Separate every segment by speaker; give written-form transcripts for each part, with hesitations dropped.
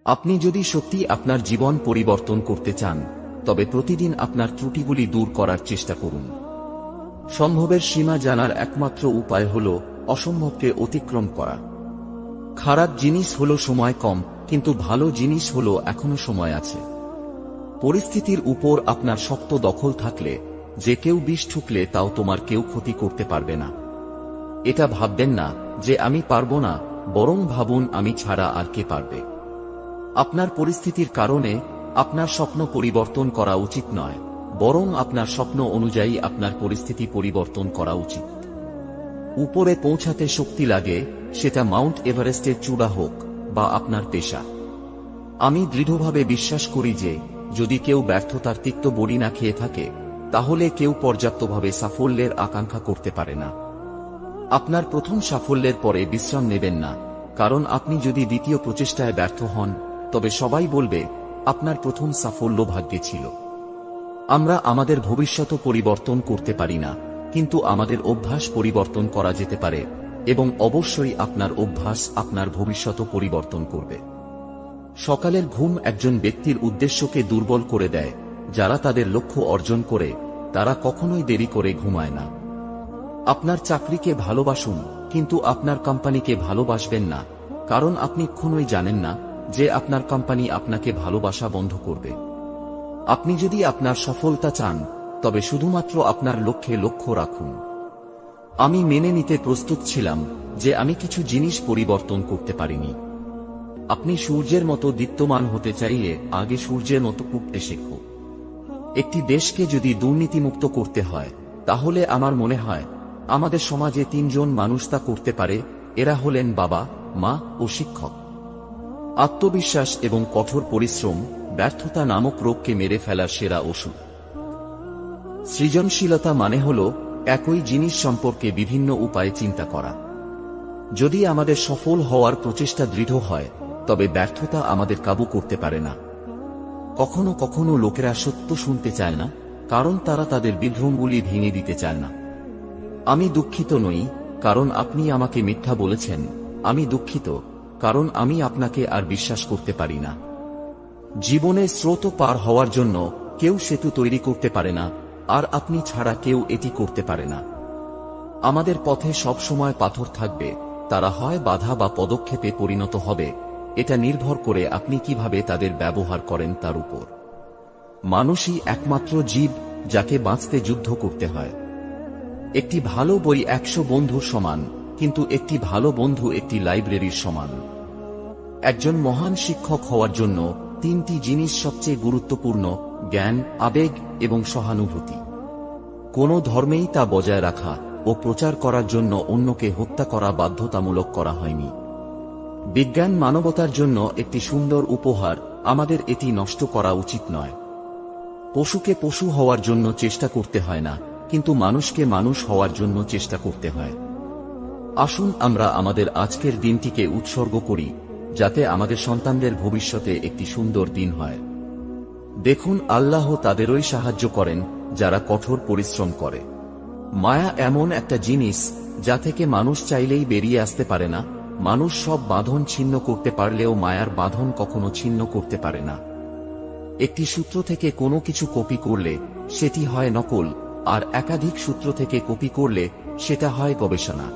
Speaker 1: আপনি যদি সত্যি আপনার জীবন পরিবর্তন করতে চান, তবে প্রতিদিন আপনার ত্রুটিগুলি দূর করার চেষ্টা করুন। সম্ভবের সীমা জানার একমাত্র উপায় হল অসম্ভবকে অতিক্রম করা। খারাপ জিনিস হলো সময় কম, কিন্তু ভালো জিনিস হলো এখনো সময় আছে। পরিস্থিতির উপর আপনার শক্ত দখল থাকলে যে কেউ বিষ ঠুকলে তাও তোমার কেউ ক্ষতি করতে পারবে না। এটা ভাববেন না যে আমি পারবো না, বরং ভাবুন আমি ছাড়া আর কে পারবে। আপনার পরিস্থিতির কারণে আপনার স্বপ্ন পরিবর্তন করা উচিত নয়, বরং আপনার স্বপ্ন অনুযায়ী আপনার পরিস্থিতি পরিবর্তন করা উচিত। উপরে পৌঁছাতে শক্তি লাগে, সেটা মাউন্ট এভারেস্টের চূড়া হোক বা আপনার পেশা। আমি দৃঢ়ভাবে বিশ্বাস করি যে যদি কেউ ব্যর্থতার তিক্ত বড়ি না খেয়ে থাকে, তাহলে কেউ পর্যাপ্তভাবে সাফল্যের আকাঙ্ক্ষা করতে পারে না। আপনার প্রথম সাফল্যের পরে বিশ্রাম নেবেন না, কারণ আপনি যদি দ্বিতীয় প্রচেষ্টায় ব্যর্থ হন, তবে সবাই বলবে আপনার প্রথম সাফল্য ভাগ্যে ছিল। আমরা আমাদের ভবিষ্যৎ পরিবর্তন করতে পারি না, কিন্তু আমাদের অভ্যাস পরিবর্তন করা যেতে পারে, এবং অবশ্যই আপনার অভ্যাস আপনার ভবিষ্যৎ পরিবর্তন করবে। সকালের ঘুম একজন ব্যক্তির উদ্দেশ্যকে দুর্বল করে দেয়। যারা তাদের লক্ষ্য অর্জন করে তারা কখনোই দেরি করে ঘুমায় না। আপনার চাকরিকে ভালোবাসুন, কিন্তু আপনার কোম্পানিকে ভালোবাসবেন না, কারণ আপনি কখনোই জানেন না যে আপনার কোম্পানি আপনাকে ভালোবাসা বন্ধ করবে। আপনি যদি আপনার সফলতা চান, তবে শুধুমাত্র আপনার লক্ষ্যে লক্ষ্য রাখুন। আমি মেনে নিতে প্রস্তুত ছিলাম যে আমি কিছু জিনিস পরিবর্তন করতে পারিনি। আপনি সূর্যের মতো দীপ্তমান হতে চাইলে আগে সূর্যের মতো উঠতে শেখো। একটি দেশকে যদি দুর্নীতিমুক্ত করতে হয়, তাহলে আমার মনে হয় আমাদের সমাজে 3 জন মানুষ তা করতে পারে। এরা হলেন বাবা, মা ও শিক্ষক। আত্মবিশ্বাস এবং কঠোর পরিশ্রম ব্যর্থতা নামক রোগকে মেরে ফেলার সেরা ওষুধ। সৃজনশীলতা মানে হল একই জিনিস সম্পর্কে বিভিন্ন উপায়ে চিন্তা করা। যদি আমাদের সফল হওয়ার প্রচেষ্টা দৃঢ় হয়, তবে ব্যর্থতা আমাদের কাবু করতে পারে না। কখনো কখনো লোকেরা সত্য শুনতে চায় না, কারণ তারা তাদের বিভ্রমগুলি ভেঙে দিতে চায় না। আমি দুঃখিত নই কারণ আপনি আমাকে মিথ্যা বলেছেন, আমি দুঃখিত কারণ আমি আপনাকে আর বিশ্বাস করতে পারি না। জীবনের স্রোত পার হওয়ার জন্য কেউ সেতু তৈরি করতে পারে না, আর আপনি ছাড়া কেউ এটি করতে পারে না। আমাদের পথে সব সময় পাথর থাকবে, তারা হয় বাধা বা পদক্ষেপে পরিণত হবে। এটা নির্ভর করে আপনি কিভাবে তাদের ব্যবহার করেন তার উপর। মানুষই একমাত্র জীব যাকে বাঁচতে যুদ্ধ করতে হয়। একটি ভালো বই 100 বন্ধুর সমান, কিন্তু একটি ভালো বন্ধু একটি লাইব্রেরির সমান। একজন মহান শিক্ষক হওয়ার জন্য 3টি জিনিস সবচেয়ে গুরুত্বপূর্ণ: জ্ঞান, আবেগ এবং সহানুভূতি। কোনো ধর্মেই তা বজায় রাখা ও প্রচার করার জন্য অন্যকে হত্যা করা বাধ্যতামূলক করা হয়নি। বিজ্ঞান মানবতার জন্য একটি সুন্দর উপহার, আমাদের এটি নষ্ট করা উচিত নয়। পশুকে পশু হওয়ার জন্য চেষ্টা করতে হয় না, কিন্তু মানুষকে মানুষ হওয়ার জন্য চেষ্টা করতে হয়। আসুন আমরা আমাদের আজকের দিনটিকে উৎসর্গ করি, যাতে আমাদের সন্তানদের ভবিষ্যতে একটি সুন্দর দিন হয়। দেখুন, আল্লাহ তাদেরই সাহায্য করেন যারা কঠোর পরিশ্রম করে। মায়া এমন একটা জিনিস যা থেকে মানুষ চাইলেই বেরিয়ে আসতে পারে না। মানুষ সব বাঁধন ছিন্ন করতে পারলেও মায়ার বাঁধন কখনো ছিন্ন করতে পারে না। একটি সূত্র থেকে কোনো কিছু কপি করলে সেটি হয় নকল, আর একাধিক সূত্র থেকে কপি করলে সেটা হয় গবেষণা।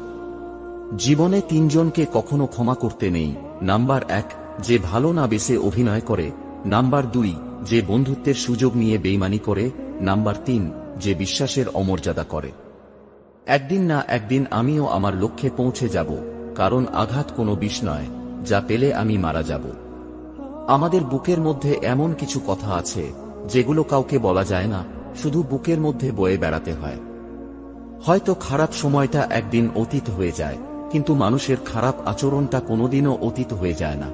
Speaker 1: জীবনে 3 জনকে কখনো ক্ষমা করতে নেই। নাম্বার 1, যে ভালো না বেসে অভিনয় করে। নাম্বার 2, যে বন্ধুত্বের সুযোগ নিয়ে বেইমানি করে। নাম্বার 3, যে বিশ্বাসের অমর্যাদা করে। একদিন না একদিন আমিও আমার লক্ষ্যে পৌঁছে যাব, কারণ আঘাত কোনো বিষ নয় যা পেলে আমি মারা যাব। আমাদের বুকের মধ্যে এমন কিছু কথা আছে যেগুলো কাউকে বলা যায় না, শুধু বুকের মধ্যে বয়ে বেড়াতে হয়। হয়তো খারাপ সময়টা একদিন অতীত হয়ে যায়, কিন্তু মানুষের খারাপ আচরণটা কোনোদিনও অতীত হয়ে যায় না।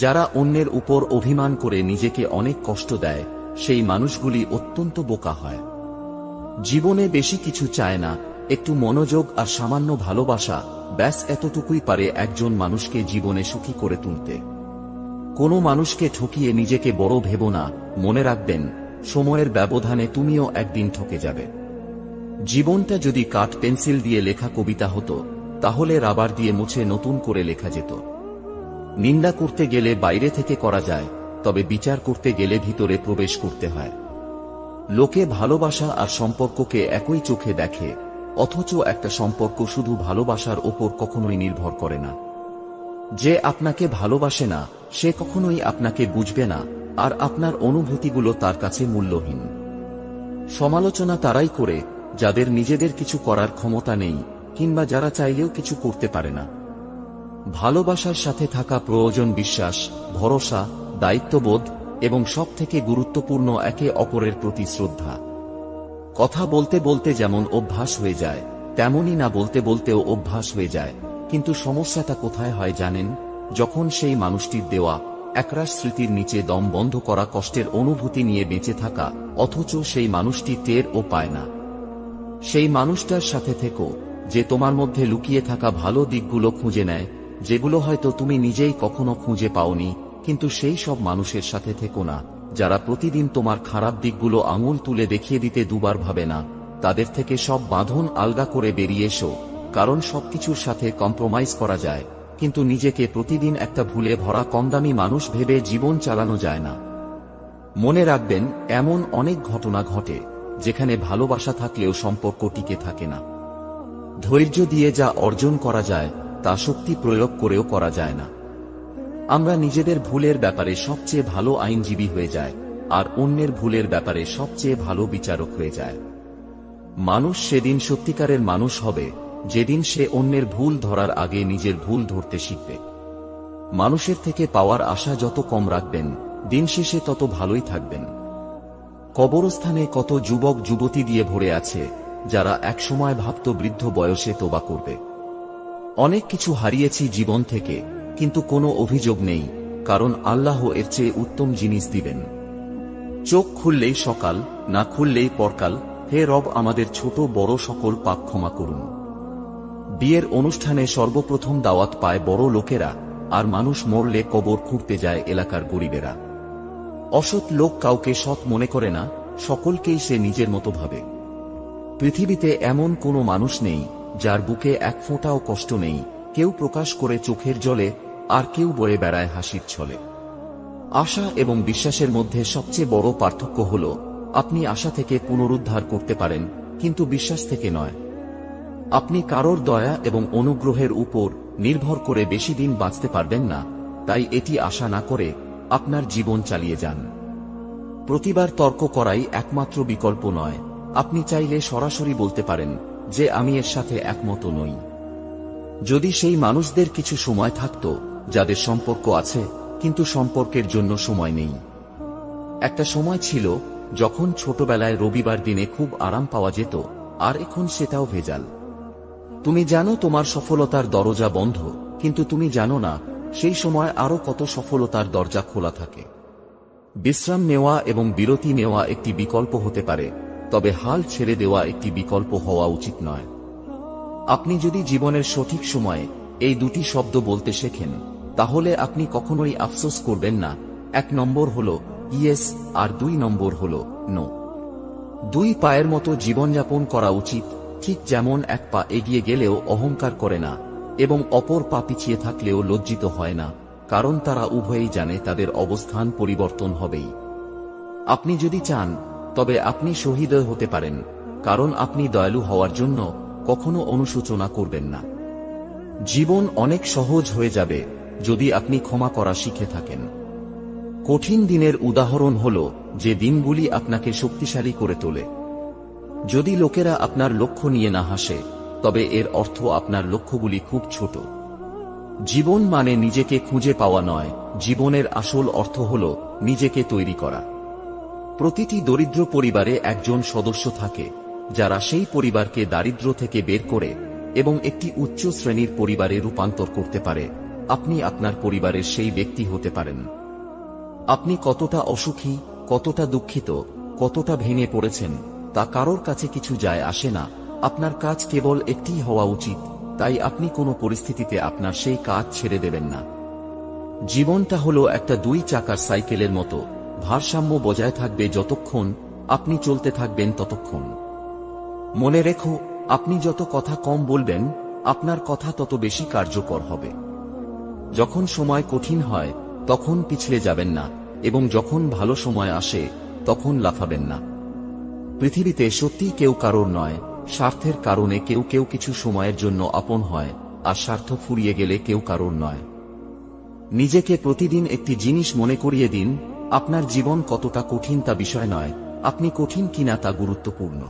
Speaker 1: যারা অন্যের উপর অভিমান করে নিজেকে অনেক কষ্ট দেয়, সেই মানুষগুলি অত্যন্ত বোকা হয়। জীবনে বেশি কিছু চায় না, একটু মনোযোগ আর সামান্য ভালোবাসা, ব্যাস এতটুকুই পারে একজন মানুষকে জীবনে সুখী করে তুলতে। কোনো মানুষকে ঠকিয়ে নিজেকে বড় ভেবো না। মনে রাখবেন, সময়ের ব্যবধানে তুমিও একদিন ঠকে যাবে। জীবনটা যদি কাঠ পেন্সিল দিয়ে লেখা কবিতা হতো, তাহলে রাবার দিয়ে মুছে নতুন করে লেখা যেত। নিন্দা করতে গেলে বাইরে থেকে করা যায়, তবে বিচার করতে গেলে ভিতরে প্রবেশ করতে হয়। লোকে ভালোবাসা আর সম্পর্ককে একই চোখে দেখে, অথচ একটা সম্পর্ক শুধু ভালোবাসার ওপর কখনোই নির্ভর করে না। যে আপনাকে ভালোবাসে না সে কখনোই আপনাকে বুঝবে না, আর আপনার অনুভূতিগুলো তার কাছে মূল্যহীন। সমালোচনা তারাই করে যাদের নিজেদের কিছু করার ক্ষমতা নেই, কিংবা যারা চাইলেও কিছু করতে পারে না। ভালোবাসার সাথে থাকা প্রয়োজন বিশ্বাস, ভরসা, দায়িত্ববোধ এবং সবথেকে গুরুত্বপূর্ণ একে অপরের প্রতি শ্রদ্ধা। কথা বলতে বলতে যেমন অভ্যাস হয়ে যায়, তেমনি না বলতে বলতেও অভ্যাস হয়ে যায়। কিন্তু সমস্যাটা কোথায় হয় জানেন? যখন সেই মানুষটির দেওয়া একরাশ স্মৃতির নিচে দম বন্ধ করা কষ্টের অনুভূতি নিয়ে বেঁচে থাকা, অথচ সেই মানুষটি টের ও পায় না। সেই মানুষটার সাথে থেকো যে তোমার মধ্যে লুকিয়ে থাকা ভালো দিকগুলো খুঁজে নেয়, যেগুলো হয়তো তুমি নিজেই কখনো খুঁজে পাওনি। কিন্তু সেই সব মানুষের সাথে থেকো না যারা প্রতিদিন তোমার খারাপ দিকগুলো আঙুল তুলে দেখিয়ে দিতে দুবার ভাবে না। তাদের থেকে সব বাঁধন আলগা করে বেরিয়ে এসো, কারণ সবকিছুর সাথে কম্প্রোমাইজ করা যায়, কিন্তু নিজেকে প্রতিদিন একটা ভুলে ভরা কমদামি মানুষ ভেবে জীবন চালানো যায় না। মনে রাখবেন, এমন অনেক ঘটনা ঘটে যেখানে ভালোবাসা থাকলেও সম্পর্ক টিকে থাকে না। ধৈর্য দিয়ে যা অর্জন করা যায় তা শক্তি প্রয়োগ করেও করা যায় না। আমরা নিজেদের ভুলের ব্যাপারে সবচেয়ে ভালো আইনজীবী হয়ে যায়, আর অন্যের ভুলের ব্যাপারে সবচেয়ে ভালো বিচারক হয়ে যায়। মানুষ সেদিন সত্যিকারের মানুষ হবে যেদিন সে অন্যের ভুল ধরার আগে নিজের ভুল ধরতে শিখবে। মানুষের থেকে পাওয়ার আশা যত কম রাখবেন, দিন শেষে তত ভালোই থাকবেন। কবরস্থানে কত যুবক যুবতী দিয়ে ভরে আছে যারা একসময় ভাবত বৃদ্ধ বয়সে তোবা করবে। অনেক কিছু হারিয়েছি জীবন থেকে, কিন্তু কোনো অভিযোগ নেই, কারণ আল্লাহ এর চেয়ে উত্তম জিনিস দিবেন। চোখ খুললেই সকাল, না খুললেই পরকাল। হে রব, আমাদের ছোট বড় সকল পাপ ক্ষমা করুন। বিয়ের অনুষ্ঠানে সর্বপ্রথম দাওয়াত পায় বড় লোকেরা, আর মানুষ মরলে কবর খুঁড়তে যায় এলাকার গরিবেরা। অসৎ লোক কাউকে সৎ মনে করে না, সকলকেই সে নিজের মতো ভাবে। পৃথিবীতে এমন কোনো মানুষ নেই যার বুকে এক ফোঁটাও কষ্ট নেই। কেউ প্রকাশ করে চোখের জলে, আর কেউ বয়ে বেড়ায় হাসির ছলে। আশা এবং বিশ্বাসের মধ্যে সবচেয়ে বড় পার্থক্য হল, আপনি আশা থেকে পুনরুদ্ধার করতে পারেন, কিন্তু বিশ্বাস থেকে নয়। আপনি কারোর দয়া এবং অনুগ্রহের উপর নির্ভর করে বেশি দিন বাঁচতে পারবেন না, তাই এটি আশা না করে আপনার জীবন চালিয়ে যান। প্রতিবার তর্ক করাই একমাত্র বিকল্প নয়। আপনি চাইলে সরাসরি বলতে পারেন যে আমি এর সাথে একমত নই। যদি সেই মানুষদের কিছু সময় থাকত যাদের সম্পর্ক আছে কিন্তু সম্পর্কের জন্য সময় নেই। একটা সময় ছিল যখন ছোটবেলায় রবিবার দিনে খুব আরাম পাওয়া যেত, আর এখন সেটাও ভেজাল। তুমি জানো তোমার সফলতার দরজা বন্ধ, কিন্তু তুমি জানো না সেই সময় আরো কত সফলতার দরজা খোলা থাকে। বিশ্রাম নেওয়া এবং বিরতি নেওয়া একটি বিকল্প হতে পারে, তবে হাল ছেড়ে দেওয়া একটি বিকল্প হওয়া উচিত নয়। আপনি যদি জীবনের সঠিক সময়ে এই দুটি শব্দ বলতে শেখেন, তাহলে আপনি কখনোই আফসোস করবেন না। 1 নম্বর হল ইয়েস, আর 2 নম্বর হল নো। 2 পায়ের মতো জীবনযাপন করা উচিত, ঠিক যেমন 1 পা এগিয়ে গেলেও অহংকার করে না এবং অপর পা পিছিয়ে থাকলেও লজ্জিত হয় না, কারণ তারা উভয়েই জানে তাদের অবস্থান পরিবর্তন হবেই। আপনি যদি চান তবে আপনি শহীদ হতে পারেন, কারণ আপনি দয়ালু হওয়ার জন্য কখনো অনুশোচনা করবেন না। জীবন অনেক সহজ হয়ে যাবে যদি আপনি ক্ষমা করা শিখে থাকেন। কঠিন দিনের উদাহরণ হল যে দিনগুলি আপনাকে শক্তিশালী করে তোলে। যদি লোকেরা আপনার লক্ষ্য নিয়ে না হাসে, তবে এর অর্থ আপনার লক্ষ্যগুলি খুব ছোট। জীবন মানে নিজেকে খুঁজে পাওয়া নয়, জীবনের আসল অর্থ হল নিজেকে তৈরি করা। প্রতিটি দরিদ্র পরিবারে একজন সদস্য থাকে যারা সেই পরিবারকে দারিদ্র্য থেকে বের করে এবং একটি উচ্চ শ্রেণীর পরিবারে রূপান্তর করতে পারে। আপনি আপনার পরিবারের সেই ব্যক্তি হতে পারেন। আপনি কতটা অসুখী, কতটা দুঃখিত, কতটা ভেঙে পড়েছেন, তা কারোর কাছে কিছু যায় আসে না। আপনার কাজ কেবল একটিই হওয়া উচিত, তাই আপনি কোনো পরিস্থিতিতে আপনার সেই কাজ ছেড়ে দেবেন না। জীবনটা হলো একটা 2 চাকার সাইকেলের মতো, ভারসাম্য বজায় থাকবে যতক্ষণ আপনি চলতে থাকবেন ততক্ষণ। মনে রেখো, আপনি যত কথা কম বলবেন, আপনার কথা তত বেশি কার্যকর হবে। যখন সময় কঠিন হয় তখন পিছলে যাবেন না, এবং যখন ভালো সময় আসে তখন লাফাবেন না। পৃথিবীতে সত্যিই কেউ কারোর নয়, স্বার্থের কারণে কেউ কেউ কিছু সময়ের জন্য আপন হয়, আর স্বার্থ ফুরিয়ে গেলে কেউ কারোর নয়। নিজেকে প্রতিদিন একটি জিনিস মনে করিয়ে দিন, আপনার জীবন কতটা কঠিন তা বিষয় নয়, আপনি কঠিন কিনা তা গুরুত্বপূর্ণ।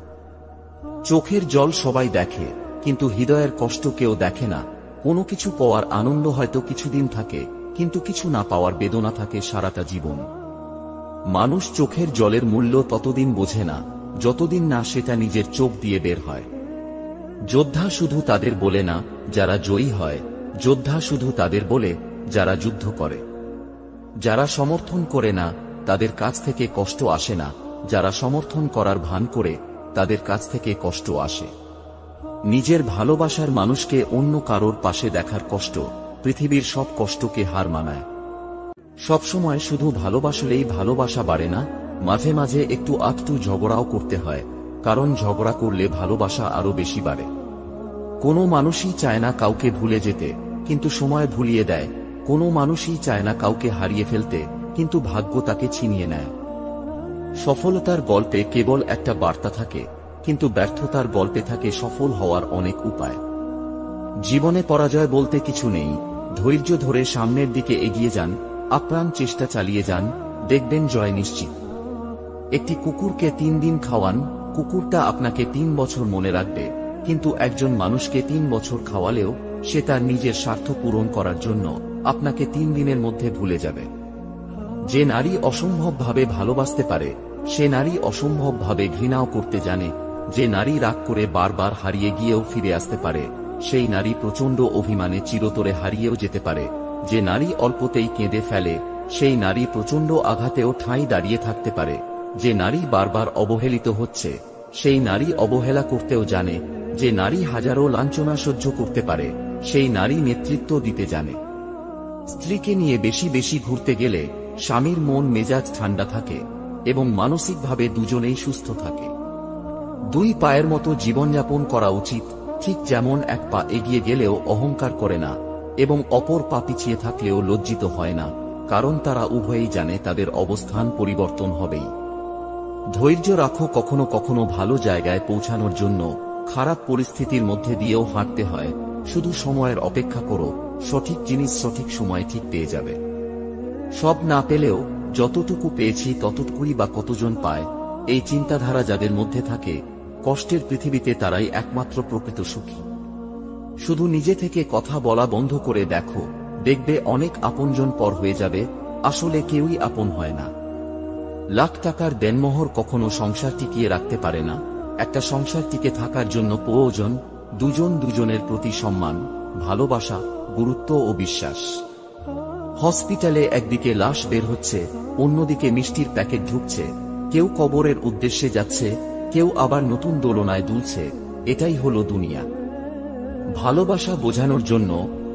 Speaker 1: চোখের জল সবাই দেখে, কিন্তু হৃদয়ের কষ্ট কেউ দেখে না। কোনো কিছু পাওয়ার আনন্দ হয়তো কিছুদিন থাকে, কিন্তু কিছু না পাওয়ার বেদনা থাকে সারাটা জীবন। মানুষ চোখের জলের মূল্য ততদিন বোঝে না যতদিন না সেটা নিজের চোখ দিয়ে বের হয়। যোদ্ধা শুধু তাদের বলে না যারা জয়ী হয়, যোদ্ধা শুধু তাদের বলে যারা যুদ্ধ করে। যারা সমর্থন করে না তাদের কাছ থেকে কষ্ট আসে না, যারা সমর্থন করার ভান করে তাদের কাছ থেকে কষ্ট আসে। নিজের ভালোবাসার মানুষকে অন্য কারোর পাশে দেখার কষ্ট পৃথিবীর সব কষ্টকে হার মানায়। সবসময় শুধু ভালোবাসলেই ভালোবাসা বাড়ে না, মাঝে মাঝে একটু আধটু ঝগড়াও করতে হয়, কারণ ঝগড়া করলে ভালোবাসা আরো বেশি বাড়ে। কোনো মানুষই চায় না কাউকে ভুলে যেতে, কিন্তু সময় ভুলিয়ে দেয়। কোনো মানুষই চায় না কাউকে হারিয়ে ফেলতে, কিন্তু ভাগ্য তাকে ছিনিয়ে নেয়। সফলতার গল্পে কেবল একটা বার্তা থাকে, কিন্তু ব্যর্থতার গল্পে থাকে সফল হওয়ার অনেক উপায়। জীবনে পরাজয় বলতে কিছু নেই, ধৈর্য ধরে সামনের দিকে এগিয়ে যান, আপ্রাণ চেষ্টা চালিয়ে যান, দেখবেন জয় নিশ্চিত। একটি কুকুরকে 3 দিন খাওয়ান, কুকুরটা আপনাকে 3 বছর মনে রাখবে, কিন্তু একজন মানুষকে 3 বছর খাওয়ালেও সে তার নিজের স্বার্থ পূরণ করার জন্য আপনাকে 3 দিনের মধ্যে ভুলে যাবে। যে নারী অসম্ভবভাবে ভালোবাসতে পারে সে নারী অসম্ভবভাবে ঘৃণাও করতে জানে। যে নারী রাগ করে বারবার হারিয়ে গিয়েও ফিরে আসতে পারে সেই নারী প্রচণ্ড অভিমানে চিরতরে হারিয়েও যেতে পারে। যে নারী অল্পতেই কেঁদে ফেলে সেই নারী প্রচণ্ড আঘাতেও ঠাঁই দাঁড়িয়ে থাকতে পারে। যে নারী বারবার অবহেলিত হচ্ছে সেই নারী অবহেলা করতেও জানে। যে নারী হাজারো লাঞ্ছনা সহ্য করতে পারে সেই নারী নেতৃত্ব দিতে জানে। স্ত্রীকে নিয়ে বেশি বেশি ঘুরতে গেলে স্বামীর মন মেজাজ ঠান্ডা থাকে এবং মানসিকভাবে দুজনেই সুস্থ থাকে। 2 পায়ের মতো জীবনযাপন করা উচিত, ঠিক যেমন এক পা এগিয়ে গেলেও অহংকার করে না এবং অপর পা পিছিয়ে থাকলেও লজ্জিত হয় না, কারণ তারা উভয়েই জানে তাদের অবস্থান পরিবর্তন হবেই। ধৈর্য রাখো, কখনো কখনো ভালো জায়গায় পৌঁছানোর জন্য খারাপ পরিস্থিতির মধ্যে দিয়েও হাঁটতে হয়। শুধু সময়ের অপেক্ষা করো, সঠিক জিনিস সঠিক সময় ঠিক পেয়ে যাবে। সব না পেলেও যতটুকু পেয়েছি ততটুকুই বা কতজন পায়, এই চিন্তাধারা যাদের মধ্যে থাকে কষ্টের পৃথিবীতে তারাই একমাত্র প্রকৃত সুখী। শুধু নিজে থেকে কথা বলা বন্ধ করে দেখো, দেখবে অনেক আপনজন পর হয়ে যাবে। আসলে কেউই আপন হয় না। লাখ টাকার দেনমোহর কখনো সংসার টিকিয়ে রাখতে পারে না। একটা সংসার টিকে থাকার জন্য প্রয়োজন দুজন দুজনের প্রতি সম্মান, ভালোবাসা, গুরুত্ব ও বিশ্বাস। হসপিটালে একদিকে লাশ বের হচ্ছে, অন্যদিকে মিষ্টির প্যাকেট ঢুকছে। কেউ কবরের উদ্দেশ্যে যাচ্ছে, কেউ আবার নতুন দোলনায় দুলছে। এটাই হলো দুনিয়া। ভালোবাসা বোঝানোর জন্য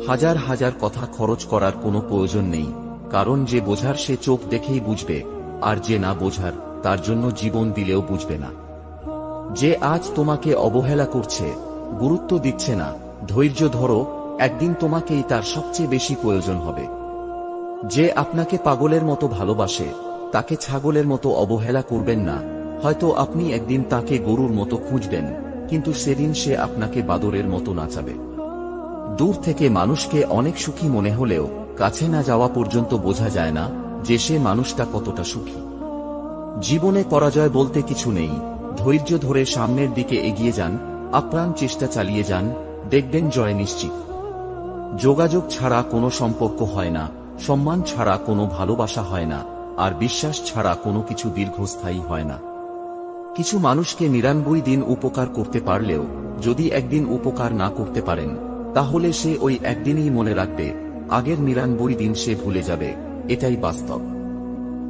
Speaker 1: হাজার হাজার কথা খরচ করার কোনো প্রয়োজন নেই, কারণ যে বোঝার সে চোখ দেখেই বুঝবে, আর যে না বোঝার তার জন্য জীবন দিলেও বুঝবে না। যে আজ তোমাকে অবহেলা করছে, গুরুত্ব দিচ্ছে না, ধৈর্য ধরো, একদিন তোমাকেই তার সবচেয়ে বেশি প্রয়োজন হবে। যে আপনাকে পাগলের মতো ভালোবাসে তাকে ছাগলের মতো অবহেলা করবেন না। হয়তো আপনি একদিন তাকে গরুর মতো খুঁজবেন, কিন্তু সেদিন সে আপনাকে বাদরের মতো নাচাবে। দূর থেকে মানুষকে অনেক সুখী মনে হলেও কাছে না যাওয়া পর্যন্ত বোঝা যায় না যে সে মানুষটা কতটা সুখী। জীবনে পরাজয় বলতে কিছু নেই, ধৈর্য ধরে সামনের দিকে এগিয়ে যান, আপ্রাণ চেষ্টা চালিয়ে যান, দেখবেন জয় নিশ্চিত। যোগাযোগ ছাড়া কোনো সম্পর্ক হয় না, সম্মান ছাড়া কোনো ভালোবাসা হয় না, আর বিশ্বাস ছাড়া কোনো কিছু দীর্ঘস্থায়ী হয় না। কিছু মানুষকে 99 দিন উপকার করতে পারলেও যদি একদিন উপকার না করতে পারেন তাহলে সে ওই একদিনই মনে রাখবে, আগের 99 দিন সে ভুলে যাবে। এটাই বাস্তব।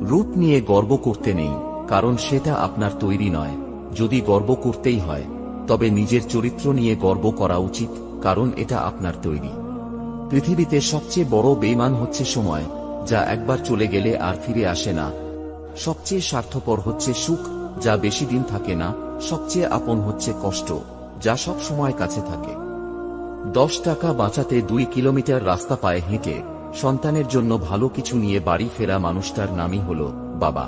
Speaker 1: রূপ নিয়ে গর্ব করতে নেই, কারণ সেটা আপনার তৈরি নয়। যদি গর্ব করতেই হয় তবে নিজের চরিত্র নিয়ে গর্ব করা উচিত, কারণ এটা আপনার তৈরি। পৃথিবীতে সবচেয়ে বড় বেঈমান হচ্ছে সময়, যা একবার চলে গেলে আর ফিরে আসে না। সবচেয়ে স্বার্থপর হচ্ছে সুখ, যা বেশি দিন থাকে না। সবচেয়ে আপন হচ্ছে কষ্ট, যা সব সময় কাছে থাকে। 10 টাকা বাঁচাতে 2 কিলোমিটার রাস্তা পায়ে হেঁটে সন্তানের জন্য ভালো কিছু নিয়ে বাড়ি ফেরা মানুষটার নামই হল বাবা।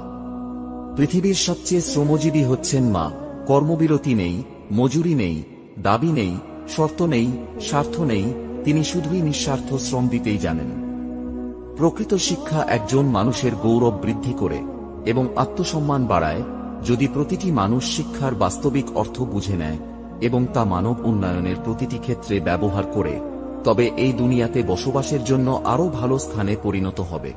Speaker 1: পৃথিবীর সবচেয়ে শ্রমজীবী হচ্ছেন মা। কর্মবিরতি নেই, মজুরি নেই, দাবি নেই, শর্ত নেই, স্বার্থ নেই, তিনি শুধুই নিঃস্বার্থ শ্রম দিতেই জানেন। প্রকৃত শিক্ষা একজন মানুষের গৌরব বৃদ্ধি করে এবং আত্মসম্মান বাড়ায় যদি প্রতিটি মানুষ শিক্ষার বাস্তবিক অর্থ বুঝে নেয় এবং তা মানব উন্নয়নের প্রতিটি ক্ষেত্রে ব্যবহার করে, তবে এই দুনিয়াতে বসবাসের জন্য আরো ভালো স্থানে পরিণত হবে।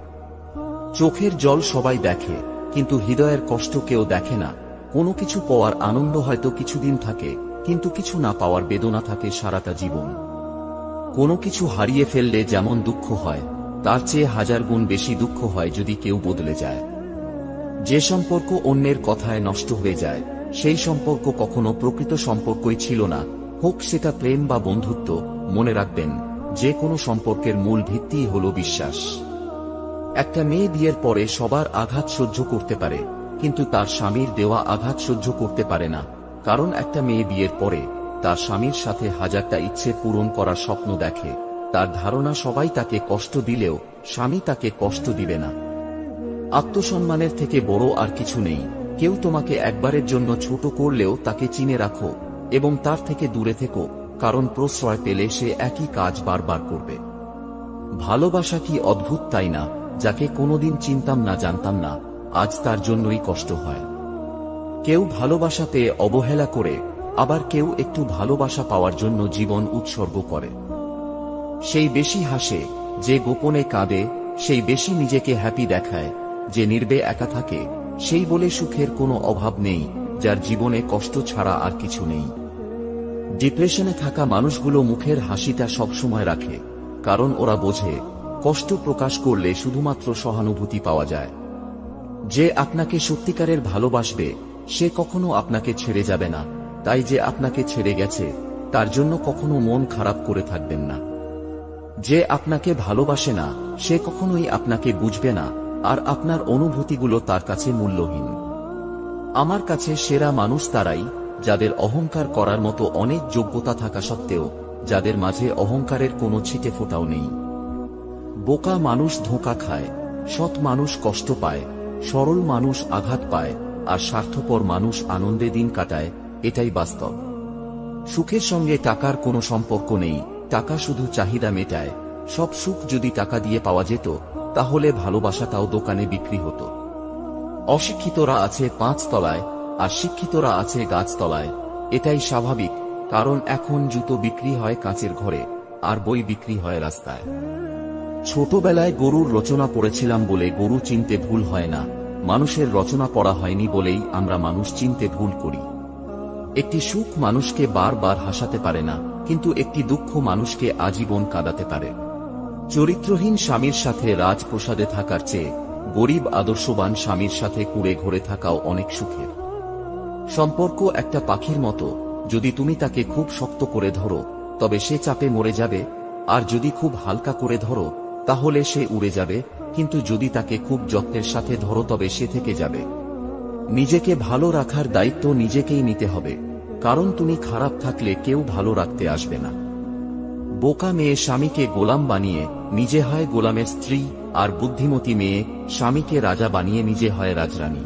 Speaker 1: চোখের জল সবাই দেখে, কিন্তু হৃদয়ের কষ্ট কেউ দেখে না। কোনো কিছু পাওয়ার আনন্দ হয়তো কিছুদিন থাকে, কিন্তু কিছু না পাওয়ার বেদনা থাকে সারাটা জীবন। কোনো কিছু হারিয়ে ফেললে যেমন দুঃখ হয়, তার চেয়ে হাজার গুণ বেশি দুঃখ হয় যদি কেউ বদলে যায়। যে সম্পর্ক অন্যের কথায় নষ্ট হয়ে যায়, সেই সম্পর্ক কখনো প্রকৃত সম্পর্কই ছিল না, হোক সেটা প্রেম বা বন্ধুত্ব। মনে রাখবেন, যে কোনো সম্পর্কের মূল ভিত্তিই হল বিশ্বাস। একটা মেয়ে বিয়ের পরে সবার আঘাত সহ্য করতে পারে, কিন্তু তার স্বামীর দেওয়া আঘাত সহ্য করতে পারে না। কারণ একটা মেয়ে বিয়ের পরে তার স্বামীর সাথে হাজারটা ইচ্ছে পূরণ করার স্বপ্ন দেখে। তার ধারণা সবাই তাকে কষ্ট দিলেও স্বামী তাকে কষ্ট দিবে না। আত্মসম্মানের থেকে বড় আর কিছু নেই। কেউ তোমাকে একবারের জন্য ছোট করলেও তাকে চিনে রাখো এবং তার থেকে দূরে থেকো, কারণ প্রশ্রয় পেলে সে একই কাজ বারবার করবে। ভালোবাসা কি অদ্ভুত তাই না? যাকে কোনোদিন চিনতাম না, জানতাম না, আজ তার জন্যই কষ্ট হয়। কেউ ভালোবাসা পেয়ে অবহেলা করে, আবার কেউ একটু ভালোবাসা পাওয়ার জন্য জীবন উৎসর্গ করে। সেই বেশি হাসে যে গোপনে কাঁদে, সেই বেশি নিজেকে হ্যাপি দেখায় যে নীরবে একা থাকে। সেই বলে সুখের কোনো অভাব নেই যার জীবনে কষ্ট ছাড়া আর কিছু নেই। ডিপ্রেশনে থাকা মানুষগুলো মুখের হাসিটা সবসময় রাখে, কারণ ওরা বোঝে কষ্ট প্রকাশ করলে শুধুমাত্র সহানুভূতি পাওয়া যায়। যে আপনাকে সত্যিকারের ভালোবাসবে সে কখনো আপনাকে ছেড়ে যাবে না, তাই যে আপনাকে ছেড়ে গেছে তার জন্য কখনো মন খারাপ করে থাকবেন না। যে আপনাকে ভালোবাসে না সে কখনোই আপনাকে বুঝবে না, আর আপনার অনুভূতিগুলো তার কাছে মূল্যহীন। আমার কাছে সেরা মানুষ তারাই যাদের অহংকার করার মতো অনেক যোগ্যতা থাকা সত্ত্বেও যাদের মাঝে অহংকারের কোনো ছিটে ফোঁটাও নেই। বোকা মানুষ ধোঁকা খায়, সৎ মানুষ কষ্ট পায়, সরল মানুষ আঘাত পায়, আর স্বার্থপর মানুষ আনন্দে দিন কাটায়। এটাই বাস্তব। সুখের সঙ্গে টাকার কোনো সম্পর্ক নেই, টাকা শুধু চাহিদা মেটায়। সব সুখ যদি টাকা দিয়ে পাওয়া যেত তাহলে ভালোবাসাটাও দোকানে বিক্রি হতো। অশিক্ষিতরা আছে 5 তলায় আর শিক্ষিতরা আছে গাছতলায়। এটাই স্বাভাবিক, কারণ এখন জুতো বিক্রি হয় কাঁচের ঘরে আর বই বিক্রি হয় রাস্তায়। ছোটবেলায় গরুর রচনা পড়েছিলাম বলে গরু চিনতে ভুল হয় না, মানুষের রচনা পড়া হয়নি বলেই আমরা মানুষ চিনতে ভুল করি। একটি সুখ মানুষকে বারবার হাসাতে পারে না, কিন্তু একটি দুঃখ মানুষকে আজীবন কাঁদাতে পারে। চরিত্রহীন স্বামীর সাথে রাজপ্রসাদে থাকার চেয়ে গরিব আদর্শবান স্বামীর সাথে কুড়ে ঘরে থাকাও অনেক সুখের। সম্পর্ক একটা পাখির মতো, যদি তুমি তাকে খুব শক্ত করে ধরো তবে সে চাপে মরে যাবে, আর যদি খুব হালকা করে ধরো তাহলে সে উড়ে যাবে, কিন্তু যদি তাকে খুব যত্নের সাথে ধরো তবে সে থেকে যাবে। নিজেকে ভালো রাখার দায়িত্ব নিজেকেই নিতে হবে, কারণ তুমি খারাপ থাকলে কেউ ভালো রাখতে আসবে না। বোকা মেয়ে স্বামীকে গোলাম বানিয়ে নিজে হয় গোলামের স্ত্রী, আর বুদ্ধিমতী মেয়ে স্বামীকে রাজা বানিয়ে নিজে হয় রাজরানী।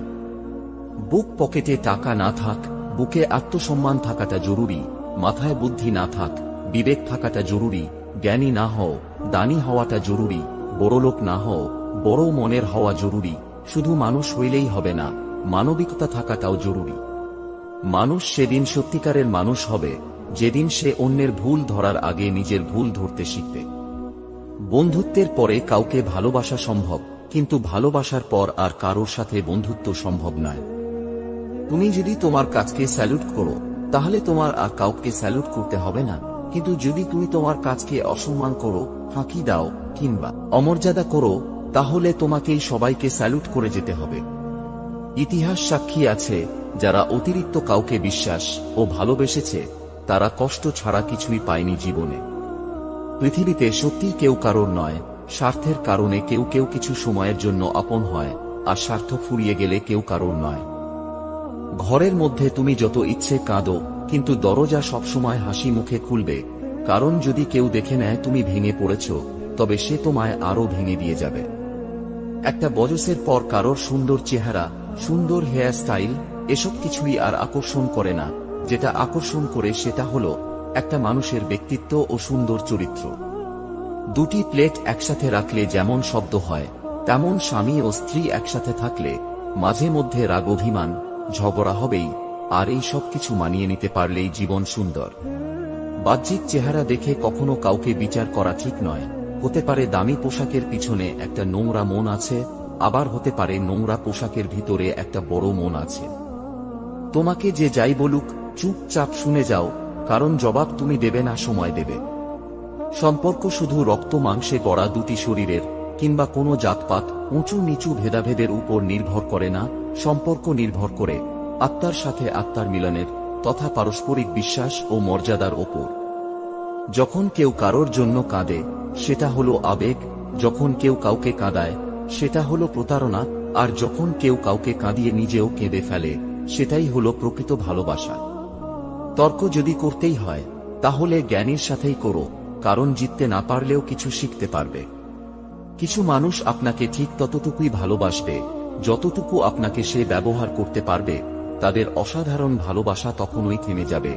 Speaker 1: বুক পকেটে টাকা না থাক, বুকে আত্মসম্মান থাকাটা জরুরি। মাথায় বুদ্ধি না থাক, বিবেক থাকাটা জরুরি। জ্ঞানী না হও, দানী হওয়াটা জরুরি। বড়লোক না হও, বড় মনের হওয়া জরুরি। শুধু মানুষ হইলেই হবে না, মানবিকতা থাকাটাও জরুরি। মানুষ সেদিন সত্যিকারের মানুষ হবে যেদিন সে অন্যের ভুল ধরার আগে নিজের ভুল ধরতে শিখবে। বন্ধুত্বের পরে কাউকে ভালোবাসা সম্ভব, কিন্তু ভালোবাসার পর আর কারোর সাথে বন্ধুত্ব সম্ভব নয়। তুমি যদি তোমার কাজকে স্যালুট করো তাহলে তোমার আর কাউকে স্যালুট করতে হবে না, কিন্তু যদি তুমি তোমার কাজকে অসম্মান করো, ফাঁকি দাও কিংবা অমর্যাদা করো, তাহলে তোমাকেই সবাইকে স্যালুট করে যেতে হবে। ইতিহাস সাক্ষী আছে, যারা অতিরিক্ত কাউকে বিশ্বাস ও ভালোবেসেছে তারা কষ্ট ছাড়া কিছুই পায়নি জীবনে। পৃথিবীতে সত্যি কেউ কারোর নয়, স্বার্থের কারণে কেউ কেউ কিছু সময়ের জন্য আপন হয়, আর স্বার্থ ফুরিয়ে গেলে কেউ কারোর নয়। ঘরের মধ্যে তুমি যত ইচ্ছে কাঁদো, কিন্তু দরজা সবসময় হাসি মুখে খুলবে, কারণ যদি কেউ দেখে নেয় তুমি ভেঙে পড়েছ তবে সে তোমায় আরো ভেঙে দিয়ে যাবে। একটা বয়সের পর কারোর সুন্দর চেহারা, সুন্দর হেয়ার স্টাইল এসব কিছুই আর আকর্ষণ করে না। যেটা আকর্ষণ করে সেটা হলো একটা মানুষের ব্যক্তিত্ব ও সুন্দর চরিত্র। দুটি প্লেট একসাথে রাখলে যেমন শব্দ হয়, তেমন স্বামী ও স্ত্রী একসাথে থাকলে মাঝে মধ্যে রাগ অভিমান ঝগড়া হবেই, আর এই সব কিছু মানিয়ে নিতে পারলেই জীবন সুন্দর। বাহ্যিক চেহারা দেখে কখনো কাউকে বিচার করা ঠিক নয়। হতে পারে দামি পোশাকের পিছনে একটা নোংরা মন আছে, আবার হতে পারে নোংরা পোশাকের ভিতরে একটা বড় মন আছে। তোমাকে যে যাই বলুক চুপচাপ শুনে যাও, কারণ জবাব তুমি দেবে না, সময় দেবে। সম্পর্ক শুধু রক্ত মাংসে গড়া দুটি শরীরের কিংবা কোনো জাতপাত উঁচু নিচু ভেদাভেদের উপর নির্ভর করে না। সম্পর্ক নির্ভর করে আত্মার সাথে আত্মার মিলনের তথা পারস্পরিক বিশ্বাস ও মর্যাদার ওপর। যখন কেউ কারোর জন্য কাঁদে সেটা হলো আবেগ, যখন কেউ কাউকে কাঁদায় সেটা হলো প্রতারণা, আর যখন কেউ কাউকে কাঁদিয়ে নিজেও কেঁদে ফেলে সেটাই হলো প্রকৃত ভালোবাসা। তর্ক যদি করতেই হয় তাহলে জ্ঞানীর সাথেই করো, কারণ জিততে না পারলেও কিছু শিখতে পারবে। কিছু মানুষ আপনাকে ঠিক ততটুকুই ভালোবাসবে যতটুকু আপনাকে সে ব্যবহার করতে পারবে। তাদের অসাধারণ ভালোবাসা তখনই থেমে যাবে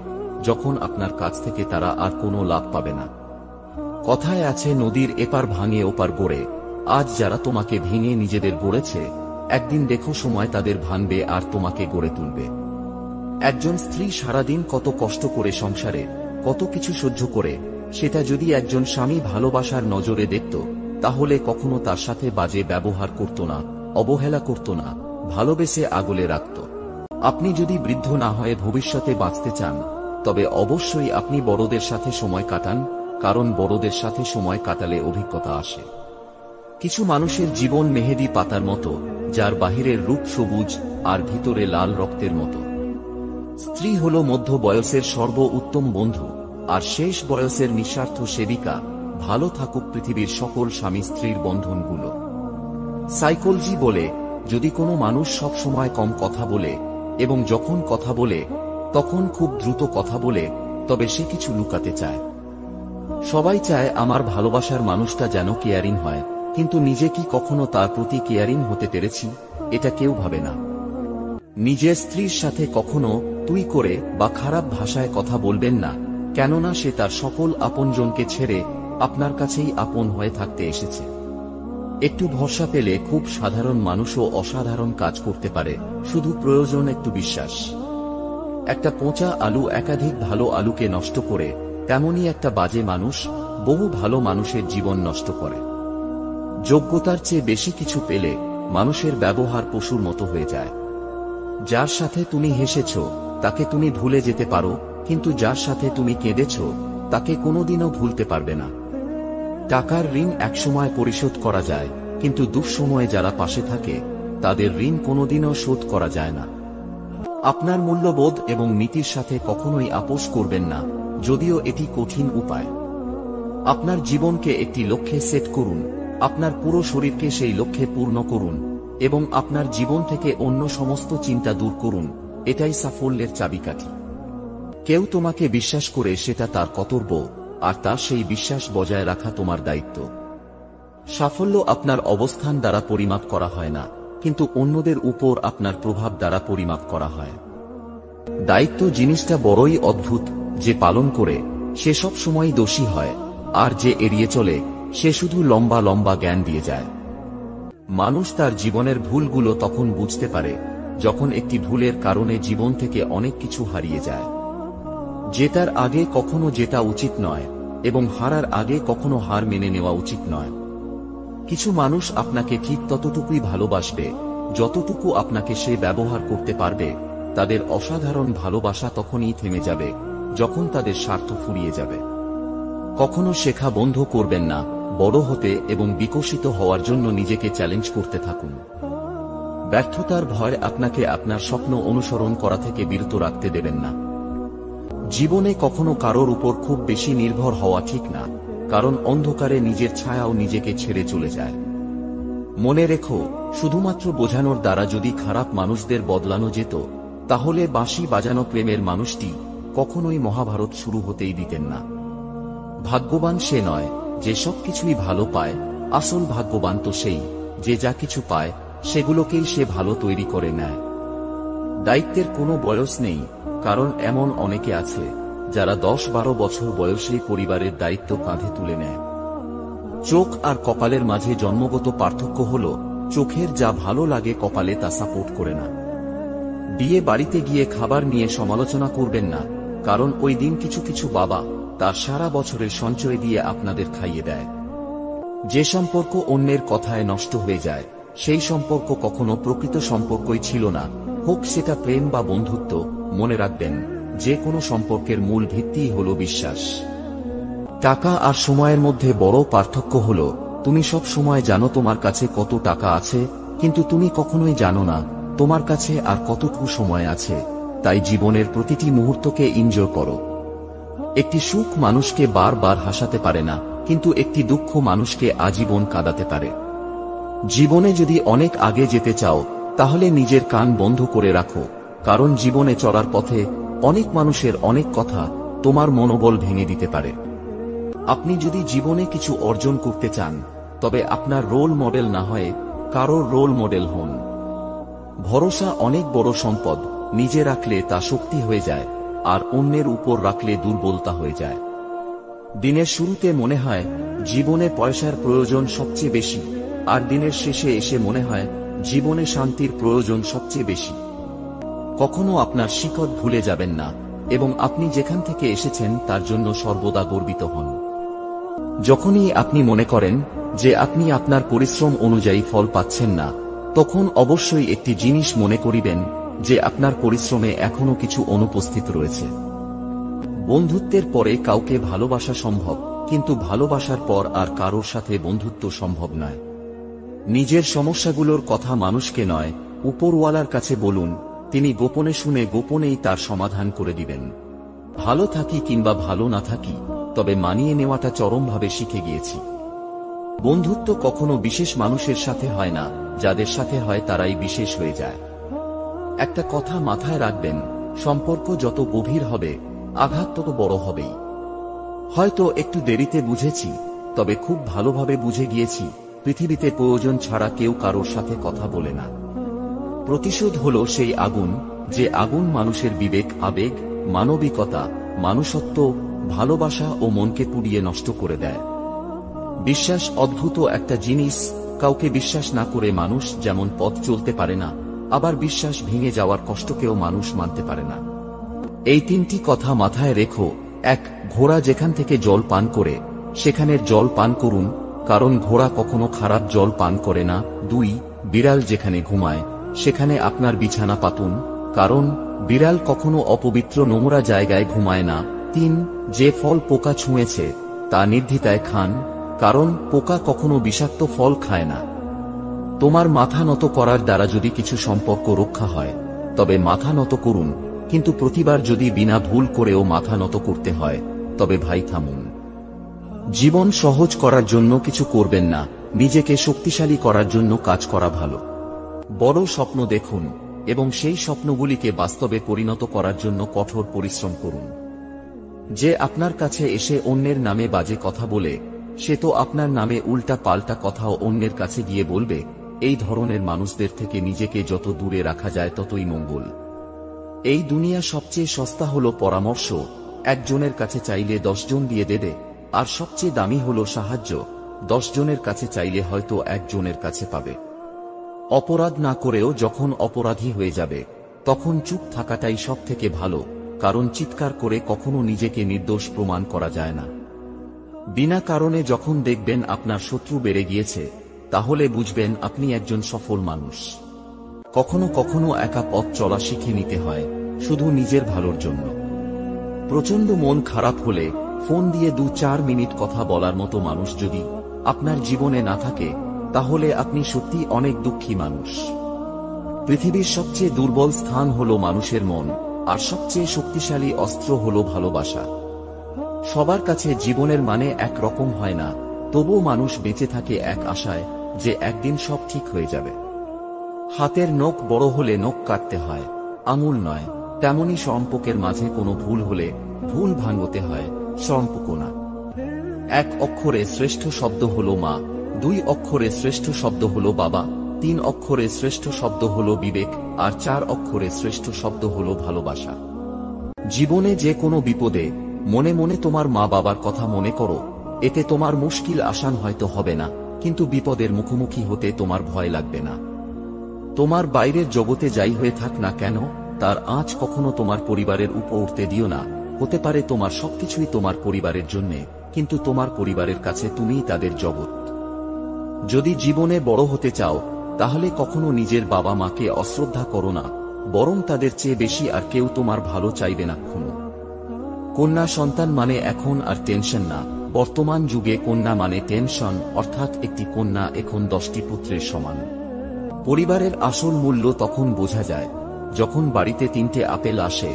Speaker 1: যখন আপনার কাছ থেকে তারা আর কোনো লাভ পাবে না। কথায় আছে, নদীর এপার ভাঙে ওপার গড়ে। আজ যারা তোমাকে ভেঙে নিজেদের গড়েছে, একদিন দেখো সময় তাদের ভাঙবে আর তোমাকে গড়ে তুলবে। একজন স্ত্রী সারাদিন কত কষ্ট করে সংসারে কত কিছু সহ্য করে, সেটা যদি একজন স্বামী ভালোবাসার নজরে দেখত তাহলে কখনো তার সাথে বাজে ব্যবহার করত না, অবহেলা করত না, ভালোবেসে আগলে রাখত। আপনি যদি বৃদ্ধ না হয়ে ভবিষ্যতে বাঁচতে চান তবে অবশ্যই আপনি বড়দের সাথে সময় কাটান, কারণ বড়দের সাথে সময় কাটালে অভিজ্ঞতা আসে। কিছু মানুষের জীবন মেহেদি পাতার মতো, যার বাহিরের রূপ সবুজ আর ভিতরে লাল রক্তের মতো। স্ত্রী হল মধ্য বয়সের সর্ব উত্তম বন্ধু আর শেষ বয়সের নিঃস্বার্থ সেবিকা। ভালো থাকুক পৃথিবীর সকল স্বামী স্ত্রীর বন্ধনগুলো। সাইকোলজি বলে, যদি কোনো মানুষ সব সময় কম কথা বলে এবং যখন কথা বলে তখন খুব দ্রুত কথা বলে, তবে সে কিছু লুকাতে চায়। সবাই চায় আমার ভালোবাসার মানুষটা যেন কেয়ারিং হয়, কিন্তু নিজে কি কখনো তার প্রতি কেয়ারিং হতে পেরেছি এটা কেউ ভাবে না। নিজের স্ত্রীর সাথে কখনো তুই করে বা খারাপ ভাষায় কথা বলবেন না, কেননা সে তার সকল আপনজনকে ছেড়ে আপনার কাছেই আপন হয়ে থাকতে এসেছে। একটু ভরসা পেলে খুব সাধারণ মানুষও অসাধারণ কাজ করতে পারে, শুধু প্রয়োজন একটু বিশ্বাস। একটা পচা আলু একাধিক ভালো আলুকে নষ্ট করে, তেমনি একটা বাজে মানুষ বহু ভালো মানুষের জীবন নষ্ট করে। যোগ্যতার চেয়ে বেশি কিছু পেলে মানুষের ব্যবহার পশুর মতো হয়ে যায়। যার সাথে তুমি হেসেছ তাকে তুমি ভুলে যেতে পারো, কিন্তু যার সাথে তুমি কেঁদেছ তাকে কোনোদিনও ভুলতে পারবে না। টাকার ঋণ একসময় পরিশোধ করা যায়, কিন্তু দুঃসময়ে যারা পাশে থাকে তাদের ঋণ কোনোদিনও শোধ করা যায় না। আপনার মূল্যবোধ এবং নীতির সাথে কখনোই আপোষ করবেন না, যদিও এটি কঠিন উপায়। আপনার জীবনকে একটি লক্ষ্যে সেট করুন, আপনার পুরো শরীরকে সেই লক্ষ্যে পূর্ণ করুন এবং আপনার জীবন থেকে অন্য সমস্ত চিন্তা দূর করুন। এটাই সাফল্যের চাবিকাঠি। কেউ তোমাকে বিশ্বাস করে সেটা তার কর্তব্য, আর তার সেই বিশ্বাস বজায় রাখা তোমার দায়িত্ব। সাফল্য আপনার অবস্থান দ্বারা পরিমাপ করা হয় না, কিন্তু অন্যদের উপর আপনার প্রভাব দ্বারা পরিমাপ করা হয়। দায়িত্ব জিনিসটা বড়ই অদ্ভুত, যে পালন করে সে সব সময় দোষী হয়, আর যে এড়িয়ে চলে সে শুধু লম্বা লম্বা জ্ঞান দিয়ে যায়। মানুষ তার জীবনের ভুলগুলো তখন বুঝতে পারে যখন একটি ভুলের কারণে জীবন থেকে অনেক কিছু হারিয়ে যায়। জেতার আগে কখনো জেতা উচিত নয় এবং হারার আগে কখনো হার মেনে নেওয়া উচিত নয়। কিছু মানুষ আপনাকে ঠিক ততটুকুই ভালোবাসবে যতটুকু আপনাকে সে ব্যবহার করতে পারবে। তাদের অসাধারণ ভালোবাসা তখনই থেমে যাবে যখন তাদের স্বার্থ ফুরিয়ে যাবে। কখনো শেখা বন্ধ করবেন না, বড় হতে এবং বিকশিত হওয়ার জন্য নিজেকে চ্যালেঞ্জ করতে থাকুন। ব্যর্থতার ভয় আপনাকে আপনার স্বপ্ন অনুসরণ করা থেকে বিরত রাখতে দেবেন না। জীবনে কখনো কারোর উপর খুব বেশি নির্ভর হওয়া ঠিক না, কারণ অন্ধকারে নিজের ছায়াও নিজেকে ছেড়ে চলে যায়। মনে রেখো, শুধুমাত্র বোঝানোর দ্বারা যদি খারাপ মানুষদের বদলানো যেত তাহলে বাঁশি বাজানো প্রেমের মানুষটি কখনোই মহাভারত শুরু হতেই দিতেন না। ভাগ্যবান সে নয় যে সবকিছুই ভালো পায়। আসল ভাগ্যবান তো সেই যে যা কিছু পায় সেগুলোকেই সে ভালো তৈরি করে নেয়। দায়িত্বের কোনো বয়স নেই, কারণ এমন অনেকে আছে যারা 10-12 বছর বয়সেই পরিবারের দায়িত্ব কাঁধে তুলে নেয়। চোখ আর কপালের মাঝে জন্মগত পার্থক্য হল চোখের যা ভালো লাগে কপালে তা সাপোর্ট করে না। বিয়ে বাড়িতে গিয়ে খাবার নিয়ে সমালোচনা করবেন না, কারণ ওই দিন কিছু কিছু বাবা তার সারা বছরের সঞ্চয় দিয়ে আপনাদের খাইয়ে দেয়। যে সম্পর্ক অন্যের কথায় নষ্ট হয়ে যায় সেই সম্পর্ক কখনো প্রকৃত সম্পর্কই ছিল না, হোক সেটা প্রেম বা বন্ধুত্ব। মনে রাখবেন, যে কোনো সম্পর্কের মূল ভিত্তিই হল বিশ্বাস। টাকা আর সময়ের মধ্যে বড় পার্থক্য হল, তুমি সব সময় জানো তোমার কাছে কত টাকা আছে, কিন্তু তুমি কখনোই জানো না তোমার কাছে আর কতটুকু সময় আছে। তাই জীবনের প্রতিটি মুহূর্তকে এনজয় করো। একটি সুখ মানুষকে বারবার হাসাতে পারে না, কিন্তু একটি দুঃখ মানুষকে আজীবন কাঁদাতে পারে। জীবনে যদি অনেক আগে যেতে চাও তাহলে নিজের কান বন্ধ করে রাখো, কারণ জীবনে চলার পথে অনেক মানুষের অনেক কথা তোমার মনোবল ভেঙে দিতে পারে। আপনি যদি জীবনে কিছু অর্জন করতে চান তবে আপনার রোল মডেল না হয়ে কারোর রোল মডেল হন। ভরসা অনেক বড় সম্পদ, নিজে রাখলে তা শক্তি হয়ে যায়, আর অন্যের উপর রাখলে দুর্বলতা হয়ে যায়। দিনের শুরুতে মনে হয় জীবনে পয়সার প্রয়োজন সবচেয়ে বেশি, আর দিনের শেষে এসে মনে হয় জীবনে শান্তির প্রয়োজন সবচেয়ে বেশি। কখনো আপনার শিকড় ভুলে যাবেন না, এবং আপনি যেখান থেকে এসেছেন তার জন্য সর্বদা গর্বিত হন। যখনই আপনি মনে করেন যে আপনি আপনার পরিশ্রম অনুযায়ী ফল পাচ্ছেন না, তখন অবশ্যই একটি জিনিস মনে করিবেন যে আপনার পরিশ্রমে এখনো কিছু অনুপস্থিত রয়েছে। বন্ধুত্বের পরে কাউকে ভালোবাসা সম্ভব, কিন্তু ভালোবাসার পর আর কারোর সাথে বন্ধুত্ব সম্ভব নয়। নিজের সমস্যাগুলোর কথা মানুষকে নয়, উপরওয়ালার কাছে বলুন, তিনি গোপনে শুনে গোপনেই তার সমাধান করে দিবেন। ভালো থাকি কিংবা ভালো না থাকি, তবে মানিয়ে নেওয়াটা চরমভাবে শিখে গিয়েছি। বন্ধুত্ব কখনো বিশেষ মানুষের সাথে হয় না, যাদের সাথে হয় তারাই বিশেষ হয়ে যায়। একটা কথা মাথায় রাখবেন, সম্পর্ক যত গভীর হবে আঘাত তত বড় হবেই। হয়তো একটু দেরিতে বুঝেছি, তবে খুব ভালোভাবে বুঝে গিয়েছি পৃথিবীতে প্রয়োজন ছাড়া কেউ কারোর সাথে কথা বলে না। প্রতিশোধ হলো সেই আগুন, যে আগুন মানুষের বিবেক, আবেগ, মানবিকতা, মানুষত্ব, ভালোবাসা ও মনকে পুড়িয়ে নষ্ট করে দেয়। বিশ্বাস অদ্ভুত একটা জিনিস, কাউকে বিশ্বাস না করে মানুষ যেমন পথ চলতে পারে না, আবার বিশ্বাস ভেঙে যাওয়ার কষ্টকেও মানুষ মানতে পারে না। এই তিনটি কথা মাথায় রেখো। 1. ঘোড়া যেখান থেকে জল পান করে সেখানের জল পান করুন, কারণ ঘোড়া কখনো খারাপ জল পান করে না। 2. বিড়াল যেখানে ঘুমায় সেখানে আপনার বিছানা পাতুন, কারণ বিড়াল কখনো অপবিত্র নোংরা জায়গায় ঘুমায় না। 3. যে ফল পোকা ছুঁয়েছে তা নির্দ্বিধায় খান, কারণ পোকা কখনো বিষাক্ত ফল খায় না। তোমার মাথা নত করার দ্বারা যদি কিছু সম্পর্ক রক্ষা হয় তবে মাথা নত করুন, কিন্তু প্রতিবার যদি বিনা ভুল করেও মাথা নত করতে হয় তবে ভাই থামুন। জীবন সহজ করার জন্য কিছু করবেন না, নিজেকে শক্তিশালী করার জন্য কাজ করা ভালো। বড় স্বপ্ন দেখুন এবং সেই স্বপ্নগুলিকে বাস্তবে পরিণত করার জন্য কঠোর পরিশ্রম করুন। যে আপনার কাছে এসে অন্যের নামে বাজে কথা বলে, সে তো আপনার নামে উল্টা পাল্টা কথাও অন্যের কাছে গিয়ে বলবে। এই ধরনের মানুষদের থেকে নিজেকে যত দূরে রাখা যায় ততই মঙ্গল। এই দুনিয়া সবচেয়ে সস্তা হলো পরামর্শ, একজনের কাছে চাইলে 10 জন দিয়ে দেবে, আর সবচেয়ে দামি হলো সাহায্য, 10 জনের কাছে চাইলে হয়তো একজনের কাছে পাবে। অপরাধ না করেও যখন অপরাধী হয়ে যাবে তখন চুপ থাকাটাই সব থেকে ভালো, কারণ চিৎকার করে কখনো নিজেকে নির্দোষ প্রমাণ করা যায় না। বিনা কারণে যখন দেখবেন আপনার শত্রু বেড়ে গিয়েছে, তাহলে বুঝবেন আপনি একজন সফল মানুষ। কখনো কখনো একা পথ চলা শিখে নিতে হয়, শুধু নিজের ভালোর জন্য। প্রচন্ড মন খারাপ হলে ফোন দিয়ে 2-4 মিনিট কথা বলার মতো মানুষ যদি আপনার জীবনে না থাকে, তাহলে আপনি সত্যি অনেক দুঃখী মানুষ। পৃথিবীর সবচেয়ে দুর্বল স্থান হলো মানুষের মন, আর সবচেয়ে শক্তিশালী অস্ত্র হলো ভালোবাসা। সবার কাছে জীবনের মানে এক রকম হয় না, তবুও মানুষ বেঁচে থাকে এক আশায় যে একদিন সব ঠিক হয়ে যাবে। হাতের নখ বড় হলে নখ কাটতে হয়, আঙুল নয়। তেমনি সম্পর্কের মাঝে কোনো ভুল হলে ভুল ভাঙতে হয়, সম্পর্ক না। এক অক্ষরে শ্রেষ্ঠ শব্দ হলো মা, 2 অক্ষরে শ্রেষ্ঠ শব্দ হলো বাবা, 3 অক্ষরে শ্রেষ্ঠ শব্দ হলো বিবেক, আর 4 অক্ষরে শ্রেষ্ঠ শব্দ হলো ভালোবাসা। জীবনে যে কোনো বিপদে মনে মনে তোমার মা বাবার কথা মনে করো। এতে তোমার মুশকিল আসান হয়তো হবে না, কিন্তু বিপদের মুখোমুখি হতে তোমার ভয় লাগবে না। তোমার বাইরের জগতে যাই হয়ে থাক না কেন, তার আঁচ কখনো তোমার পরিবারের উপর উঠতে দিও না। হতে পারে তোমার সবকিছুই তোমার পরিবারের জন্যে, কিন্তু তোমার পরিবারের কাছে তুমিই তাদের জগৎ। যদি জীবনে বড় হতে চাও, তাহলে কখনো নিজের বাবা মাকে অশ্রদ্ধা করো না, বরং তাদের চেয়ে বেশি আর কেউ তোমার ভালো চাইবে না কখনো। কন্যা সন্তান মানে এখন আর টেনশন না। বর্তমান যুগে কন্যা মানে টেনশন, অর্থাৎ একটি কন্যা এখন 10টি পুত্রের সমান। পরিবারের আসল মূল্য তখন বোঝা যায় যখন বাড়িতে 3টে আপেল আসে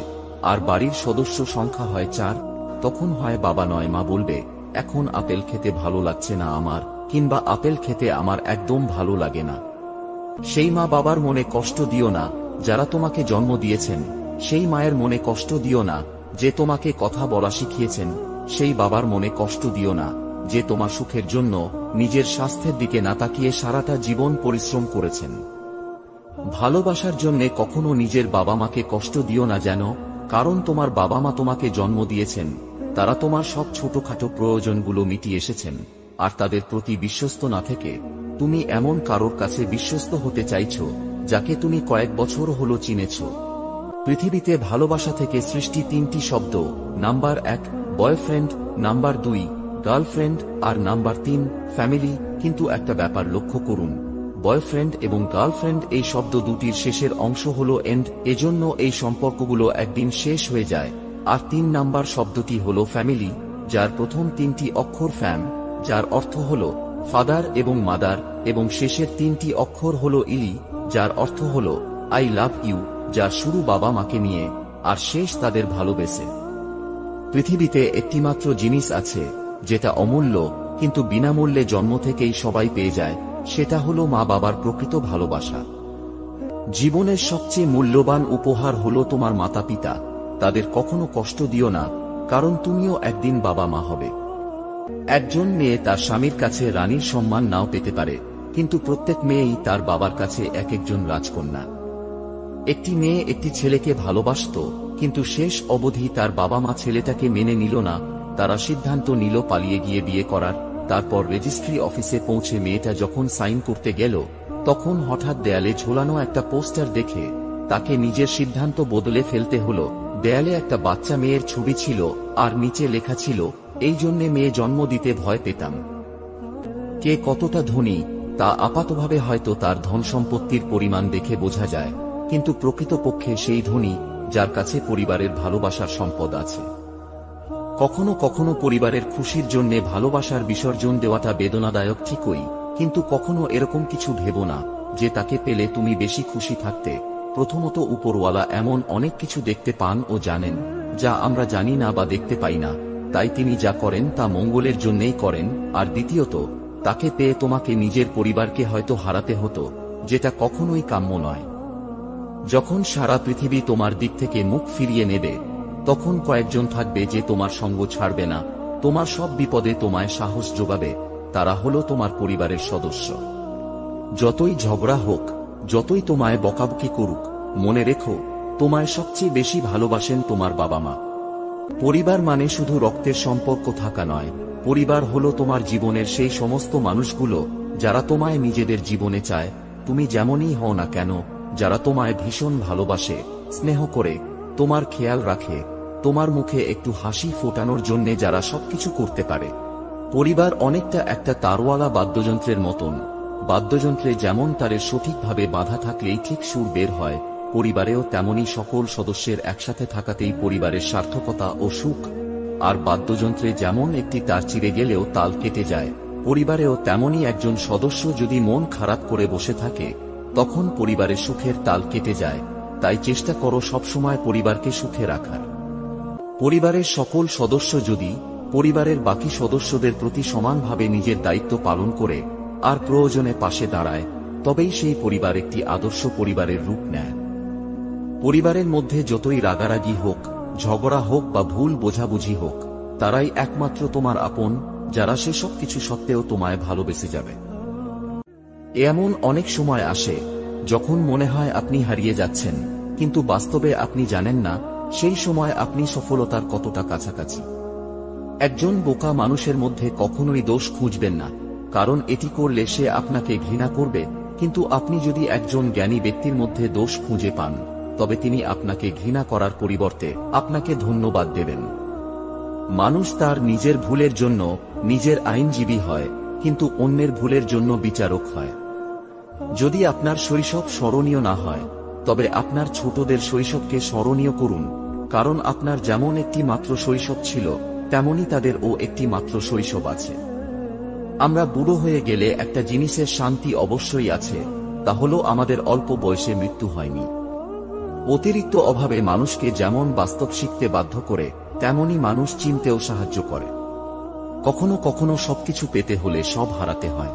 Speaker 1: আর বাড়ির সদস্য সংখ্যা হয় 4। তখন হয় বাবা নয় মা বলবে, এখন আপেল খেতে ভালো লাগছে না আমার, কিংবা আপেল খেতে আমার একদম ভালো লাগে না। সেই মা বাবার মনে কষ্ট দিও না যারা তোমাকে জন্ম দিয়েছেন, সেই মায়ের মনে কষ্ট দিও না যে তোমাকে কথা বলা শিখিয়েছেন, সেই বাবার মনে কষ্ট দিও না যে তোমার সুখের জন্য নিজের স্বাস্থ্যের দিকে না তাকিয়ে সারাটা জীবন পরিশ্রম করেছেন। ভালোবাসার জন্যে কখনো নিজের বাবা মাকে কষ্ট দিও না যেন, কারণ তোমার বাবা মা তোমাকে জন্ম দিয়েছেন, তারা তোমার সব ছোটখাটো প্রয়োজনগুলো মিটিয়ে এসেছেন, আর তাদের প্রতি বিশ্বস্ত না থেকে তুমি এমন কারোর কাছে বিশ্বস্ত হতে চাইছ যাকে তুমি কয়েক বছর হলো চিনেছ। পৃথিবীতে ভালোবাসা থেকে সৃষ্টি 3টি শব্দ, নাম্বার 1 বয়ফ্রেন্ড, নাম্বার 2 গার্লফ্রেন্ড, আর নাম্বার 3 ফ্যামিলি। কিন্তু একটা ব্যাপার লক্ষ্য করুন, বয়ফ্রেন্ড এবং গার্লফ্রেন্ড এই শব্দ দুটির শেষের অংশ হলো এন্ড, এজন্য এই সম্পর্কগুলো একদিন শেষ হয়ে যায়। আর 3 নাম্বার শব্দটি হলো ফ্যামিলি, যার প্রথম 3টি অক্ষর ফ্যাম, যার অর্থ হলো ফাদার এবং মাদার, এবং শেষের 3টি অক্ষর হলো ইলি, যার অর্থ হলো আই লাভ ইউ, যার শুরু বাবা মাকে নিয়ে আর শেষ তাদের ভালোবেসে। পৃথিবীতে একটিমাত্র জিনিস আছে যেটা অমূল্য, কিন্তু বিনামূল্যে জন্ম থেকেই সবাই পেয়ে যায়, সেটা হলো মা বাবার প্রকৃত ভালোবাসা। জীবনের সবচেয়ে মূল্যবান উপহার হলো তোমার মাতা পিতা। তাদের কখনো কষ্ট দিও না, কারণ তুমিও একদিন বাবা মা হবে। একজন মেয়ে তার স্বামীর কাছে রানীর সম্মান নাও পেতে পারে, কিন্তু প্রত্যেক মেয়েই তার বাবার কাছে এক একজন রাজকন্যা। একটি মেয়ে একটি ছেলেকে ভালোবাসত, কিন্তু শেষ অবধি তার বাবা মা ছেলেটাকে মেনে নিল না। তারা সিদ্ধান্ত নিল পালিয়ে গিয়ে বিয়ে করার। তারপর রেজিস্ট্রি অফিসে পৌঁছে মেয়েটা যখন সাইন করতে গেল, তখন হঠাৎ দেয়ালে ঝোলানো একটা পোস্টার দেখে তাকে নিজের সিদ্ধান্ত বদলে ফেলতে হলো। দেয়ালে একটা বাচ্চা মেয়ের ছবি ছিল, আর নিচে লেখা ছিল, এই জন্যে মেয়ে জন্ম দিতে ভয় পেতাম। কে কতটা ধনী তা আপাতভাবে হয়তো তার ধন সম্পত্তির পরিমাণ দেখে বোঝা যায়, কিন্তু প্রকৃতপক্ষে সেই ধনী যার কাছে পরিবারের ভালোবাসার সম্পদ আছে। কখনো কখনো পরিবারের খুশির জন্যে ভালোবাসার বিসর্জন দেওয়াটা বেদনাদায়ক ঠিকই, কিন্তু কখনো এরকম কিছু ভেবো না যে তাকে পেলে তুমি বেশি খুশি থাকতে। প্রথমত, উপরওয়ালা এমন অনেক কিছু দেখতে পান ও জানেন যা আমরা জানি না বা দেখতে পাই না, তাই তিনি যা করেন তা মঙ্গলের জন্যেই করেন। আর দ্বিতীয়ত, তাকে পেয়ে তোমাকে নিজের পরিবারকে হয়তো হারাতে হতো, যেটা কখনোই কাম্য নয়। যখন সারা পৃথিবী তোমার দিক থেকে মুখ ফিরিয়ে নেবে, তখন কয়েকজন থাকবে যে তোমার সঙ্গ ছাড়বে না, তোমার সব বিপদে তোমায় সাহস যোগাবে। তারা হলো তোমার পরিবারের সদস্য। যতই ঝগড়া হোক, যতই তোমায় বকাবকি করুক, মনে রেখো তোমায় সবচেয়ে বেশি ভালোবাসেন তোমার বাবা মা। পরিবার মানে শুধু রক্তের সম্পর্ক থাকা নয়, পরিবার হলো তোমার জীবনের সেই সমস্ত মানুষগুলো যারা তোমায় নিজেদের জীবনে চায়, তুমি যেমনই হও না কেন, যারা তোমায় ভীষণ ভালোবাসে, স্নেহ করে, তোমার খেয়াল রাখে, তোমার মুখে একটু হাসি ফোটানোর জন্যে যারা সবকিছু করতে পারে। পরিবার অনেকটা একটা তারওয়ালা বাদ্যযন্ত্রের মতন। বাদ্যযন্ত্রে যেমন তারের সঠিকভাবে বাঁধা থাকলেই ঠিক সুর বের হয়, পরিবারেও তেমনি সকল সদস্যের একসাথে থাকাতেই পরিবারের সার্থকতা ও সুখ। আর বাদ্যযন্ত্রে যেমন একটি তার চিরে গেলেও তাল কেটে যায়, পরিবারেও তেমনি একজন সদস্য যদি মন খারাপ করে বসে থাকে, তখন পরিবারের সুখের তাল কেটে যায়। তাই চেষ্টা করো সবসময় পরিবারকে সুখে রাখার। পরিবারের সকল সদস্য যদি পরিবারের বাকি সদস্যদের প্রতি সমানভাবে নিজের দায়িত্ব পালন করে আর প্রয়োজনে পাশে দাঁড়ায়, তবেই সেই পরিবার একটি আদর্শ পরিবারের রূপ নেয়। পরিবারের মধ্যে যতই রাগারাগি হোক, ঝগড়া হোক বা ভুল বোঝাবুঝি হোক, তারাই একমাত্র তোমার আপন, যারা সে সব কিছু সত্ত্বেও তোমায় ভালোবেসে যাবে। এমন অনেক সময় আসে যখন মনে হয় আপনি হারিয়ে যাচ্ছেন, কিন্তু বাস্তবে আপনি জানেন না সেই সময় আপনি সফলতার কতটা কাছাকাছি। একজন বোকা মানুষের মধ্যে কখনোই দোষ খুঁজবেন না, কারণ এটি করলে সে আপনাকে ঘৃণা করবে। কিন্তু আপনি যদি একজন জ্ঞানী ব্যক্তির মধ্যে দোষ খুঁজে পান, তবে তিনি আপনাকে ঘৃণা করার পরিবর্তে আপনাকে ধন্যবাদ দেবেন। মানুষ তার নিজের ভুলের জন্য নিজের আইনজীবী হয়, কিন্তু অন্যের ভুলের জন্য বিচারক হয়। যদি আপনার শৈশব স্মরণীয় না হয়, তবে আপনার ছোটদের শৈশবকে স্মরণীয় করুন, কারণ আপনার যেমন একটি মাত্র শৈশব ছিল, তেমনি তাদেরও একটি মাত্র শৈশব আছে। আমরা বুড়ো হয়ে গেলে একটা জিনিসের শান্তি অবশ্যই আছে, তা হলো আমাদের অল্প বয়সে মৃত্যু হয়নি। অতিরিক্ত অভাবে মানুষকে যেমন বাস্তব শিখতে বাধ্য করে, তেমনি মানুষ চিনতেও সাহায্য করে। কখনো কখনো সবকিছু পেতে হলে সব হারাতে হয়।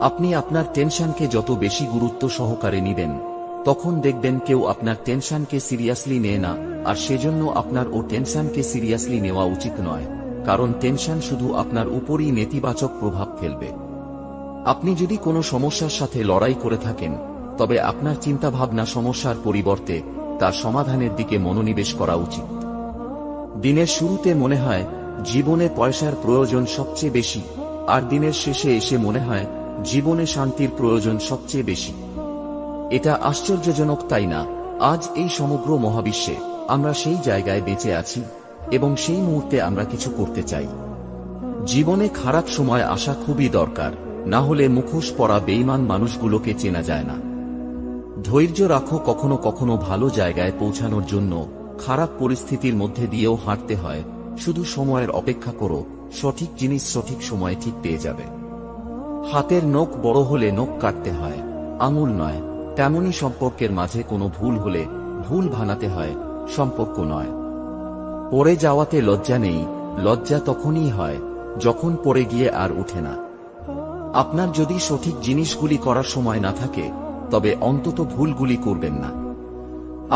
Speaker 1: আপনি আপনার টেনশনকে যত বেশি গুরুত্ব সহকারে নিবেন, তখন দেখবেন কেউ আপনার টেনশনকে সিরিয়াসলি নেয় না, আর সেজন্য আপনার ও টেনশনকে সিরিয়াসলি নেওয়া উচিত নয়, কারণ টেনশন শুধু আপনার উপরই নেতিবাচক প্রভাব ফেলবে। আপনি যদি কোনো সমস্যার সাথে লড়াই করে থাকেন, তবে আপনার চিন্তাভাবনা সমস্যার পরিবর্তে তার সমাধানের দিকে মনোনিবেশ করা উচিত। দিনের শুরুতে মনে হয় জীবনে পয়সার প্রয়োজন সবচেয়ে বেশি, আর দিনের শেষে এসে মনে হয় জীবনে শান্তির প্রয়োজন সবচেয়ে বেশি। এটা আশ্চর্যজনক, তাই না? আজ এই সমগ্র মহাবিশ্বে আমরা সেই জায়গায় বেঁচে আছি, এবং সেই মুহূর্তে আমরা কিছু করতে চাই। জীবনে খারাপ সময় আসা খুবই দরকার, না হলে মুখোশ পরা বেঈমান মানুষগুলোকে চেনা যায় না। ধৈর্য রাখো, কখনো কখনো ভালো জায়গায় পৌঁছানোর জন্য খারাপ পরিস্থিতির মধ্যে দিয়েও হাঁটতে হয়। শুধু সময়ের অপেক্ষা করো, সঠিক জিনিস সঠিক সময়ে ঠিক পেয়ে যাবে। হাতের নখ বড় হলে নখ কাটতে হয়, আঙুল নয়। তেমনি সম্পর্কের মাঝে কোনো ভুল হলে ভুল ভাঙাতে হয়, সম্পর্ক নয়। পড়ে যাওয়াতে লজ্জা নেই, লজ্জা তখনই হয় যখন পড়ে গিয়ে আর উঠে না। আপনার যদি সঠিক জিনিসগুলি করার সময় না থাকে, তবে অন্তত ভুলগুলি করবেন না।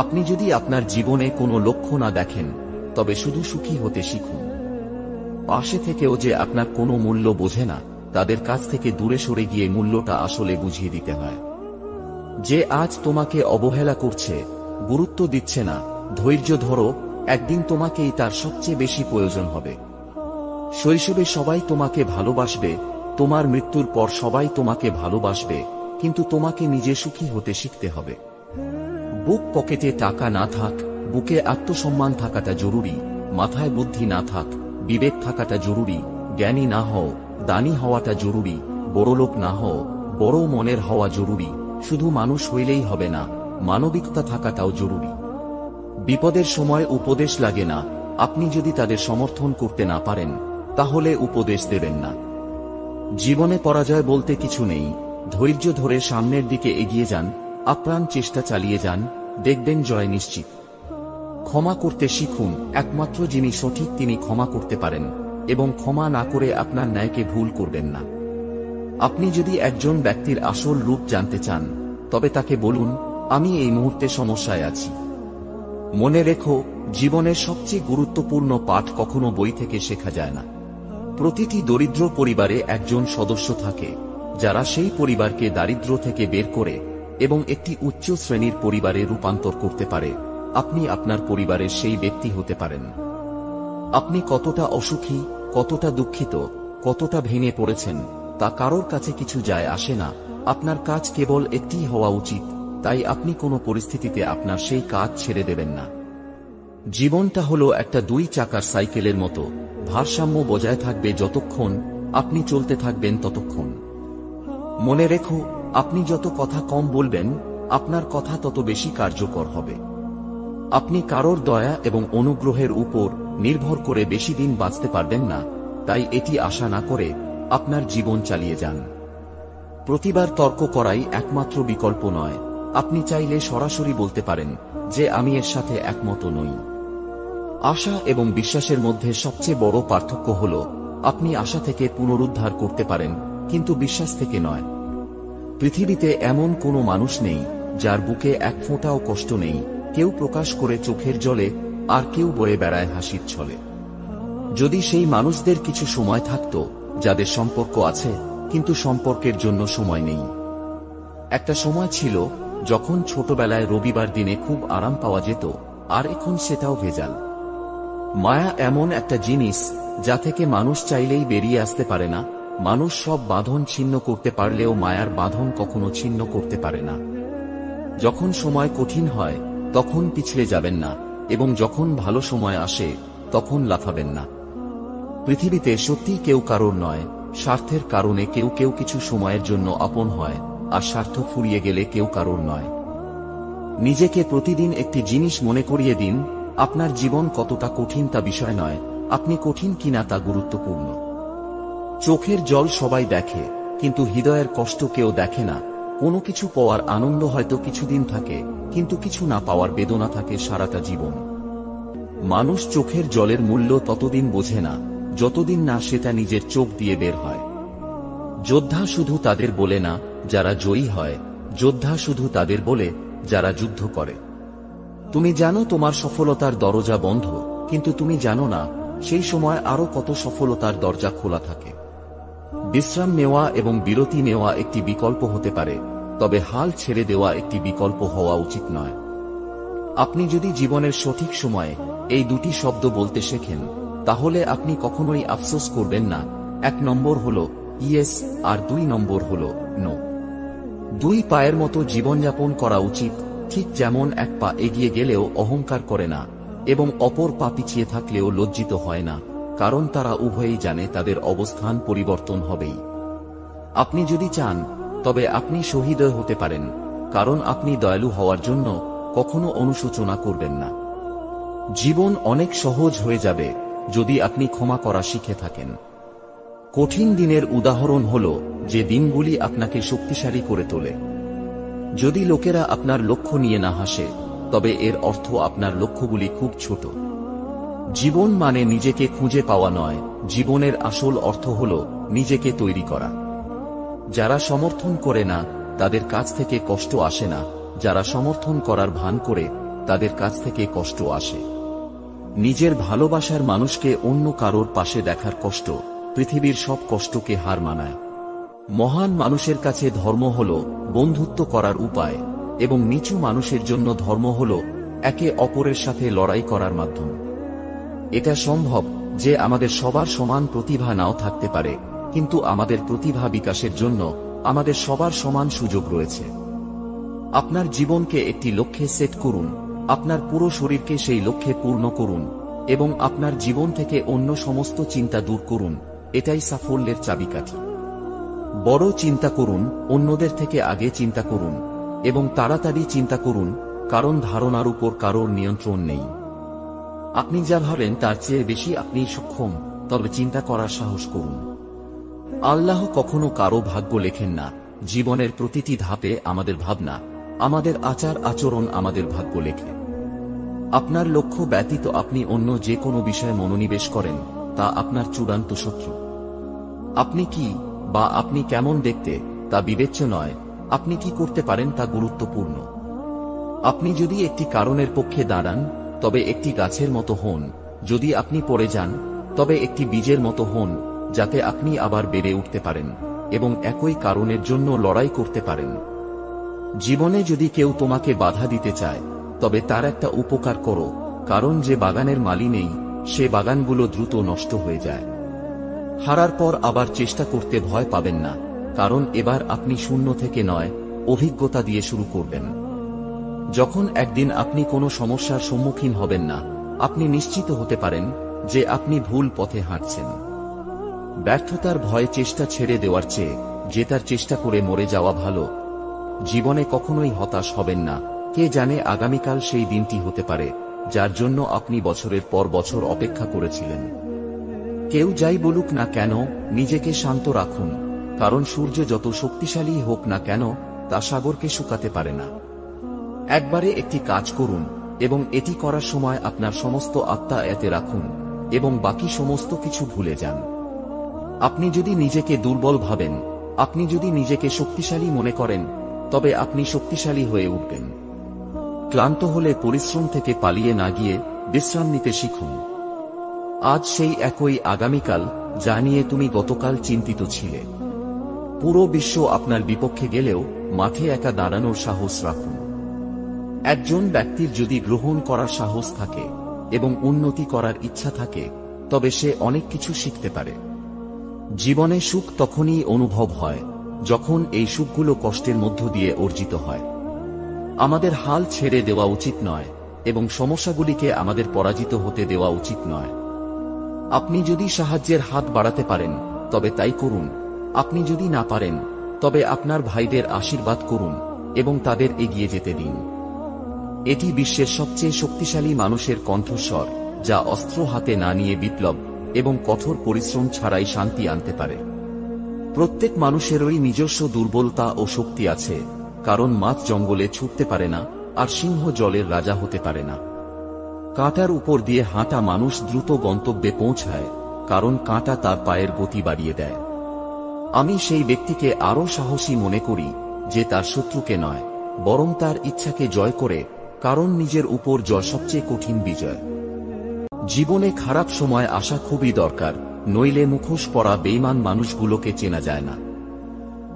Speaker 1: আপনি যদি আপনার জীবনে কোনো লক্ষ্য না দেখেন, তবে শুধু সুখী হতে শিখুন। পাশে থেকেও যে আপনার কোনো মূল্য বোঝে না, তাদের কাছ থেকে দূরে সরে গিয়ে মূল্যটা আসলে বুঝিয়ে দিতে হয়। যে আজ তোমাকে অবহেলা করছে, গুরুত্ব দিচ্ছে না, ধৈর্য ধরো, একদিন তোমাকেই তার সবচেয়ে বেশি প্রয়োজন হবে। শৈশবে সবাই তোমাকে ভালোবাসবে, তোমার মৃত্যুর পর সবাই তোমাকে ভালোবাসবে, কিন্তু তোমাকে নিজে সুখী হতে শিখতে হবে। বুক পকেটে টাকা না থাক, বুকে আত্মসম্মান থাকাটা জরুরি। মাথায় বুদ্ধি না থাক, বিবেক থাকাটা জরুরি। জ্ঞানী না হও, দানী হওয়াটা জরুরি। বড়লোক না হও, বড় মনের হওয়া জরুরি। শুধু মানুষ হইলেই হবে না, মানবিকতা থাকাটাও জরুরি। বিপদের সময় উপদেশ লাগে না, আপনি যদি তাদের সমর্থন করতে না পারেন, তাহলে উপদেশ দেবেন না। জীবনে পরাজয় বলতে কিছু নেই, ধৈর্য ধরে সামনের দিকে এগিয়ে যান, আপ্রাণ চেষ্টা চালিয়ে যান, দেখবেন জয় নিশ্চিত। ক্ষমা করতে শিখুন, একমাত্র যিনি সঠিক তিনি ক্ষমা করতে পারেন, এবং ক্ষমা না করে আপনার ন্যায়কে ভুল করবেন না। আপনি যদি একজন ব্যক্তির আসল রূপ জানতে চান, তবে তাকে বলুন, আমি এই মুহূর্তে সমস্যায় আছি। মনে রেখো, জীবনের সবচেয়ে গুরুত্বপূর্ণ পাঠ কখনো বই থেকে শেখা যায় না। প্রতিটি দরিদ্র পরিবারে একজন সদস্য থাকে, যারা সেই পরিবারকে দারিদ্র্য থেকে বের করে এবং একটি উচ্চ শ্রেণীর পরিবারে রূপান্তর করতে পারে। আপনি আপনার পরিবারের সেই ব্যক্তি হতে পারেন। আপনি কতটা অসুখী, কতটা দুঃখিত, কতটা ভেঙে পড়েছেন, তা কারোর কাছে কিছু যায় আসে না। আপনার কাজ কেবল একটিই হওয়া উচিত, তাই আপনি কোনো পরিস্থিতিতে আপনার সেই কাজ ছেড়ে দেবেন না। জীবনটা হলো একটা 2 চাকার সাইকেলের মতো, ভারসাম্য বজায় থাকবে যতক্ষণ আপনি চলতে থাকবেন ততক্ষণ। মনে রেখো, আপনি যত কথা কম বলবেন, আপনার কথা তত বেশি কার্যকর হবে। আপনি কারোর দয়া এবং অনুগ্রহের উপর নির্ভর করে বেশি দিন বাঁচতে পারবেন না, তাই এটি আশা না করে আপনার জীবন চালিয়ে যান। প্রতিবার তর্ক করাই একমাত্র বিকল্প নয়। আপনি চাইলে সরাসরি বলতে পারেন যে আমি এর সাথে একমত নই। আশা এবং বিশ্বাসের মধ্যে সবচেয়ে বড় পার্থক্য হল, আপনি আশা থেকে পুনরুদ্ধার করতে পারেন, কিন্তু বিশ্বাস থেকে নয়। পৃথিবীতে এমন কোনো মানুষ নেই যার বুকে এক ফোঁটাও কষ্ট নেই। কেউ প্রকাশ করে চোখের জলে, আর কেউ বয়ে বেড়ায় হাসির ছলে। যদি সেই মানুষদের কিছু সময় থাকত যাদের সম্পর্ক আছে কিন্তু সম্পর্কের জন্য সময় নেই। একটা সময় ছিল যখন ছোটবেলায় রবিবার দিনে খুব আরাম পাওয়া যেত, আর এখন সেটাও ভেজাল। মায়া এমন একটা জিনিস যা থেকে মানুষ চাইলেই বেরিয়ে আসতে পারে না। মানুষ সব বাঁধন ছিন্ন করতে পারলেও মায়ার বাঁধন কখনো ছিন্ন করতে পারে না। যখন সময় কঠিন হয় তখন পিছলে যাবেন না, এবং যখন ভালো সময় আসে তখন লাফাবেন না। পৃথিবীতে সত্যিই কেউ কারোর নয়। স্বার্থের কারণে কেউ কেউ কিছু সময়ের জন্য আপন হয়, আর স্বার্থ ফুরিয়ে গেলে কেউ কারোর নয়। নিজেকে প্রতিদিন একটি জিনিস মনে করিয়ে দিন, আপনার জীবন কতটা কঠিন তা বিষয় নয়, আপনি কঠিন কিনা তা গুরুত্বপূর্ণ। চোখের জল সবাই দেখে, কিন্তু হৃদয়ের কষ্ট কেউ দেখে না। কোনো কিছু পাওয়ার আনন্দ হয়তো কিছুদিন থাকে, কিন্তু কিছু না পাওয়ার বেদনা থাকে সারাটা জীবন। মানুষ চোখের জলের মূল্য ততদিন বোঝে না যতদিন না সেটা নিজের চোখ দিয়ে বের হয়। যোদ্ধা শুধু তাদের বলে না যারা জয়ী হয়, যোদ্ধা শুধু তাদের বলে যারা যুদ্ধ করে। তুমি জানো তোমার সফলতার দরজা বন্ধ, কিন্তু তুমি জানো না সেই সময় আরো কত সফলতার দরজা খোলা থাকে। বিশ্রাম নেওয়া এবং বিরতি নেওয়া একটি বিকল্প হতে পারে, তবে হাল ছেড়ে দেওয়া একটি বিকল্প হওয়া উচিত নয়। আপনি যদি জীবনের সঠিক সময়ে এই দুটি শব্দ বলতে শেখেন, তাহলে আপনি কখনোই আফসোস করবেন না। 1 নম্বর হলো ইয়েস, আর 2 নম্বর হলো নো। 2 পায়ের মতো জীবনযাপন করা উচিত, ঠিক যেমন 1 পা এগিয়ে গেলেও অহংকার করে না, এবং অপর পা পিছিয়ে থাকলেও লজ্জিত হয় না, কারণ তারা উভয়েই জানে তাদের অবস্থান পরিবর্তন হবেই। আপনি যদি চান তবে আপনি সহৃদয় হতে পারেন, কারণ আপনি দয়ালু হওয়ার জন্য কখনো অনুশোচনা করবেন না। জীবন অনেক সহজ হয়ে যাবে যদি আপনি ক্ষমা করা শিখে থাকেন। কঠিন দিনের উদাহরণ হল যে দিনগুলি আপনাকে শক্তিশালী করে তোলে। যদি লোকেরা আপনার লক্ষ্য নিয়ে না হাসে, তবে এর অর্থ আপনার লক্ষ্যগুলি খুব ছোট। জীবন মানে নিজেকে খুঁজে পাওয়া নয়, জীবনের আসল অর্থ হল নিজেকে তৈরি করা। যারা সমর্থন করে না তাদের কাছ থেকে কষ্ট আসে না, যারা সমর্থন করার ভান করে তাদের কাছ থেকে কষ্ট আসে। নিজের ভালোবাসার মানুষকে অন্য কারোর পাশে দেখার কষ্ট পৃথিবীর সব কষ্টকে হার মানায়। মহান মানুষের কাছে ধর্ম হল বন্ধুত্ব করার উপায়, এবং নিচু মানুষের জন্য ধর্ম হল একে অপরের সাথে লড়াই করার মাধ্যম। এটা সম্ভব যে আমাদের সবার সমান প্রতিভা নাও থাকতে পারে, কিন্তু আমাদের প্রতিভা বিকাশের জন্য আমাদের সবার সমান সুযোগ রয়েছে। আপনার জীবনকে একটি লক্ষ্যে সেট করুন, আপনার পুরো শরীরকে সেই লক্ষ্যে পূর্ণ করুন, এবং আপনার জীবন থেকে অন্য সমস্ত চিন্তা দূর করুন। এটাই সাফল্যের চাবিকাঠি। বড় চিন্তা করুন, অন্যদের থেকে আগে চিন্তা করুন, এবং তাড়াতাড়ি চিন্তা করুন, কারণ ধারণার উপর কারোর নিয়ন্ত্রণ নেই। আপনি যা ভাবেন তার চেয়ে বেশি আপনি সক্ষম, তবে চিন্তা করার সাহস করুন। আল্লাহ কখনো কারো ভাগ্য লেখেন না। জীবনের প্রতিটি ধাপে আমাদের ভাবনা, আমাদের আচার আচরণ আমাদের ভাগ্য লেখে। আপনার লক্ষ্য ব্যতীত আপনি অন্য যে কোনো বিষয়ে মনোনিবেশ করেন, তা আপনার চূড়ান্ত শত্রু। আপনি কি বা আপনি কেমন দেখতে তা বিবেচ্য নয়, আপনি কি করতে পারেন তা গুরুত্বপূর্ণ। আপনি যদি একটি কারণের পক্ষে দাঁড়ান, তবে একটি গাছের মতো হন। যদি আপনি পড়ে যান, তবে একটি বীজের মতো হন, যাতে আপনি আবার বেড়ে উঠতে পারেন এবং একই কারণের জন্য লড়াই করতে পারেন। জীবনে যদি কেউ তোমাকে বাধা দিতে চায়, তবে তার একটা উপকার করো, কারণ যে বাগানের মালি নেই, সে বাগানগুলো দ্রুত নষ্ট হয়ে যায়। হারার পর আবার চেষ্টা করতে ভয় পাবেন না, কারণ এবার আপনি শূন্য থেকে নয়, অভিজ্ঞতা দিয়ে শুরু করবেন। যখন একদিন আপনি কোনো সমস্যার সম্মুখীন হবেন না, আপনি নিশ্চিত হতে পারেন যে আপনি ভুল পথে হাঁটছেন। ব্যর্থতার ভয়ে চেষ্টা ছেড়ে দেওয়ার চেয়ে জেতার চেষ্টা করে মরে যাওয়া ভালো। জীবনে কখনোই হতাশ হবেন না, কে জানে আগামীকাল সেই দিনটি হতে পারে যার জন্য আপনি বছরের পর বছর অপেক্ষা করেছিলেন। কেউ যাই বলুক না কেন, নিজেকে শান্ত রাখুন, কারণ সূর্য যত শক্তিশালী হোক না কেন তা সাগরকে শুকাতে পারে না। একবারে একটি কাজ করুন, এবং এটি করার সময় আপনার সমস্ত আত্মা এতে রাখুন, এবং বাকি সমস্ত কিছু ভুলে যান। আপনি যদি নিজেকে দুর্বল ভাবেন, আপনি যদি নিজেকে শক্তিশালী মনে করেন, তবে আপনি শক্তিশালী হয়ে উঠবেন। ক্লান্ত হলে পরিশ্রম থেকে পালিয়ে না গিয়ে বিশ্রাম নিতে শিখুন। আজ সেই একই আগামীকাল যা নিয়ে তুমি গতকাল চিন্তিত ছিলে। পুরো বিশ্ব আপনার বিপক্ষে গেলেও মাঠে একা দাঁড়ানোর সাহস রাখুন। একজন ব্যক্তির যদি গ্রহণ করার সাহস থাকে এবং উন্নতি করার ইচ্ছা থাকে, তবে সে অনেক কিছু শিখতে পারে। জীবনে সুখ তখনই অনুভব হয় যখন এই সুখগুলো কষ্টের মধ্য দিয়ে অর্জিত হয়। আমাদের হাল ছেড়ে দেওয়া উচিত নয় এবং সমস্যাগুলিকে আমাদের পরাজিত হতে দেওয়া উচিত নয়। আপনি যদি সাহায্যের হাত বাড়াতে পারেন তবে তাই করুন। আপনি যদি না পারেন তবে আপনার ভাইদের আশীর্বাদ করুন এবং তাদের এগিয়ে যেতে দিন। এটি বিশ্বের সবচেয়ে শক্তিশালী মানুষের কণ্ঠস্বর, যা অস্ত্র হাতে না নিয়ে বিপ্লব এবং কঠোর পরিশ্রম ছাড়াই শান্তি আনতে পারে। প্রত্যেক মানুষেরই নিজস্ব দুর্বলতা ও শক্তি আছে, কারণ মাছ জঙ্গলে ছুটতে পারে না আর সিংহ জলের রাজা হতে পারে না। কাঁটার উপর দিয়ে হাঁটা মানুষ দ্রুত গন্তব্যে পৌঁছায়, কারণ কাঁটা তার পায়ের গতি বাড়িয়ে দেয়। আমি সেই ব্যক্তিকে আরো সাহসী মনে করি যে তার শত্রুকে নয়, বরং তার ইচ্ছাকে জয় করে, কারণ নিজের উপর জয় সবচেয়ে কঠিন বিজয়। জীবনে খারাপ সময় আসা খুবই দরকার, নইলে মুখোশ পরা বেঈমান মানুষগুলোকে চেনা যায় না।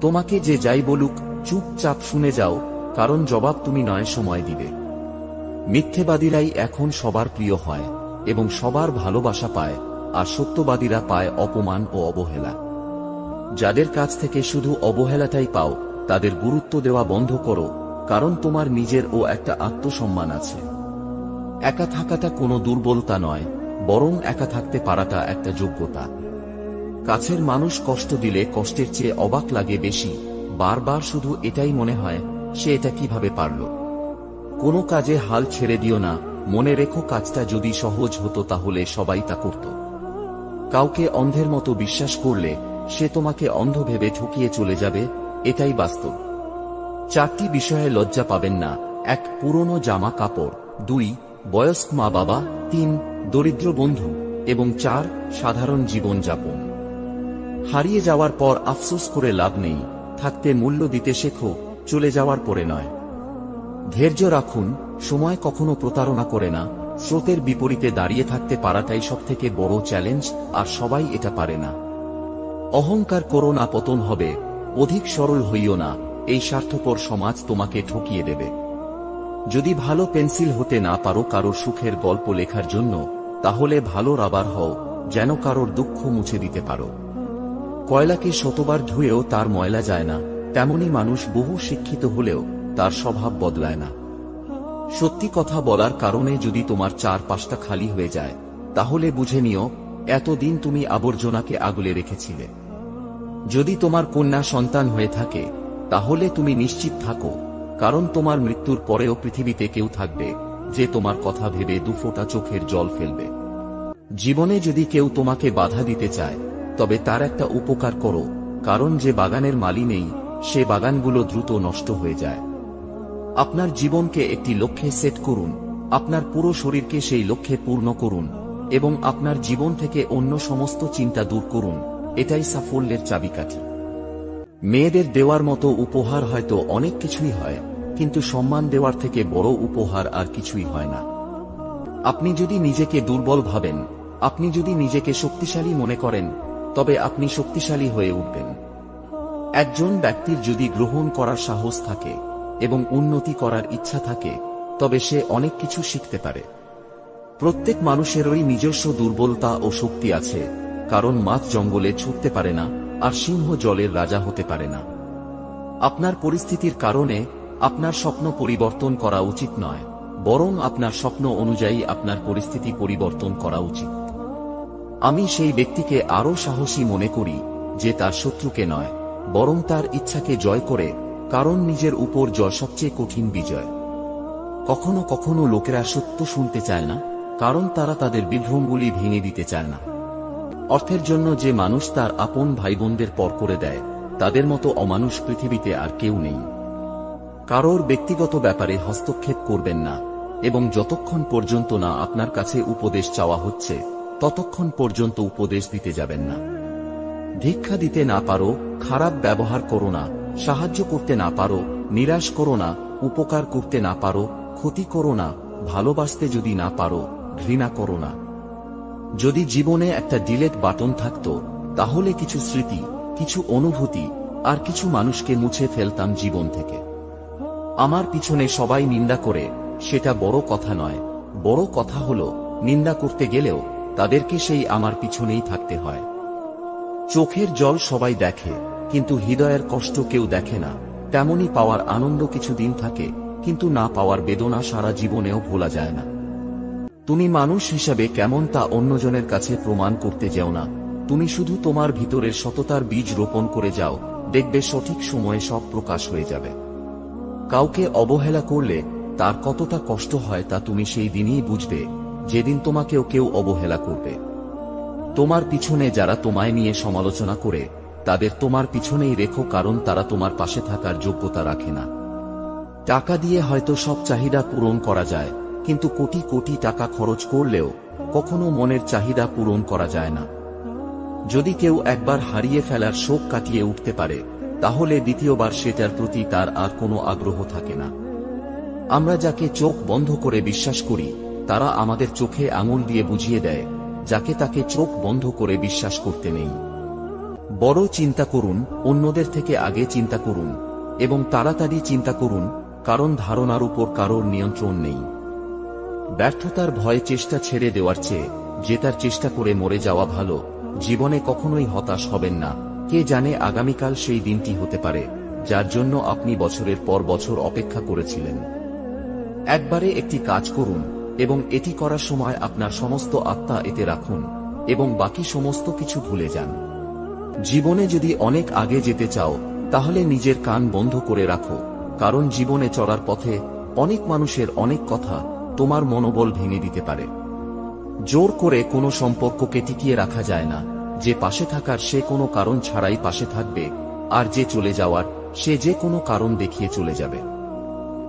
Speaker 1: তোমাকে যে যাই বলুক চুপচাপ শুনে যাও, কারণ জবাব তুমি নয় সময় দিবে। মিথ্যেবাদীরাই এখন সবার প্রিয় হয় এবং সবার ভালোবাসা পায়, আর সত্যবাদীরা পায় অপমান ও অবহেলা। যাদের কাছ থেকে শুধু অবহেলাটাই পাও, তাদের গুরুত্ব দেওয়া বন্ধ করো, কারণ তোমার নিজের ও একটা আত্মসম্মান আছে। একা থাকাটা কোনো দুর্বলতা নয়, বরং একা থাকতে পারাটা একটা যোগ্যতা। কাছের মানুষ কষ্ট দিলে কষ্টের চেয়ে অবাক লাগে বেশি, বারবার শুধু এটাই মনে হয় সে এটা কিভাবে পারল। কোনো কাজে হাল ছেড়ে দিও না, মনে রেখো কাজটা যদি সহজ হতো তাহলে সবাই তা করত। কাউকে অন্ধের মতো বিশ্বাস করলে সে তোমাকে অন্ধ ভেবে ঠকিয়ে চলে যাবে, এটাই বাস্তব। 4টি বিষয়ে লজ্জা পাবেন না। 1. পুরনো জামা কাপড়। 2. বয়স্ক মা বাবা। 3. দরিদ্র বন্ধু। এবং 4. সাধারণ জীবন যাপন। হারিয়ে যাওয়ার পর আফসোস করে লাভ নেই, থাকতে মূল্য দিতে শেখো, চলে যাওয়ার পরে নয়। ধৈর্য রাখুন, সময় কখনো প্রতারণা করে না। স্রোতের বিপরীতে দাঁড়িয়ে থাকতে পারাটাই সবথেকে বড় চ্যালেঞ্জ, আর সবাই এটা পারে না। অহংকার করো না, পতন হবে। অধিক সরল হইও না, এই স্বার্থপর সমাজ তোমাকে ঠকিয়ে দেবে। যদি ভালো পেন্সিল হতে না পারো কারোর সুখের গল্প লেখার জন্য, তাহলে ভালো রাবার হও, যেন কারোর দুঃখ মুছে দিতে পারো। কয়লাকে শতবার ধুয়েও তার ময়লা যায় না, তেমনি মানুষ বহু শিক্ষিত হলেও তার স্বভাব বদলায় না। সত্যি কথা বলার কারণে যদি তোমার চারপাশটা খালি হয়ে যায়, তাহলে বুঝে নিও এতদিন তুমি আবর্জনাকে আগলে রেখেছিলে। যদি তোমার কন্যা সন্তান হয়ে থাকে, তাহলে তুমি নিশ্চিত থাকো, কারণ তোমার মৃত্যুর পরেও পৃথিবীতে কেউ থাকবে যে তোমার কথা ভেবে দুফোঁটা চোখের জল ফেলবে। জীবনে যদি কেউ তোমাকে বাধা দিতে চায়, তবে তার একটা উপকার করো, কারণ যে বাগানের মালি নেই, সে বাগানগুলো দ্রুত নষ্ট হয়ে যায়। আপনার জীবনকে একটি লক্ষ্যে সেট করুন, আপনার পুরো শরীরকে সেই লক্ষ্যে পূর্ণ করুন এবং আপনার জীবন থেকে অন্য সমস্ত চিন্তা দূর করুন। এটাই সাফল্যের চাবিকাঠি। মেয়েদের দেওয়ার মতো উপহার হয়তো অনেক কিছুই হয়, কিন্তু সম্মান দেওয়ার থেকে বড় উপহার আর কিছুই হয় না। আপনি যদি নিজেকে দুর্বল ভাবেন, আপনি যদি নিজেকে শক্তিশালী মনে করেন, তবে আপনি শক্তিশালী হয়ে উঠবেন। একজন ব্যক্তির যদি গ্রহণ করার সাহস থাকে এবং উন্নতি করার ইচ্ছা থাকে, তবে সে অনেক কিছু শিখতে পারে। প্রত্যেক মানুষেরই নিজস্ব দুর্বলতা ও শক্তি আছে, কারণ মাছ জঙ্গলে ছুটতে পারে না আর সিংহ জলের রাজা হতে পারে না। আপনার পরিস্থিতির কারণে আপনার স্বপ্ন পরিবর্তন করা উচিত নয়, বরং আপনার স্বপ্ন অনুযায়ী আপনার পরিস্থিতি পরিবর্তন করা উচিত। আমি সেই ব্যক্তিকে আরো সাহসী মনে করি যে তার শত্রুকে নয়, বরং তার ইচ্ছাকে জয় করে, কারণ নিজের উপর জয় সবচেয়ে কঠিন বিজয়। কখনো কখনো লোকেরা সত্য শুনতে চায় না, কারণ তারা তাদের বিভ্রমগুলি ভেঙে দিতে চায় না। অর্থের জন্য যে মানুষ তার আপন ভাই বোনদের পর করে দেয়, তাদের মতো অমানুষ পৃথিবীতে আর কেউ নেই। কারোর ব্যক্তিগত ব্যাপারে হস্তক্ষেপ করবেন না, এবং যতক্ষণ পর্যন্ত না আপনার কাছে উপদেশ চাওয়া হচ্ছে, ততক্ষণ পর্যন্ত উপদেশ দিতে যাবেন না। ভিক্ষা দিতে না পারো, খারাপ ব্যবহার করো না। সাহায্য করতে না পারো, নিরাশ করো না। উপকার করতে না পারো, ক্ষতি করো না। ভালোবাসতে যদি না পারো, ঘৃণা করো না। যদি জীবনে একটা ডিলেট বাটন থাকতো, তাহলে কিছু স্মৃতি, কিছু অনুভূতি আর কিছু মানুষকে মুছে ফেলতাম জীবন থেকে। আমার পিছনে সবাই নিন্দা করে, সেটা বড় কথা নয়। বড় কথা হলো, নিন্দা করতে গেলেও তাদেরকে সেই আমার পিছনেই থাকতে হয়। চোখের জল সবাই দেখে, কিন্তু হৃদয়ের কষ্ট কেউ দেখে না। তেমনি পাওয়ার আনন্দ কিছুদিন থাকে, কিন্তু না পাওয়ার বেদনা সারা জীবনেও ভোলা যায় না। তুমি মানুষ হিসাবে কেমন তা অন্যজনের কাছে প্রমাণ করতে যেও না। তুমি শুধু তোমার ভিতরের সততার বীজ রোপণ করে যাও, দেখবে সঠিক সময়ে সব প্রকাশ হয়ে যাবে। কাউকে অবহেলা করলে তার কতটা কষ্ট হয় তা তুমি সেই দিনই বুঝবে, যেদিন তোমাকেও কেউ অবহেলা করবে। তোমার পিছনে যারা তোমায় নিয়ে সমালোচনা করে, তাদের তোমার পিছনেই রেখো, কারণ তারা তোমার পাশে থাকার যোগ্যতা রাখে না। টাকা দিয়ে হয়তো সব চাহিদা পূরণ করা যায়, কিন্তু কোটি কোটি টাকা খরচ করলেও কখনো মনের চাহিদা পূরণ করা যায় না। যদি কেউ একবার হারিয়ে ফেলার শোক কাটিয়ে উঠতে পারে, তাহলে দ্বিতীয়বার সেটার প্রতি তার আর কোনো আগ্রহ থাকে না। আমরা যাকে চোখ বন্ধ করে বিশ্বাস করি, তারা আমাদের চোখে আঙুল দিয়ে বুঝিয়ে দেয় যাকে তাকে চোখ বন্ধ করে বিশ্বাস করতে নেই। বড় চিন্তা করুন, অন্যদের থেকে আগে চিন্তা করুন এবং তাড়াতাড়ি চিন্তা করুন, কারণ ধারণার উপর কারোর নিয়ন্ত্রণ নেই। ব্যর্থতার ভয়ে চেষ্টা ছেড়ে দেওয়ার চেয়ে জেতার চেষ্টা করে মরে যাওয়া ভালো। জীবনে কখনোই হতাশ হবেন না। কে জানে আগামীকাল সেই দিনটি হতে পারে যার জন্য আপনি বছরের পর বছর অপেক্ষা করেছিলেন। একবারে একটি কাজ করুন এবং এটি করার সময় আপনার সমস্ত আত্মা এতে রাখুন এবং বাকি সমস্ত কিছু ভুলে যান। জীবনে যদি অনেক আগে যেতে চাও, তাহলে নিজের কান বন্ধ করে রাখো, কারণ জীবনে চলার পথে অনেক মানুষের অনেক কথা তোমার মনোবল ভেঙে দিতে পারে। জোর করে কোনো সম্পর্ককে টিকিয়ে রাখা যায় না। যে পাশে থাকার সে কোনো কারণ ছাড়াই পাশে থাকবে, আর যে চলে যাওয়ার সে যে কোনো কারণ দেখিয়ে চলে যাবে।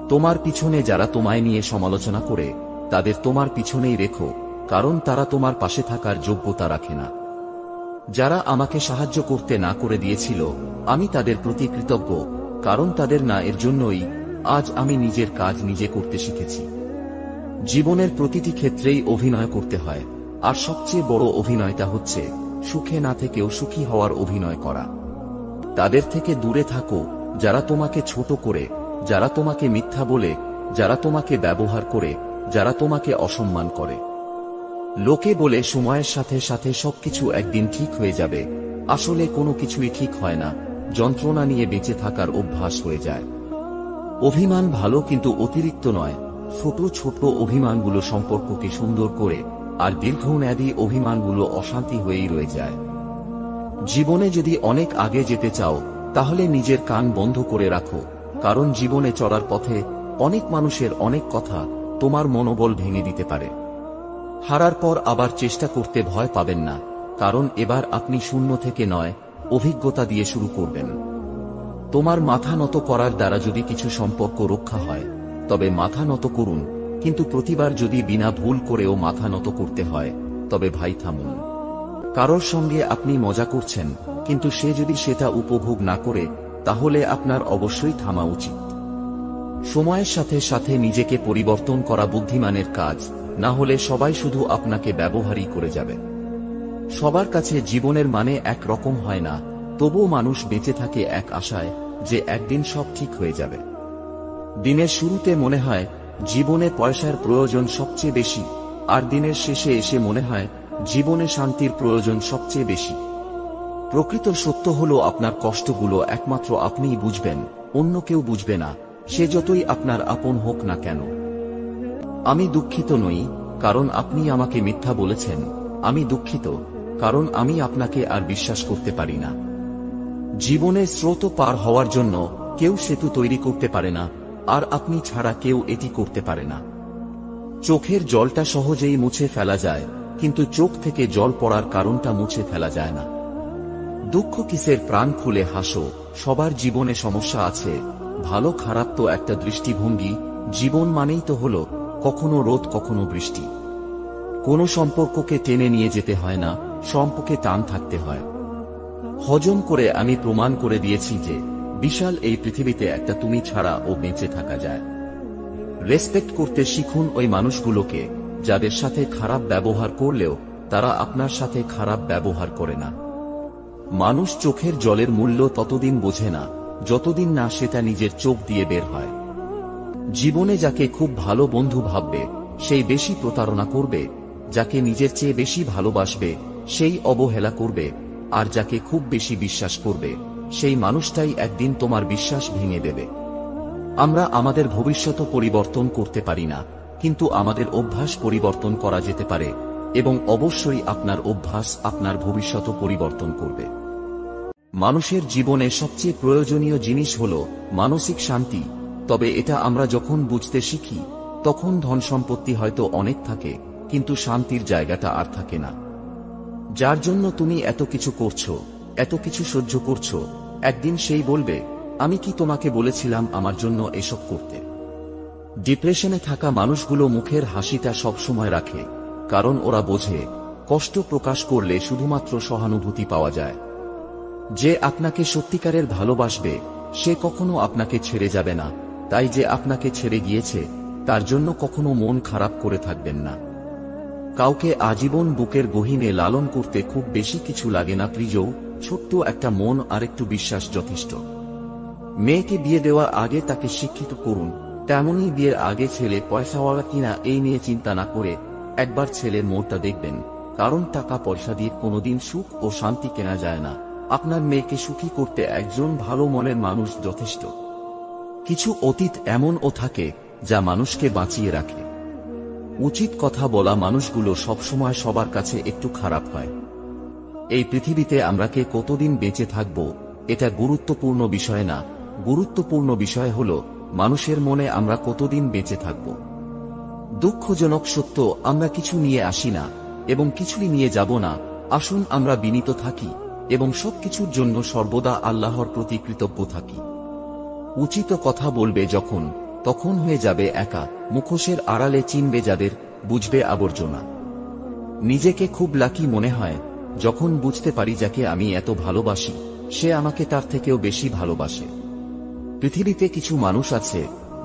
Speaker 1: তোমার পিছনে যারা তোমায় নিয়ে সমালোচনা করে, তাদের তোমার পিছনেই রেখো, কারণ তারা তোমার পাশে থাকার যোগ্যতা রাখে না। যারা আমাকে সাহায্য করতে না করে দিয়েছিল, আমি তাদের প্রতি কৃতজ্ঞ, কারণ তাদের না এর জন্যই আজ আমি নিজের কাজ নিজে করতে শিখেছি। জীবনের প্রতিটি ক্ষেত্রেই অভিনয় করতে হয়, আর সবচেয়ে বড় অভিনয়টা হচ্ছে সুখে না থেকেও সুখী হওয়ার অভিনয় করা। তাদের থেকে দূরে থাকো যারা তোমাকে ছোট করে, যারা তোমাকে মিথ্যা বলে, যারা তোমাকে ব্যবহার করে, যারা তোমাকে অসম্মান করে। লোকে বলে সময়ের সাথে সাথে সবকিছু একদিন ঠিক হয়ে যাবে, আসলে কোনো কিছুই ঠিক হয় না। যন্ত্রণা নিয়ে বেঁচে থাকার অভ্যাস হয়ে যায়। অভিমান ভালো, কিন্তু অতিরিক্ত নয়। ছোট ছোট অভিমানগুলো সম্পর্ককে সুন্দর করে, আর দীর্ঘমেয়াদী অভিমানগুলো অশান্তি হয়েই রয়ে যায়। জীবনে যদি অনেক আগে যেতে চাও, তাহলে নিজের কান বন্ধ করে রাখো, কারণ জীবনে চলার পথে অনেক মানুষের অনেক কথা তোমার মনোবল ভেঙে দিতে পারে। হারার পর আবার চেষ্টা করতে ভয় পাবেন না, কারণ এবার আপনি শূন্য থেকে নয়, অভিজ্ঞতা দিয়ে শুরু করবেন। তোমার মাথা নত করার দ্বারা যদি কিছু সম্পর্ক রক্ষা হয়, তবে মাথা নত করুন, কিন্তু প্রতিবার যদি বিনা ভুল করেও মাথা নত করতে হয়, তবে ভাই থামুন। কারোর সঙ্গে আপনি মজা করছেন, কিন্তু সে যদি সেটা উপভোগ না করে, তাহলে আপনার অবশ্যই থামা উচিত। সময়ের সাথে সাথে নিজেকে পরিবর্তন করা বুদ্ধিমানের কাজ, না হলে সবাই শুধু আপনাকে ব্যবহারই করে যাবে। সবার কাছে জীবনের মানে এক রকম হয় না, তবুও মানুষ বেঁচে থাকে এক আশায় যে একদিন সব ঠিক হয়ে যাবে। দিনের শুরুতে মনে হয় জীবনে পয়সার প্রয়োজন সবচেয়ে বেশি, আর দিনের শেষে এসে মনে হয় জীবনে শান্তির প্রয়োজন সবচেয়ে বেশি। প্রকৃত সত্য হলো আপনার কষ্টগুলো একমাত্র আপনিই বুঝবেন, অন্য কেউ বুঝবে না, সে যতই আপনার আপন হোক না কেন। আমি দুঃখিত নই কারণ আপনি আমাকে মিথ্যা বলেছেন, আমি দুঃখিত কারণ আমি আপনাকে আর বিশ্বাস করতে পারি না। জীবনের স্রোত পার হওয়ার জন্য কেউ সেতু তৈরি করতে পারে না, আর আপনি ছাড়া কেউ এটি করতে পারে না। চোখের জলটা সহজেই মুছে ফেলা যায়, কিন্তু চোখ থেকে জল পড়ার কারণটা মুছে ফেলা যায় না। দুঃখ কিসের, প্রাণ খুলে হাসো। সবার জীবনে সমস্যা আছে, ভালো খারাপ তো একটা দৃষ্টিভঙ্গি। জীবন মানেই তো হলো কখনো রোদ কখনো বৃষ্টি। কোনো সম্পর্ককে টেনে নিয়ে যেতে হয় না, সম্পর্কে টান থাকতে হয়। হজম করে আমি প্রমাণ করে দিয়েছি যে বিশাল এই পৃথিবীতে একটা তুমি ছাড়া ও বেঁচে থাকা যায়। রেসপেক্ট করতে শিখুন ওই মানুষগুলোকে যাদের সাথে খারাপ ব্যবহার করলেও তারা আপনার সাথে খারাপ ব্যবহার করে না। মানুষ চোখের জলের মূল্য ততদিন বোঝে না যতদিন না সেটা নিজের চোখ দিয়ে বের হয়। জীবনে যাকে খুব ভালো বন্ধু ভাববে সেই বেশি প্রতারণা করবে, যাকে নিজের চেয়ে বেশি ভালোবাসবে সেই অবহেলা করবে, আর যাকে খুব বেশি বিশ্বাস করবে সেই মানুষটাই একদিন তোমার বিশ্বাস ভেঙে দেবে। আমরা আমাদের ভবিষ্যৎ পরিবর্তন করতে পারি না, কিন্তু আমাদের অভ্যাস পরিবর্তন করা যেতে পারে, এবং অবশ্যই আপনার অভ্যাস আপনার ভবিষ্যৎ পরিবর্তন করবে। মানুষের জীবনে সবচেয়ে প্রয়োজনীয় জিনিস হল মানসিক শান্তি, তবে এটা আমরা যখন বুঝতে শিখি তখন ধন সম্পত্তি হয়তো অনেক থাকে, কিন্তু শান্তির জায়গাটা আর থাকে না। যার জন্য তুমি এত কিছু করছো, এত কিছু সহ্য করছো, একদিন সেই বলবে, আমি কি তোমাকে বলেছিলাম আমার জন্য এসব করতে? ডিপ্রেশনে থাকা মানুষগুলো মুখের হাসিটা সবসময় রাখে, কারণ ওরা বোঝে কষ্ট প্রকাশ করলে শুধুমাত্র সহানুভূতি পাওয়া যায়। যে আপনাকে সত্যিকারের ভালোবাসবে সে কখনো আপনাকে ছেড়ে যাবে না, তাই যে আপনাকে ছেড়ে গিয়েছে তার জন্য কখনো মন খারাপ করে থাকবেন না। কাউকে আজীবন বুকের গহীনে লালন করতে খুব বেশি কিছু লাগে না প্রিয়, ছোট্ট একটা মন আর একটু বিশ্বাস যথেষ্ট। মেয়েকে বিয়ে দেওয়ার আগে তাকে শিক্ষিত করুন, তেমনই বিয়ের আগে ছেলে পয়সাওয়ালা কিনা এই নিয়ে চিন্তা না করে একবার ছেলের মোড়টা দেখবেন, কারণ টাকা পয়সা দিয়ে কোনোদিন সুখ ও শান্তি কেনা যায় না। আপনার মেয়েকে সুখী করতে একজন ভালো মনের মানুষ যথেষ্ট। কিছু অতীত এমনও থাকে যা মানুষকে বাঁচিয়ে রাখে। উচিত কথা বলা মানুষগুলো সবসময় সবার কাছে একটু খারাপ হয়। এই পৃথিবীতে আমরা কে কতদিন বেঁচে থাকব এটা গুরুত্বপূর্ণ বিষয় না, গুরুত্বপূর্ণ বিষয় হল মানুষের মনে আমরা কতদিন বেঁচে থাকব। দুঃখজনক সত্য, আমরা কিছু নিয়ে আসি না এবং কিছুই নিয়ে যাব না। আসুন আমরা বিনীত থাকি এবং সবকিছুর জন্য সর্বদা আল্লাহর প্রতি কৃতজ্ঞ থাকি। উচিত কথা বলবে যখন, তখন হয়ে যাবে একা, মুখোশের আড়ালে চিনবে যাদের, বুঝবে আবর্জনা। নিজেকে খুব লাকি মনে হয় যখন বুঝতে পারি যাকে আমি এত ভালোবাসি সে আমাকে তার থেকেও বেশি ভালোবাসে। পৃথিবীতে কিছু মানুষ আছে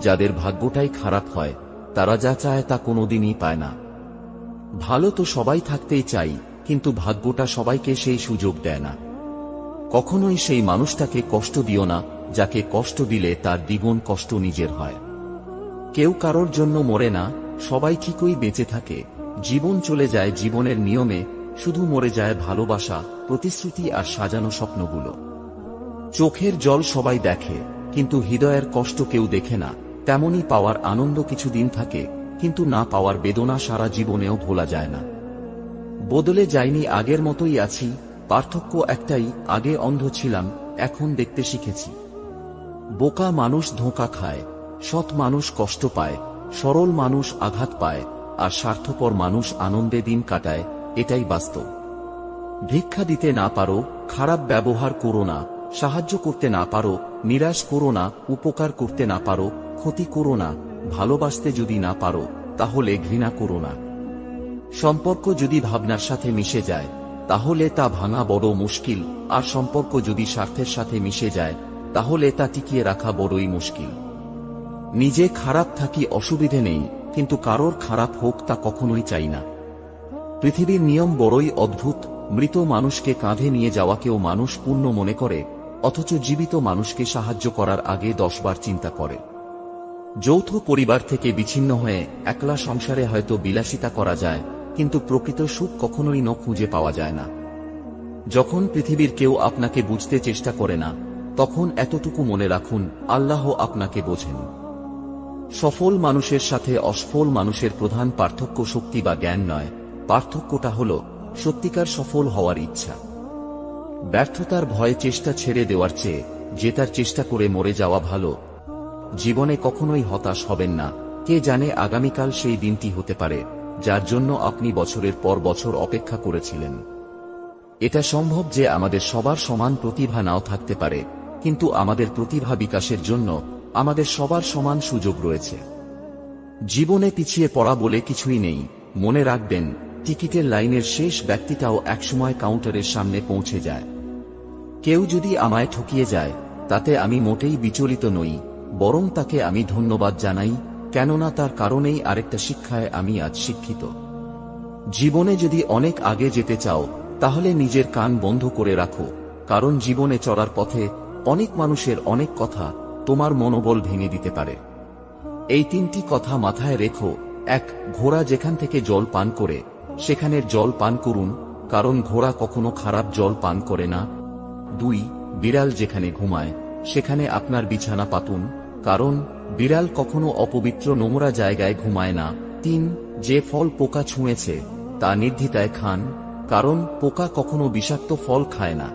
Speaker 1: যাদের ভাগ্যটাই খারাপ হয়, তারা যা চায় তা কোনোদিনই পায় না। ভালো তো সবাই থাকতেই চাই, কিন্তু ভাগ্যটা সবাইকে সেই সুযোগ দেয় না। কখনোই সেই মানুষটাকে কষ্ট দিও না যাকে কষ্ট দিলে তার দ্বিগুণ কষ্ট নিজের হয়। কেউ কারোর জন্য মরে না, সবাই ঠিকই বেঁচে থাকে। জীবন চলে যায় জীবনের নিয়মে, শুধু মরে যায় ভালোবাসা, প্রতিশ্রুতি আর সাজানো স্বপ্নগুলো। চোখের জল সবাই দেখে, কিন্তু হৃদয়ের কষ্ট কেউ দেখে না। তেমনি পাওয়ার আনন্দ কিছুদিন থাকে, কিন্তু না পাওয়ার বেদনা সারা জীবনেও ভোলা যায় না। বদলে যায়নি, আগের মতোই আছি, পার্থক্য একটাই, আগে অন্ধ ছিলাম, এখন দেখতে শিখেছি। বোকা মানুষ ধোঁকা খায়, সৎ মানুষ কষ্ট পায়, সরল মানুষ আঘাত পায়, আর স্বার্থপর মানুষ আনন্দে দিন কাটায়, এটাই বাস্তব। ভিক্ষা দিতে না পারো, খারাপ ব্যবহার করো না। সাহায্য করতে না পারো, নিরাশ করো না। উপকার করতে না পারো, ক্ষতি করো না। ভালোবাসতে যদি না পারো, তাহলে ঘৃণা করো না। সম্পর্ক যদি ভাবনার সাথে মিশে যায়, তাহলে তা ভাঙা বড় মুশকিল, আর সম্পর্ক যদি স্বার্থের সাথে মিশে যায়, তাহলে তা টিকিয়ে রাখা বড়ই মুশকিল। নিজে খারাপ থাকি অসুবিধে নেই, কিন্তু কারোর খারাপ হোক তা কখনোই চাই না। পৃথিবীর নিয়ম বড়ই অদ্ভুত, মৃত মানুষকে কাঁধে নিয়ে যাওয়াকেও মানুষ পুণ্য মনে করে, অথচ জীবিত মানুষকে সাহায্য করার আগে 10 বার চিন্তা করে। যৌথ পরিবার থেকে বিচ্ছিন্ন হয়ে একলা সংসারে হয়তো বিলাসিতা করা যায়, কিন্তু প্রকৃত সুখ কখনোই খুঁজে পাওয়া যায় না। যখন পৃথিবীর কেউ আপনাকে বুঝতে চেষ্টা করে না, তখন এতটুকু মনে রাখুন, আল্লাহ আপনাকে বোঝেন। সফল মানুষের সাথে অসফল মানুষের প্রধান পার্থক্য শক্তি বা জ্ঞান নয়, পার্থক্যটা হল সত্যিকার সফল হওয়ার ইচ্ছা। ব্যর্থতার ভয়ে চেষ্টা ছেড়ে দেওয়ার চেয়ে জেতার চেষ্টা করে মরে যাওয়া ভালো। জীবনে কখনোই হতাশ হবেন না, কে জানে আগামীকাল সেই দিনটি হতে পারে যার জন্য আপনি বছরের পর বছর অপেক্ষা করেছিলেন। এটা সম্ভব যে আমাদের সবার সমান প্রতিভা নাও থাকতে পারে, কিন্তু আমাদের প্রতিভা বিকাশের জন্য আমাদের সবার সমান সুযোগ রয়েছে। জীবনে পিছিয়ে পড়া বলে কিছুই নেই। মনে রাখবেন, টিকিটের লাইনের শেষ ব্যক্তিটাও একসময় কাউন্টারের সামনে পৌঁছে যায়। কেউ যদি আমায় ঠকিয়ে যায়, তাতে আমি মোটেই বিচলিত নই, বরং তাকে আমি ধন্যবাদ জানাই, কেননা তার কারণেই আরেকটা শিক্ষায় আমি আজ শিক্ষিত। জীবনে যদি অনেক আগে যেতে চাও তাহলে নিজের কান বন্ধ করে রাখো, কারণ জীবনে চলার পথে অনেক মানুষের অনেক কথা তোমার মনোবল ভেঙে দিতে পারে। এই তিনটি কথা মাথায় রেখো। 1. ঘোড়া যেখান থেকে জল পান করে সেখানের জল পান করুন, কারণ ঘোড়া কখনো খারাপ জল পান করে না। 2. বিড়াল যেখানে ঘুমায় সেখানে আপনার বিছানা পাতুন, কারণ বিড়াল কখনো অপবিত্র নোংরা জায়গায় ঘুমায় না। 3. যে ফল পোকা ছুঁয়েছে তা নির্দ্বিধায় খান, কারণ পোকা কখনো বিষাক্ত ফল খায় না।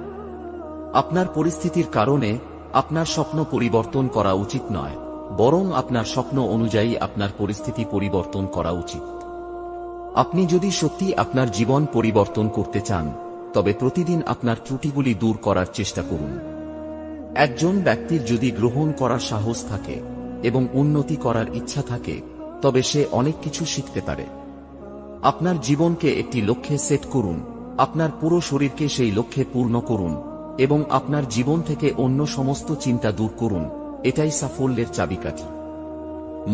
Speaker 1: আপনার পরিস্থিতির কারণে আপনার স্বপ্ন পরিবর্তন করা উচিত নয়, বরং আপনার স্বপ্ন অনুযায়ী আপনার পরিস্থিতি পরিবর্তন করা উচিত। আপনি যদি সত্যি আপনার জীবন পরিবর্তন করতে চান তবে প্রতিদিন আপনার ত্রুটিগুলি দূর করার চেষ্টা করুন। একজন ব্যক্তির যদি গ্রহণ করার সাহস থাকে এবং উন্নতি করার ইচ্ছা থাকে তবে সে অনেক কিছু শিখতে পারে। আপনার জীবনকে একটি লক্ষ্যে সেট করুন, আপনার পুরো শরীরকে সেই লক্ষ্যে পূর্ণ করুন এবং আপনার জীবন থেকে অন্য সমস্ত চিন্তা দূর করুন। এটাই সাফল্যের চাবিকাঠি।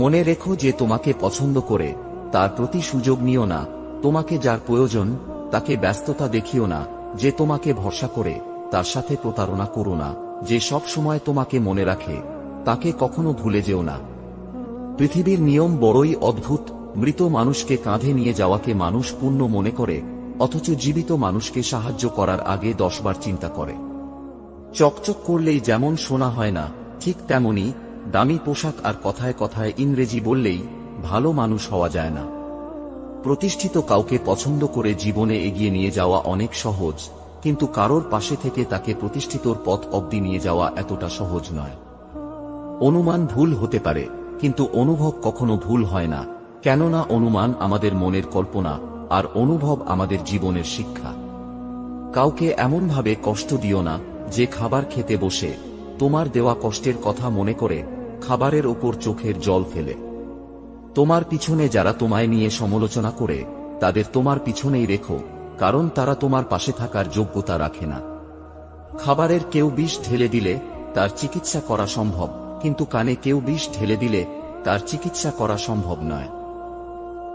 Speaker 1: মনে রেখো, যে তোমাকে পছন্দ করে তার প্রতি সুযোগ নিও না, তোমাকে যার প্রয়োজন তাকে ব্যস্ততা দেখিও না, যে তোমাকে ভরসা করে তার সাথে প্রতারণা করো না, যে সব সময় তোমাকে মনে রাখে তাকে কখনো ভুলে যেও না। পৃথিবীর নিয়ম বড়ই অদ্ভুত। মৃত মানুষকে কাঁধে নিয়ে যাওয়াকে মানুষ পুণ্য মনে করে, অথচ জীবিত মানুষকে সাহায্য করার আগে 10 বার চিন্তা করে। চকচক করলেই যেমন সোনা হয় না, ঠিক তেমনি দামি পোশাক আর কথায় কথায় ইংরেজি বললেই ভালো মানুষ হওয়া যায় না। প্রতিষ্ঠিত কাউকে পছন্দ করে জীবনে এগিয়ে নিয়ে যাওয়া অনেক সহজ, কিন্তু কারোর পাশে থেকে তাকে প্রতিষ্ঠিতর পথ অবধি নিয়ে যাওয়া এতটা সহজ নয়। অনুমান ভুল হতে পারে, কিন্তু অনুভব কখনো ভুল হয় না, কেননা অনুমান আমাদের মনের কল্পনা আর অনুভব আমাদের জীবনের শিক্ষা। কাউকে এমনভাবে কষ্ট দিও না যে খাবার খেতে বসে তোমার দেওয়া কষ্টের কথা মনে করে খাবারের ওপর চোখের জল ফেলে। তোমার পিছনে যারা তোমায় নিয়ে সমালোচনা করে তাদের তোমার পিছনেই রেখো, কারণ তারা তোমার পাশে থাকার যোগ্যতা রাখে না। খাবারের কেউ বিষ ঢেলে দিলে তার চিকিৎসা করা সম্ভব, কিন্তু কানে কেউ বিষ ঢেলে দিলে তার চিকিৎসা করা সম্ভব নয়।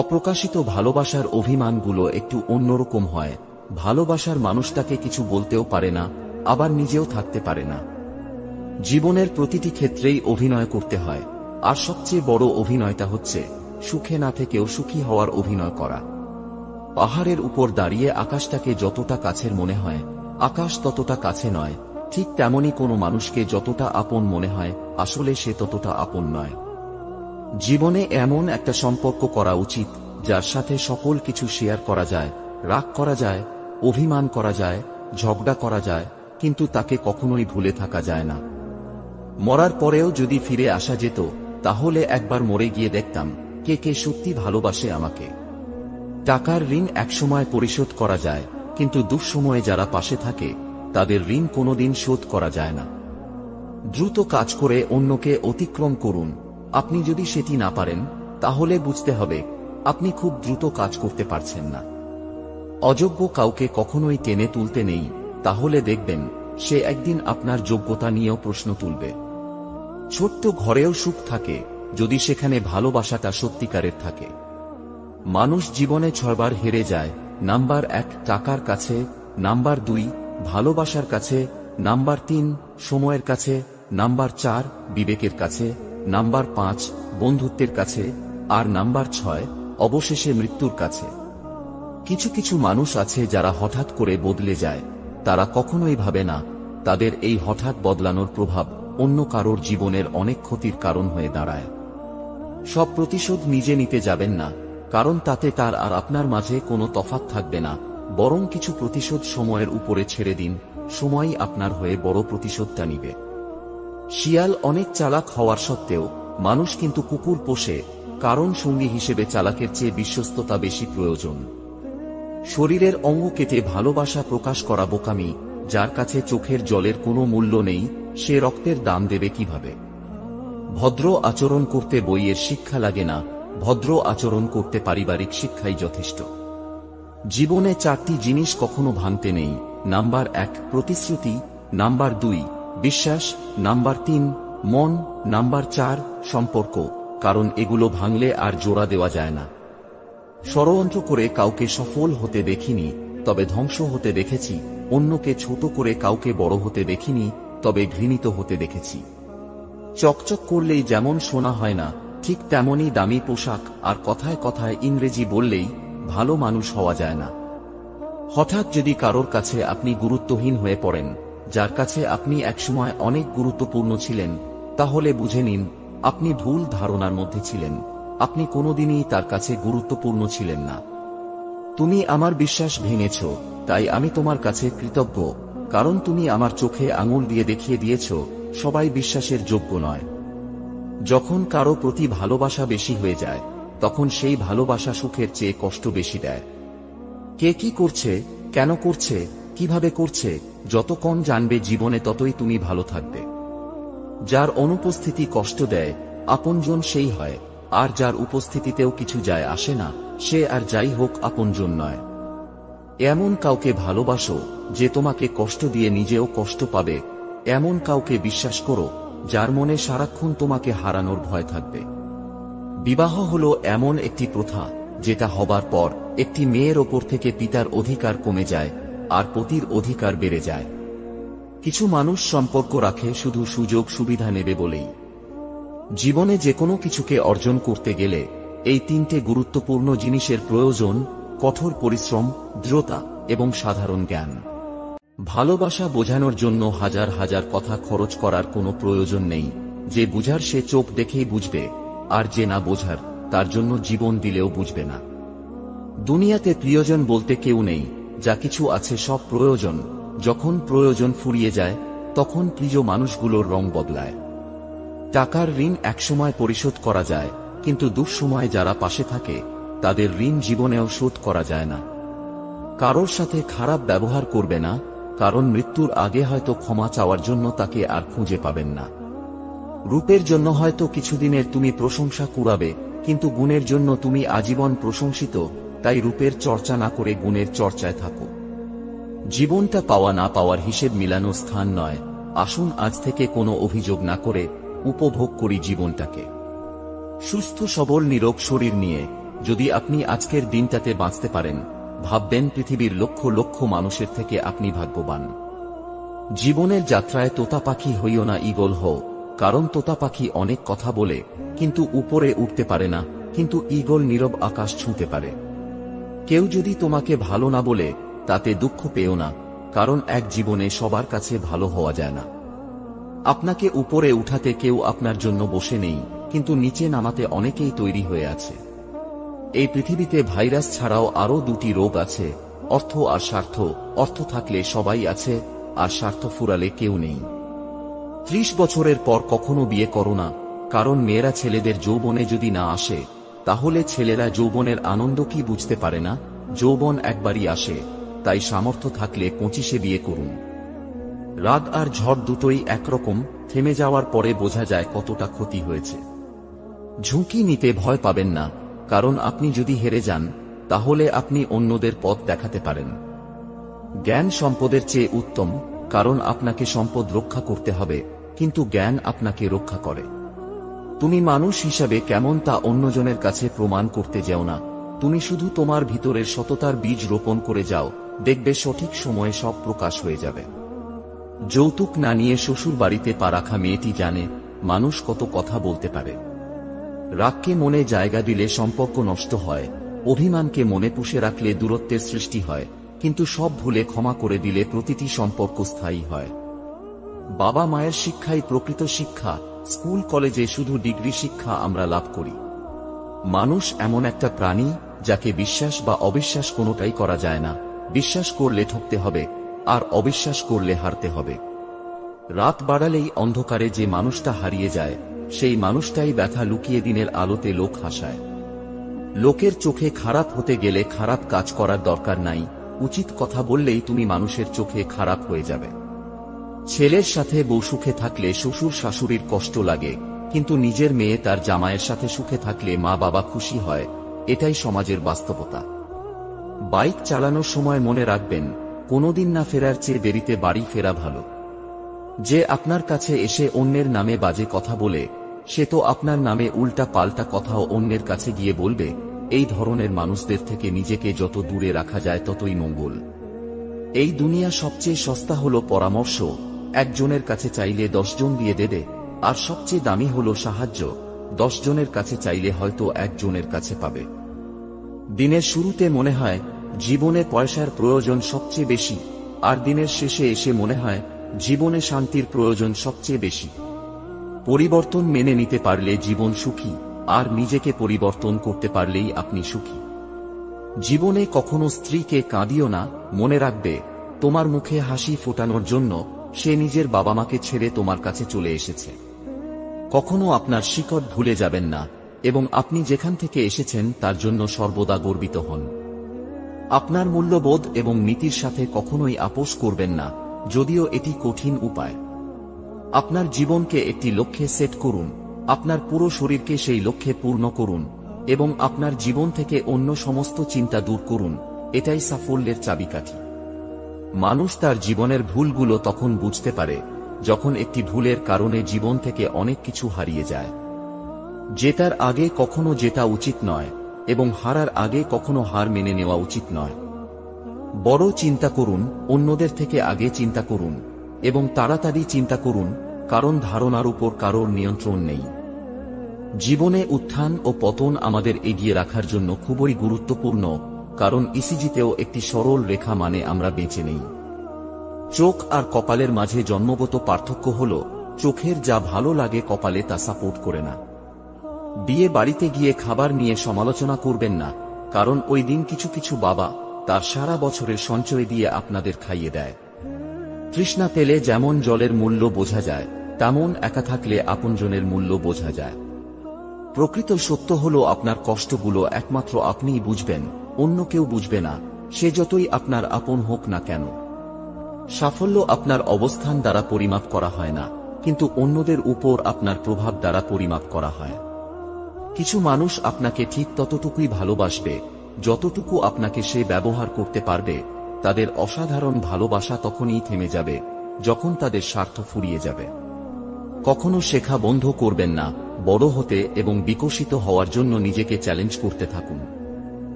Speaker 1: অপ্রকাশিত ভালোবাসার অভিমানগুলো একটু অন্যরকম হয়। ভালোবাসার মানুষটাকে কিছু বলতেও পারে না, আবার নিজেও থাকতে পারে না। জীবনের প্রতিটি ক্ষেত্রেই অভিনয় করতে হয়, আর সবচেয়ে বড় অভিনয়টা হচ্ছে সুখে না থেকেও সুখী হওয়ার অভিনয় করা। পাহাড়ের উপর দাঁড়িয়ে আকাশটাকে যতটা কাছের মনে হয়, আকাশ ততটা কাছে নয়। ঠিক তেমনি কোনো মানুষকে যতটা আপন মনে হয়, আসলে সে ততটা আপন নয়। জীবনে এমন একটা সম্পর্ক করা উচিত যার সাথে সকল কিছু শেয়ার করা যায়, রাগ করা যায়, অভিমান করা যায়, ঝগড়া করা যায়, কিন্তু তাকে কখনোই ভুলে থাকা যায় না। মরার পরেও যদি ফিরে আসা যেত তাহলে একবার মরে গিয়ে দেখতাম কে কে সত্যি ভালোবাসে আমাকে। টাকার ঋণ একসময় পরিশোধ করা যায়, কিন্তু দুঃসময়ে যারা পাশে থাকে তাদের ঋণ কোনোদিন শোধ করা যায় না। দ্রুত কাজ করে অন্যকে অতিক্রম করুন। আপনি যদি সেটি না পারেন তাহলে বুঝতে হবে আপনি খুব দ্রুত কাজ করতে পারছেন না। অযোগ্য কাউকে কখনোই টেনে তুলতে নেই, তাহলে দেখবেন সে একদিন আপনার যোগ্যতা নিয়েও প্রশ্ন তুলবে। ছোট্ট ঘরেও সুখ থাকে যদি সেখানে ভালোবাসাটা সত্যিকারের থাকে। মানুষ জীবনে 6 বার হেরে যায়। নাম্বার 1 টাকার কাছে, নাম্বার 2 ভালোবাসার কাছে, নাম্বার 3 সময়ের কাছে, নাম্বার 4 বিবেকের কাছে, নাম্বার 5 বন্ধুত্বের কাছে, আর নাম্বার 6 অবশেষে মৃত্যুর কাছে। কিছু কিছু মানুষ আছে যারা হঠাৎ করে বদলে যায়, তারা কখনোই ভাবে না তাদের এই হঠাৎ বদলানোর প্রভাব অন্য কারোর জীবনের অনেক ক্ষতির কারণ হয়ে দাঁড়ায়। সব প্রতিশোধ নিজে নিতে যাবেন না, কারণ তাতে তার আর আপনার মাঝে কোনো তফাৎ থাকবে না, বরং কিছু প্রতিশোধ সময়ের উপরে ছেড়ে দিন, সময়ই আপনার হয়ে বড় প্রতিশোধটা নিবে। শিয়াল অনেক চালাক হওয়ার সত্ত্বেও মানুষ কিন্তু কুকুর পোষে, কারণ সঙ্গী হিসেবে চালাকের চেয়ে বিশ্বস্ততা বেশি প্রয়োজন। শরীরের অঙ্গ কেটে ভালোবাসা প্রকাশ করা বোকামি। যার কাছে চোখের জলের কোনো মূল্য নেই সে রক্তের দাম দেবে কিভাবে? ভদ্র আচরণ করতে বইয়ের শিক্ষা লাগে না, ভদ্র আচরণ করতে পারিবারিক শিক্ষাই যথেষ্ট। জীবনে 4টি জিনিস কখনো ভাঙতে নেই। নাম্বার 1 প্রতিশ্রুতি, নাম্বার 2 বিশ্বাস, নাম্বার 3 মন, নাম্বার 4 সম্পর্ক, কারণ এগুলো ভাঙলে আর জোড়া দেওয়া যায় না। ষড়যন্ত্র করে কাউকে সফল হতে দেখিনি, তবে ধ্বংস হতে দেখেছি। অন্যকে ছোট করে কাউকে বড় হতে দেখিনি, তবে ঘৃণিত হতে দেখেছি। চকচক করলেই যেমন সোনা হয় না, ঠিক তেমনই দামি পোশাক আর কথায় কথায় ইংরেজি বললেই ভালো মানুষ হওয়া যায় না। হঠাৎ যদি কারোর কাছে আপনি গুরুত্বহীন হয়ে পড়েন, যার কাছে আপনি একসময় অনেক গুরুত্বপূর্ণ ছিলেন, তাহলে বুঝে নিন আপনি ভুল ধারণার মধ্যে ছিলেন। আপনি কোনোদিনই তার কাছে গুরুত্বপূর্ণ ছিলেন না। তুমি আমার বিশ্বাস ভেঙেছ, তাই আমি তোমার কাছে কৃতজ্ঞ, কারণ তুমি আমার চোখে আঙুল দিয়ে দেখিয়ে দিয়েছ সবাই বিশ্বাসের যোগ্য নয়। যখন কারো প্রতি ভালোবাসা বেশি হয়ে যায়, তখন সেই ভালোবাসা সুখের চেয়ে কষ্ট বেশি দেয়। কে কি করছে, কেন করছে, কিভাবে করছে, যত কম জানবে জীবনে ততই তুমি ভালো থাকবে। যার অনুপস্থিতি কষ্ট দেয়, আপনজন সেই হয়, আর যার উপস্থিতিতেও কিছু যায় আসে না, সে আর যাই হোক আপনজন নয়। এমন কাউকে ভালোবাসো যে তোমাকে কষ্ট দিয়ে নিজেও কষ্ট পাবে। এমন কাউকে বিশ্বাস করো যার মনে সারাক্ষণ তোমাকে হারানোর ভয় থাকবে। বিবাহ হলো এমন একটি প্রথা যেটা হবার পর একটি মেয়ের ওপর থেকে পিতার অধিকার কমে যায় আর পতির অধিকার বেড়ে যায়। কিছু মানুষ সম্পর্ক রাখে শুধু সুযোগ সুবিধা নেবে বলেই। জীবনে যে কোনো কিছুকে অর্জন করতে গেলে এই তিনটে গুরুত্বপূর্ণ জিনিসের প্রয়োজন: কঠোর পরিশ্রম, দৃঢ়তা এবং সাধারণ জ্ঞান। ভালোবাসা বোঝানোর জন্য হাজার হাজার কথা খরচ করার কোনো প্রয়োজন নেই। যে বুঝার সে চোখ দেখেই বুঝবে, আর যে না বোঝার তার জন্য জীবন দিলেও বুঝবে না। দুনিয়াতে প্রিয়জন বলতে কেউ নেই, যা কিছু আছে সব প্রয়োজন। যখন প্রয়োজন ফুরিয়ে যায়, তখন প্রিয় মানুষগুলোর রং বদলায়। টাকার ঋণ একসময় পরিশোধ করা যায়, কিন্তু দুঃসময়ে যারা পাশে থাকে তাদের ঋণ জীবনেও শোধ করা যায় না। কারোর সাথে খারাপ ব্যবহার করবে না, কারণ মৃত্যুর আগে হয়তো ক্ষমা চাওয়ার জন্য তাকে আর খুঁজে পাবেন না। রূপের জন্য হয়তো কিছুদিনের তুমি প্রশংসা কুড়াবে, কিন্তু গুণের জন্য তুমি আজীবন প্রশংসিত। তাই রূপের চর্চা না করে গুণের চর্চায় থাকো। জীবনটা পাওয়া না পাওয়ার হিসেব মিলানোর স্থান নয়। আসুন আজ থেকে কোনো অভিযোগ না করে উপভোগ করি জীবনটাকে। সুস্থ সবল নিরোগ শরীর নিয়ে যদি আপনি আজকের দিনটাতে বাঁচতে পারেন, ভাববেন পৃথিবীর লক্ষ লক্ষ মানুষের থেকে আপনি ভাগ্যবান। জীবনের যাত্রায় তোতা পাখি হইও না, ঈগল হও। কারণ তোতা পাখি অনেক কথা বলে কিন্তু উপরে উঠতে পারে না, কিন্তু ঈগল নীরব আকাশ ছুঁতে পারে। কেউ যদি তোমাকে ভালো না বলে তাতে দুঃখ পেও না, কারণ এক জীবনে সবার কাছে ভালো হওয়া যায় না। আপনাকে উপরে উঠাতে কেউ আপনার জন্য বসে নেই, কিন্তু নিচে নামাতে অনেকেই তৈরি হয়ে আছে। এই পৃথিবীতে ভাইরাস ছাড়াও আরো দুটি রোগ আছে: অর্থ আর স্বার্থ। অর্থ থাকলে সবাই আছে, আর স্বার্থ ফুরালে কেউ নেই। 30 বছরের পর কখনো বিয়ে করো না, কারণ মেয়েরা ছেলেদের যৌবনে যদি না আসে, তাহলে ছেলেরা যৌবনের আনন্দ কি বুঝতে পারে না। যৌবন একবারই আসে, তাই সামর্থ্য থাকলে 25-এ বিয়ে করুন। রাগ আর ঝড় দুটোই একরকম, থেমে যাওয়ার পরে বোঝা যায় কতটা ক্ষতি হয়েছে। ঝুঁকি নিতে ভয় পাবেন না, কারণ আপনি যদি হেরে যান তাহলে আপনি অন্যদের পথ দেখাতে পারেন। জ্ঞান সম্পদের চেয়ে উত্তম, কারণ আপনাকে সম্পদ রক্ষা করতে হবে, কিন্তু জ্ঞান আপনাকে রক্ষা করে। তুমি মানুষ হিসাবে কেমন তা অন্যজনের কাছে প্রমাণ করতে যেও না। তুমি শুধু তোমার ভিতরের সততার বীজ রোপণ করে যাও, দেখবে সঠিক সময়ে সব প্রকাশ হয়ে যাবে। যৌতুক না নিয়ে শ্বশুর বাড়িতে পা রাখা মেয়েটি জানে মানুষ কত কথা বলতে পারে। রাগকে মনে জায়গা দিলে সম্পর্ক নষ্ট হয়, অভিমানকে মনে পুষে রাখলে দূরত্বের সৃষ্টি হয়, কিন্তু সব ভুলে ক্ষমা করে দিলে প্রতিটি সম্পর্ক স্থায়ী হয়। বাবা মায়ের শিক্ষাই প্রকৃত শিক্ষা। স্কুল কলেজে শুধু ডিগ্রি শিক্ষা আমরা লাভ করি। মানুষ এমন একটা প্রাণী যাকে বিশ্বাস বা অবিশ্বাস কোনোটাই করা যায় না। বিশ্বাস করলে ঠকতে হবে, আর অবিশ্বাস করলে হারতে হবে। রাত বাড়ালেই অন্ধকারে যে মানুষটা হারিয়ে যায়, সেই মানুষটাই ব্যথা লুকিয়ে দিনের আলোতে লোক হাসায়। লোকের চোখে খারাপ হতে গেলে খারাপ কাজ করার দরকার নাই, উচিত কথা বললেই তুমি মানুষের চোখে খারাপ হয়ে যাবে। ছেলের সাথে বউ সুখে থাকলে শ্বশুর শাশুড়ির কষ্ট লাগে, কিন্তু নিজের মেয়ে তার জামাইয়ের সাথে সুখে থাকলে মা বাবা খুশি হয়। এটাই সমাজের বাস্তবতা। বাইক চালানোর সময় মনে রাখবেন, কোনোদিন না ফেরার চেয়ে দেরিতে বাড়ি ফেরা ভালো। যে আপনার কাছে এসে অন্যের নামে বাজে কথা বলে, সে তো আপনার নামে উল্টা পাল্টা কথাও অন্যের কাছে গিয়ে বলবে। এই ধরনের মানুষদের থেকে নিজেকে যত দূরে রাখা যায় ততই মঙ্গল। এই দুনিয়া সবচেয়ে সস্তা হলো পরামর্শ, একজনের কাছে চাইলে 10 জন দিয়ে দেবে, আর সবচেয়ে দামি হলো সাহায্য, 10 জনের কাছে চাইলে হয়তো 1 জনের কাছে পাবে। দিনের শুরুতে মনে হয় জীবনে পয়সার প্রয়োজন সবচেয়ে বেশি, আর দিনের শেষে এসে মনে হয় জীবনে শান্তির প্রয়োজন সবচেয়ে বেশি। পরিবর্তন মেনে নিতে পারলে জীবন সুখী, আর নিজেকে পরিবর্তন করতে পারলেই আপনি সুখী। জীবনে কখনো স্ত্রীকে কাঁদিও না, মনে রাখবে তোমার মুখে হাসি ফোটানোর জন্য সে নিজের বাবা মাকে ছেড়ে তোমার কাছে চলে এসেছে। কখনো আপনার শিকড় ভুলে যাবেন না, এবং আপনি যেখান থেকে এসেছেন তার জন্য সর্বদা গর্বিত হন। আপনার মূল্যবোধ এবং নীতির সাথে কখনোই আপোষ করবেন না, যদিও এটি কঠিন উপায়। আপনার জীবনকে একটি লক্ষ্যে সেট করুন, আপনার পুরো শরীরকে সেই লক্ষ্যে পূর্ণ করুন, এবং আপনার জীবন থেকে অন্য সমস্ত চিন্তা দূর করুন। এটাই সাফল্যের চাবিকাঠি। মানুষ তার জীবনের ভুলগুলো তখন বুঝতে পারে যখন একটি ভুলের কারণে জীবন থেকে অনেক কিছু হারিয়ে যায়। জেতার আগে কখনো জেতা উচিত নয়, এবং হারার আগে কখনো হার মেনে নেওয়া উচিত নয়। বড় চিন্তা করুন, অন্যদের থেকে আগে চিন্তা করুন, এবং তাড়াতাড়ি চিন্তা করুন, কারণ ধারণার উপর কারোর নিয়ন্ত্রণ নেই। জীবনে উত্থান ও পতন আমাদের এগিয়ে রাখার জন্য খুবই গুরুত্বপূর্ণ, কারণ ইসিজিতেও একটি সরল রেখা মানে আমরা বেঁচে নেই। চোখ আর কপালের মাঝে জন্মগত পার্থক্য হল চোখের যা ভালো লাগে কপালে তা সাপোর্ট করে না। বিয়ে বাড়িতে গিয়ে খাবার নিয়ে সমালোচনা করবেন না, কারণ ওই দিন কিছু কিছু বাবা তার সারা বছরের সঞ্চয় দিয়ে আপনাদের খাইয়ে দেয়। তৃষ্ণা পেলে যেমন জলের মূল্য বোঝা যায়, তেমন একা থাকলে আপনজনের মূল্য বোঝা যায়। প্রকৃত সত্য হল আপনার কষ্টগুলো একমাত্র আপনিই বুঝবেন, অন্য কেউ বুঝবে না, সে যতই আপনার আপন হোক না কেন। সাফল্য আপনার অবস্থান দ্বারা পরিমাপ করা হয় না, কিন্তু অন্যদের উপর আপনার প্রভাব দ্বারা পরিমাপ করা হয়। কিছু মানুষ আপনাকে ঠিক ততটুকুই ভালোবাসবে যতটুকু আপনাকে সে ব্যবহার করতে পারবে। তাদের অসাধারণ ভালোবাসা তখনই থেমে যাবে যখন তাদের স্বার্থ ফুরিয়ে যাবে। কখনো শেখা বন্ধ করবেন না, বড় হতে এবং বিকশিত হওয়ার জন্য নিজেকে চ্যালেঞ্জ করতে থাকুন।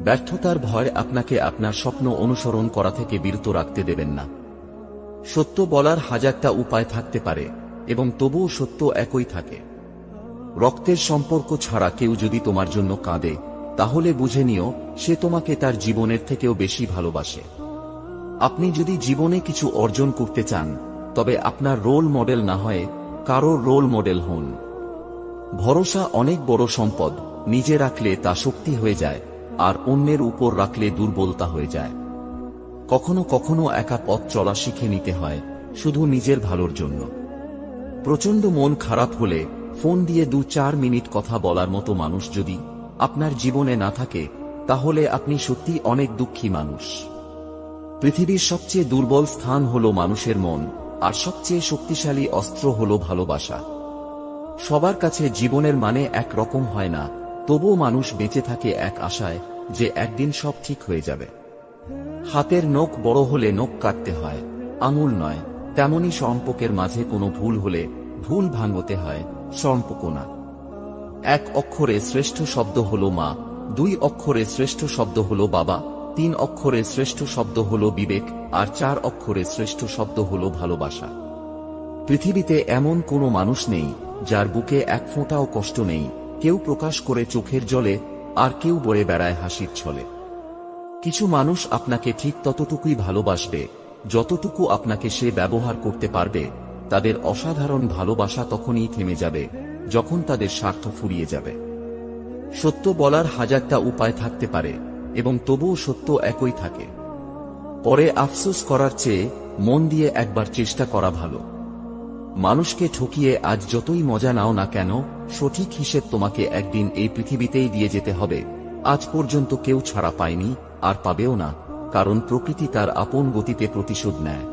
Speaker 1: ব্যর্থতার ভয় আপনাকে আপনার স্বপ্ন অনুসরণ করা থেকে বিরত রাখতে দেবেন না। সত্য বলার হাজারটা উপায় থাকতে পারে, এবং তবুও সত্য একই থাকে। রক্তের সম্পর্ক ছাড়া কেউ যদি তোমার জন্য কাঁদে, তাহলে বুঝে নিও সে তোমাকে তার জীবনের থেকেও বেশি ভালোবাসে। আপনি যদি জীবনে কিছু অর্জন করতে চান, তবে আপনার রোল মডেল না হয়ে কারোর রোল মডেল হন। ভরসা অনেক বড় সম্পদ, নিজে রাখলে তা শক্তি হয়ে যায়, আর অন্যের উপর রাখলে দুর্বলতা হয়ে যায়। কখনো কখনো একা পথ চলা শিখে নিতে হয়, শুধু নিজের ভালোর জন্য। প্রচন্ড মন খারাপ হলে ফোন দিয়ে 2-4 মিনিট কথা বলার মতো মানুষ যদি আপনার জীবনে না থাকে, তাহলে আপনি সত্যি অনেক দুঃখী মানুষ। পৃথিবীর সবচেয়ে দুর্বল স্থান হল মানুষের মন, আর সবচেয়ে শক্তিশালী অস্ত্র হল ভালোবাসা। সবার কাছে জীবনের মানে এক রকম হয় না, তবুও মানুষ বেঁচে থাকে এক আশায় যে একদিন সব ঠিক হয়ে যাবে। হাতের নখ বড় হলে নখ কাটতে হয়, আঙুল নয়। তেমনি সম্পর্কের মাঝে কোনো ভুল হলে ভুল ভাঙতে হয়, সম্পর্ক না। 1 অক্ষরে শ্রেষ্ঠ শব্দ হল মা, 2 অক্ষরে শ্রেষ্ঠ শব্দ হল বাবা, 3 অক্ষরে শ্রেষ্ঠ শব্দ হল বিবেক, আর 4 অক্ষরে শ্রেষ্ঠ শব্দ হল ভালোবাসা। পৃথিবীতে এমন কোনো মানুষ নেই যার বুকে এক ফোঁটাও কষ্ট নেই, কেউ প্রকাশ করে চোখের জলে, আর কেউ বয়ে বেড়ায় হাসির ছলে। কিছু মানুষ আপনাকে ঠিক ততটুকুই ভালোবাসবে যতটুকু আপনাকে সে ব্যবহার করতে পারবে। তাদের অসাধারণ ভালোবাসা তখনই থেমে যাবে যখন তাদের স্বার্থ ফুরিয়ে যাবে। সত্য বলার হাজারটা উপায় থাকতে পারে, এবং তবুও সত্য একই থাকে। পরে আফসোস করার চেয়ে মন দিয়ে একবার চেষ্টা করা ভালো। মানুষকে ঠকিয়ে আজ যতই মজা নাও না কেন, সঠিক হিসেব তোমাকে একদিন এই পৃথিবীতেই দিয়ে যেতে হবে। আজ পর্যন্ত কেউ ছাড়া পায়নি, আর পাবেও না, কারণ প্রকৃতি তার আপন গতিতে প্রতিশোধ নেয়।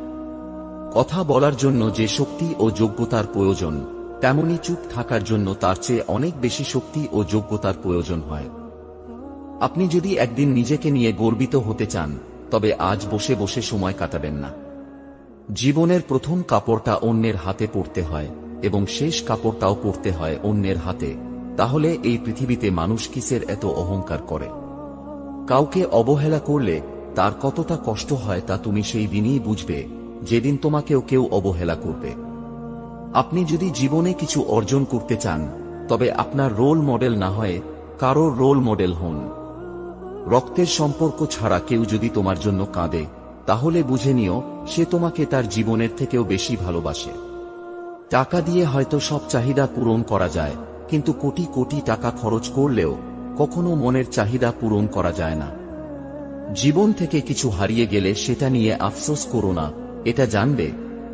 Speaker 1: কথা বলার জন্য যে শক্তি ও যোগ্যতার প্রয়োজন, তেমনি চুপ থাকার জন্য তার চেয়ে অনেক বেশি শক্তি ও যোগ্যতার প্রয়োজন হয়। আপনি যদি একদিন নিজেকে নিয়ে গর্বিত হতে চান, তবে আজ বসে বসে সময় কাটাবেন না। জীবনের প্রথম কাপড়টা অন্যের হাতে পরতে হয়, এবং শেষ কাপড়টাও পরতে হয় অন্যের হাতে, তাহলে এই পৃথিবীতে মানুষ কিসের এত অহংকার করে? কাউকে অবহেলা করলে তার কতটা কষ্ট হয় তা তুমি সেই দিনই বুঝবে, যেদিন তোমাকেও কেউ অবহেলা করবে। আপনি যদি জীবনে কিছু অর্জন করতে চান, তবে আপনার রোল মডেল না হয়ে কারোর রোল মডেল হন। রক্তের সম্পর্ক ছাড়া কেউ যদি তোমার জন্য কাঁদে, তাহলে বুঝে নিও সে তোমাকে তার জীবনের থেকেও বেশি ভালোবাসে। টাকা দিয়ে হয়তো সব চাহিদা পূরণ করা যায়, কিন্তু কোটি কোটি টাকা খরচ করলেও কখনো মনের চাহিদা পূরণ করা যায় না। জীবন থেকে কিছু হারিয়ে গেলে সেটা নিয়ে আফসোস করো না, এটা জানবে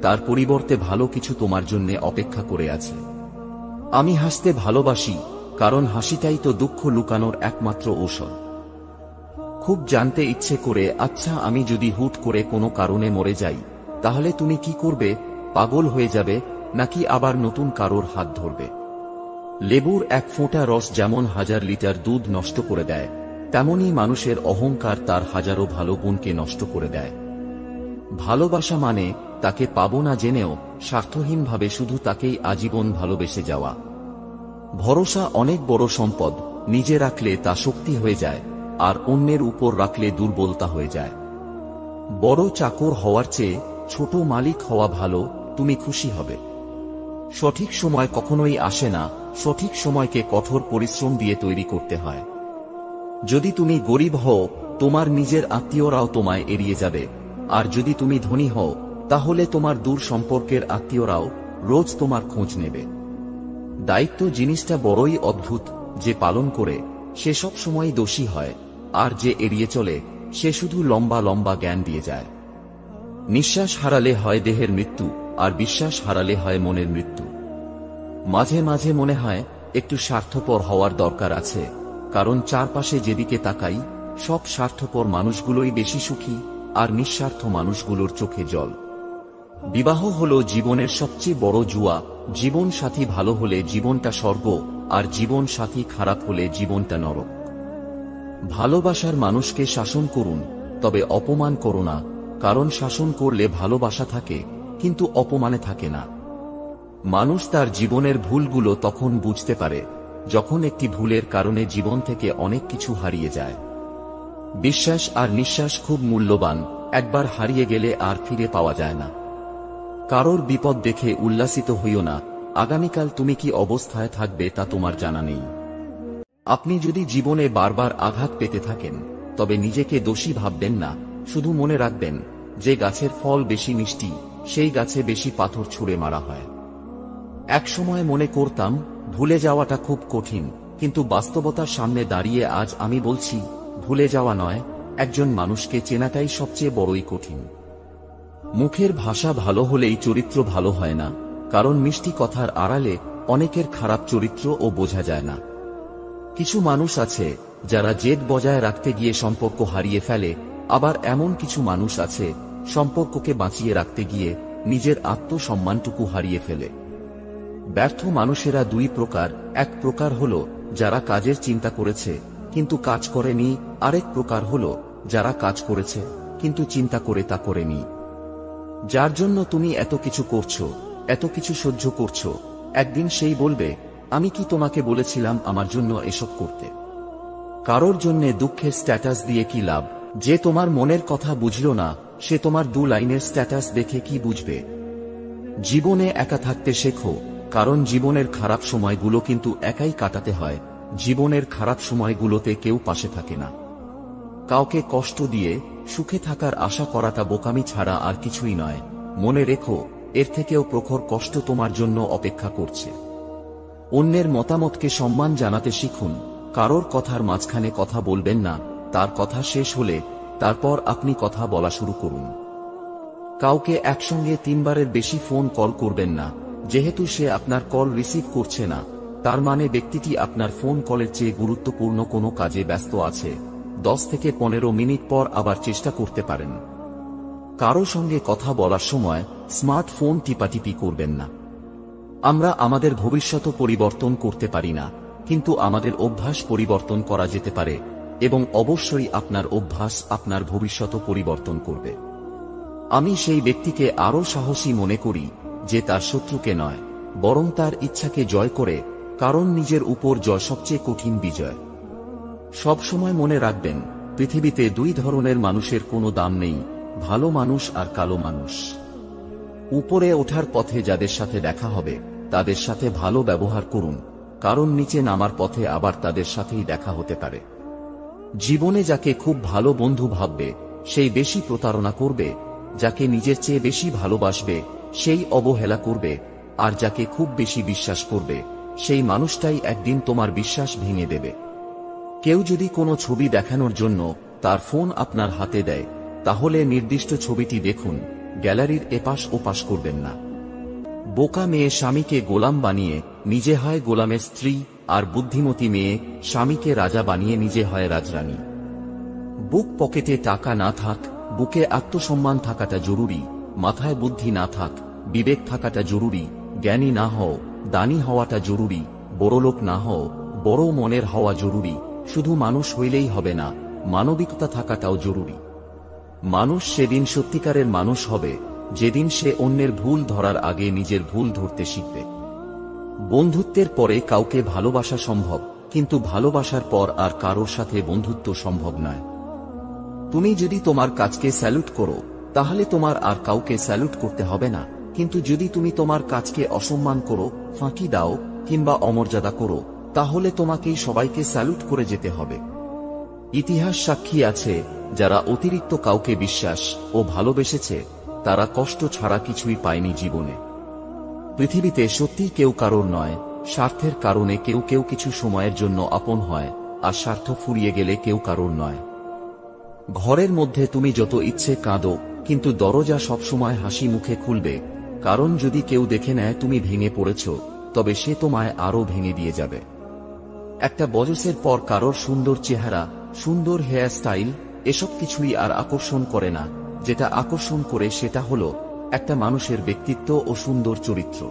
Speaker 1: তার পরিবর্তে ভালো কিছু তোমার জন্য অপেক্ষা করে আছে। আমি হাসতে ভালোবাসি, কারণ হাসিটাই তো দুঃখ লুকানোর একমাত্র ঔষধ। খুব জানতে ইচ্ছে করে, আচ্ছা আমি যদি হুট করে কোনো কারণে মরে যাই, তাহলে তুমি কি করবে? পাগল হয়ে যাবে, নাকি আবার নতুন কারোর হাত ধরবে? লেবুর এক ফোঁটা রস যেমন 1000 লিটার দুধ নষ্ট করে দেয়, তেমনি মানুষের অহংকার তার হাজারো ভালো গুণকে নষ্ট করে দেয়। ভালোবাসা মানে তাকে পাবো না জেনেও স্বার্থহীনভাবে শুধু তাকেই আজীবন ভালোবেসে যাওয়া। ভরসা অনেক বড় সম্পদ, নিজে রাখলে তা শক্তি হয়ে যায়, আর অন্যের উপর রাখলে দুর্বলতা হয়ে যায়। বড় চাকর হওয়ার চেয়ে ছোট মালিক হওয়া ভালো, তুমি খুশি হবে। সঠিক সময় কখনোই আসে না, সঠিক সময়কে কঠোর পরিশ্রম দিয়ে তৈরি করতে হয়। যদি তুমি গরিব হও, তোমার নিজের আত্মীয়রাও তোমায় এড়িয়ে যাবে, আর যদি তুমি ধনী হও, তাহলে তোমার দূর সম্পর্কের আত্মীয়রাও রোজ তোমার খোঁজ নেবে। দায়িত্ব জিনিসটা বড়ই অদ্ভুত, যে পালন করে সে সব সময় দোষী হয়, আর যে এড়িয়ে চলে সে শুধু লম্বা লম্বা জ্ঞান দিয়ে যায়। নিঃশ্বাস হারালে হয় দেহের মৃত্যু, আর বিশ্বাস হারালে হয় মনের মৃত্যু। মাঝে মাঝে মনে হয় একটু স্বার্থপর হওয়ার দরকার আছে, কারণ চারপাশে যেদিকে তাকাই সব স্বার্থপর মানুষগুলোই বেশি সুখী, আর নিঃস্বার্থ মানুষগুলোর চোখে জল। বিবাহ হলো জীবনের সবচেয়ে বড় জুয়া। জীবন সাথী ভালো হলে জীবনটা স্বর্গ, আর জীবন সাথী খারাপ হলে জীবনটা নরক। ভালোবাসার মানুষকে শাসন করুন, তবে অপমান করো না, কারণ শাসন করলে ভালোবাসা থাকে, কিন্তু অপমানে থাকে না। মানুষ তার জীবনের ভুলগুলো তখন বুঝতে পারে, যখন একটি ভুলের কারণে জীবন থেকে অনেক কিছু হারিয়ে যায়। বিশ্বাস আর নিঃশ্বাস খুব মূল্যবান, একবার হারিয়ে গেলে আর ফিরে পাওয়া যায় না। কারোর বিপদ দেখে উল্লাসিত হইও না, আগামীকাল তুমি কি অবস্থায় থাকবে তা তোমার জানা নেই। আপনি যদি জীবনে বারবার আঘাত পেতে থাকেন, তবে নিজেকে দোষী ভাববেন না, শুধু মনে রাখবেন যে গাছের ফল বেশি মিষ্টি, সেই গাছে বেশি পাথর ছুঁড়ে মারা হয়। একসময় মনে করতাম ভুলে যাওয়াটা খুব কঠিন, কিন্তু বাস্তবতার সামনে দাঁড়িয়ে আজ আমি বলছি, ভুলে যাওয়া নয়, একজন মানুষকে চেনাটাই সবচেয়ে বড়ই কঠিন। মুখের ভাষা ভালো হলেই চরিত্র ভালো হয় না, কারণ মিষ্টি কথার আড়ালে অনেকের খারাপ চরিত্র ও বোঝা যায় না। কিছু মানুষ আছে যারা জেদ বজায় রাখতে গিয়ে সম্পর্ক হারিয়ে ফেলে, আবার এমন কিছু মানুষ আছে সম্পর্ককে বাঁচিয়ে রাখতে গিয়ে নিজের আত্মসম্মানটুকু হারিয়ে ফেলে। ব্যর্থ মানুষেরা দুই প্রকার, এক প্রকার হল যারা কাজের চিন্তা করেছে কিন্তু কাজ করেনি, আরেক প্রকার হল যারা কাজ করেছে কিন্তু চিন্তা করে তা করেনি। যার জন্য তুমি এত কিছু করছো, এত কিছু সহ্য করছো, একদিন সেই বলবে, আমি কি তোমাকে বলেছিলাম আমার জন্য এসব করতে? কারোর জন্যে দুঃখের স্ট্যাটাস দিয়ে কি লাভ? যে তোমার মনের কথা বুঝল না, সে তোমার 2 লাইনের স্ট্যাটাস দেখে কি বুঝবে? জীবনে একা থাকতে শেখো, কারণ জীবনের খারাপ সময়গুলো কিন্তু একাই কাটাতে হয়। জীবনের খারাপ সময়গুলোতে কেউ পাশে থাকে না। কাউকে কষ্ট দিয়ে সুখে থাকার আশা করাটা বোকামি ছাড়া আর কিছুই নয়। মনে রেখো, এর থেকেও প্রখর কষ্ট তোমার জন্য অপেক্ষা করছে। অন্যের মতামতকে সম্মান জানাতে শিখুন। কারোর কথার মাঝখানে কথা বলবেন না, তার কথা শেষ হলে তারপর আপনি কথা বলা শুরু করুন। কাউকে একসঙ্গে 3 বারের বেশি ফোন কল করবেন না। যেহেতু সে আপনার কল রিসিভ করছে না, তার মানে ব্যক্তিটি আপনার ফোন কলের চেয়ে গুরুত্বপূর্ণ কোনো কাজে ব্যস্ত আছে। 10 থেকে 15 মিনিট পর আবার চেষ্টা করতে পারেন। কারো সঙ্গে কথা বলার সময় স্মার্টফোন টিপাটিপি করবেন না। আমরা আমাদের ভবিষ্যৎ পরিবর্তন করতে পারি না, কিন্তু আমাদের অভ্যাস পরিবর্তন করা যেতে পারে, এবং অবশ্যই আপনার অভ্যাস আপনার ভবিষ্যৎ পরিবর্তন করবে। আমি সেই ব্যক্তিকে আরো সাহসী মনে করি যে তার শত্রুকে নয়, বরং তার ইচ্ছাকে জয় করে কারণ নিজের উপর জয় সবচেয়ে কঠিন বিজয়। সব সময় মনে রাখবেন, পৃথিবীতে দুই ধরনের মানুষের কোনো দাম নেই, ভালো মানুষ আর কালো মানুষ। উপরে ওঠার পথে যাদের সাথে দেখা হবে তাদের সাথে ভালো ব্যবহার করুন, কারণ নিচে নামার পথে আবার তাদের সাথেই দেখা হতে পারে। জীবনে যাকে খুব ভালো বন্ধু ভাববে সেই বেশি প্রতারণা করবে, যাকে নিজের চেয়ে বেশি ভালোবাসবে সেই অবহেলা করবে, আর যাকে খুব বেশি বিশ্বাস করবে সেই মানুষটাই একদিন তোমার বিশ্বাস ভেঙে দেবে। কেউ যদি কোনো ছবি দেখানোর জন্য তার ফোন আপনার হাতে দেয়, তাহলে নির্দিষ্ট ছবিটি দেখুন, গ্যালারির এপাশ ওপাশ করবেন না। বোকা মেয়ে স্বামীকে গোলাম বানিয়ে নিজে হয় গোলামের স্ত্রী, আর বুদ্ধিমতী মেয়ে স্বামীকে রাজা বানিয়ে নিজে হয় রাজরানী। বুক পকেটে টাকা না থাক, বুকে আত্মসম্মান থাকাটা জরুরি। মাথায় বুদ্ধি না থাক, বিবেক থাকাটা জরুরি। জ্ঞানী না হও, দানী হওয়াটা জরুরি। বড়লোক না হও, বড় মনের হওয়া জরুরি। শুধু মানুষ হইলেই হবে না, মানবিকতা থাকাটাও জরুরি। মানুষ সেদিন সত্যিকারের মানুষ হবে যেদিন সে অন্যের ভুল ধরার আগে নিজের ভুল ধরতে শিখবে। বন্ধুত্বের পরে কাউকে ভালোবাসা সম্ভব, কিন্তু ভালোবাসার পর আর কারোর সাথে বন্ধুত্ব সম্ভব নয়। তুমি যদি তোমার কাজকে স্যালুট করো, তাহলে তোমার আর কাউকে স্যালুট করতে হবে না। কিন্তু যদি তুমি তোমার কাজকে অসম্মান করো, ফাঁকি দাও কিংবা অমর্যাদা করো, তাহলে তোমাকেই সবাইকে স্যালুট করে যেতে হবে। ইতিহাস সাক্ষী আছে, যারা অতিরিক্ত কাউকে বিশ্বাস ও ভালোবেসেছে তারা কষ্ট ছাড়া কিছুই পায়নি জীবনে। পৃথিবীতে সত্যি কেউ কারোর নয়, স্বার্থের কারণে কেউ কেউ কিছু সময়ের জন্য আপন হয়, আর স্বার্থ ফুরিয়ে গেলে কেউ কারোর নয়। ঘরের মধ্যে তুমি যত ইচ্ছে কাঁদো, কিন্তু দরজা সবসময় হাসি মুখে খুলবে, কারণ যদি কেউ দেখে নেয় তুমি ভেঙে পড়েছ, তবে সে তোমায় আরো ভেঙে দিয়ে যাবে। একটা বয়সের পর কারোর সুন্দর চেহারা, সুন্দর হেয়ার স্টাইল এসব কিছুই আর আকর্ষণ করে না। যেটা আকর্ষণ করে সেটা হলো একটা মানুষের ব্যক্তিত্ব ও সুন্দর চরিত্র।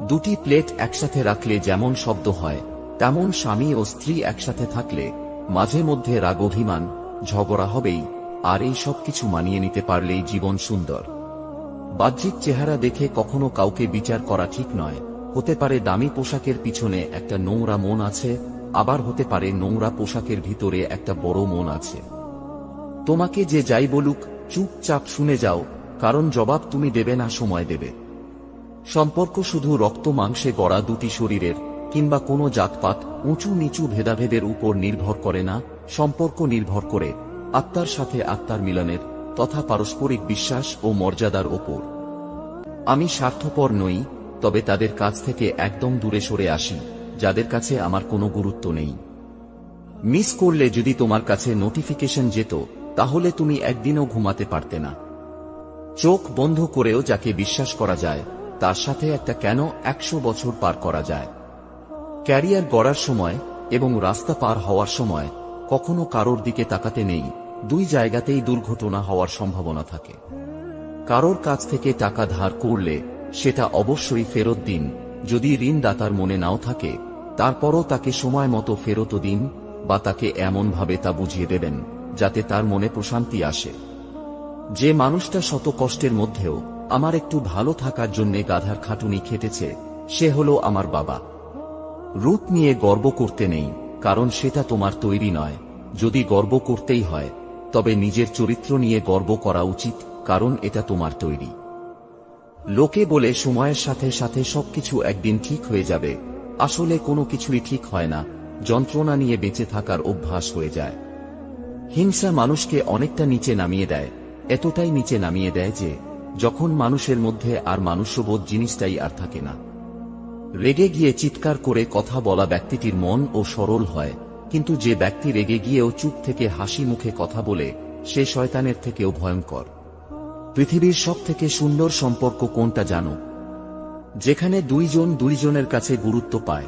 Speaker 1: দুটি প্লেট একসাথে রাখলে যেমন শব্দ হয়, তেমন স্বামী ও স্ত্রী একসাথে থাকলে মাঝে মধ্যে রাগ অভিমান ঝগড়া হবেই, আর এই সব কিছু মানিয়ে নিতে পারলেই জীবন সুন্দর। বাহ্যিক চেহারা দেখে কখনো কাউকে বিচার করা ঠিক নয়। হতে পারে দামি পোশাকের পিছনে একটা নোংরা মন আছে, আবার হতে পারে নোংরা পোশাকের ভিতরে একটা বড় মন আছে। তোমাকে যে যাই বলুক চুপচাপ শুনে যাও, কারণ জবাব তুমি দেবে না, সময় দেবে। সম্পর্ক শুধু রক্ত মাংসে গড়া দুটি শরীরের কিংবা কোনো জাতপাত উঁচু নিচু ভেদাভেদের উপর নির্ভর করে না। সম্পর্ক নির্ভর করে আত্মার সাথে আত্মার মিলনের তথা পারস্পরিক বিশ্বাস ও মর্যাদার ওপর। আমি স্বার্থপর নই, তবে তাদের কাছ থেকে একদম দূরে সরে আসি যাদের কাছে আমার কোনো গুরুত্ব নেই। মিস করলে যদি তোমার কাছে নোটিফিকেশন যেত, তাহলে তুমি একদিনও ঘুমাতে পারতে না। চোখ বন্ধ করেও যাকে বিশ্বাস করা যায়, তার সাথে একটা কেন 100 বছর পার করা যায়। ক্যারিয়ার গড়ার সময় এবং রাস্তা পার হওয়ার সময় কখনো কারোর দিকে তাকাতে নেই। দুই জায়গাতেই দুর্ঘটনা হওয়ার সম্ভাবনা থাকে। কারোর কাছ থেকে টাকা ধার করলে সেটা অবশ্যই ফেরত দিন। যদি ঋণদাতার মনে নাও থাকে, তারপরও তাকে সময় মতো ফেরত দিন, বা তাকে এমনভাবে তা বুঝিয়ে দেবেন যাতে তার মনে প্রশান্তি আসে। যে মানুষটা শত কষ্টের মধ্যেও আমার একটু ভালো থাকার জন্য গাধার খাটুনি খেটেছে, সে হলো আমার বাবা। রূপ নিয়ে গর্ব করতে নেই, কারণ সেটা তোমার তৈরি নয়। যদি গর্ব করতেই হয়, তবে নিজের চরিত্র নিয়ে গর্ব করা উচিত, কারণ এটা তোমার তৈরি। লোকে বলে সময়ের সাথে সাথে সবকিছু একদিন ঠিক হয়ে যাবে, আসলে কোনো কিছুই ঠিক হয় না। যন্ত্রণা নিয়ে বেঁচে থাকার অভ্যাস হয়ে যায়। হিংসা মানুষকে অনেকটা নিচে নামিয়ে দেয়, এতটাই নিচে নামিয়ে দেয় যে যখন মানুষের মধ্যে আর মানুষ্যবোধ জিনিসটাই আর থাকে না। রেগে গিয়ে চিৎকার করে কথা বলা ব্যক্তিটির মন ও সরল হয়, কিন্তু যে ব্যক্তি রেগে গিয়েও চুপ থেকে হাসি মুখে কথা বলে, সে শয়তানের থেকেও ভয়ঙ্কর। পৃথিবীর সবথেকে সুন্দর সম্পর্ক কোনটা জানো? যেখানে দুইজন দুইজনের কাছে গুরুত্ব পায়।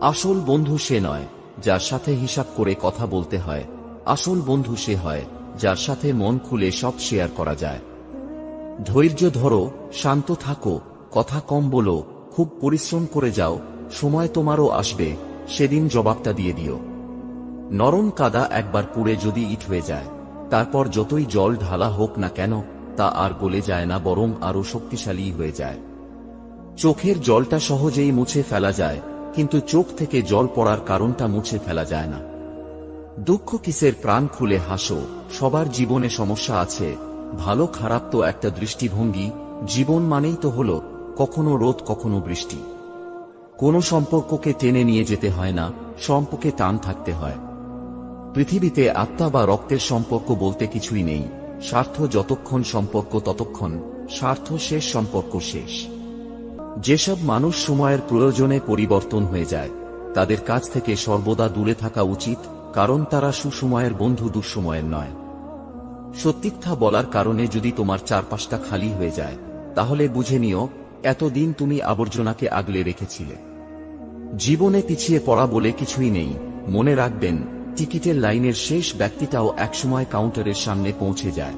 Speaker 1: আসল বন্ধু সে নয় যার সাথে হিসাব করে কথা বলতে হয়, আসল বন্ধু সে হয় যার সাথে মন খুলে সব শেয়ার করা যায়। ধৈর্য ধরো, শান্ত থাকো, কথা কম বলো, খুব পরিশ্রম করে যাও, সময় তোমারও আসবে, সেদিন জবাবটা দিয়ে দিও। নরম কাদা একবার পুড়ে যদি ইট হয়ে যায়, তারপর যতই জল ঢালা হোক না কেন তা আর গলে যায় না, বরং আরো শক্তিশালী হয়ে যায়। চোখের জলটা সহজেই মুছে ফেলা যায়, কিন্তু চোখ থেকে জল পড়ার কারণটা মুছে ফেলা যায় না। দুঃখ কিসের, প্রাণ খুলে হাসো। সবার জীবনে সমস্যা আছে, ভালো খারাপ তো একটা দৃষ্টিভঙ্গি। জীবন মানেই তো হলো কখনো রোদ কখনো বৃষ্টি। কোনো সম্পর্ককে টেনে নিয়ে যেতে হয় না, সম্পর্কে টান থাকতে হয়। পৃথিবীতে আত্মা বা রক্তের সম্পর্ক বলতে কিছুই নেই। স্বার্থ যতক্ষণ সম্পর্ক ততক্ষণ, স্বার্থ শেষ সম্পর্ক শেষ। যেসব মানুষ সময়ের প্রয়োজনে পরিবর্তন হয়ে যায় তাদের কাছ থেকে সর্বদা দূরে থাকা উচিত, কারণ তারা সুসময়ের বন্ধু, দুঃসময়ের নয়। সত্যিকথা বলার কারণে যদি তোমার চারপাশটা খালি হয়ে যায় তাহলে বুঝে নিও এতদিন তুমি আবর্জনাকে আগলে রেখেছিলে। জীবনে পিছিয়ে পড়া বলে কিছুই নেই। মনে রাখবেন, টিকিটের লাইনের শেষ ব্যক্তিটাও একসময় কাউন্টারের সামনে পৌঁছে যায়।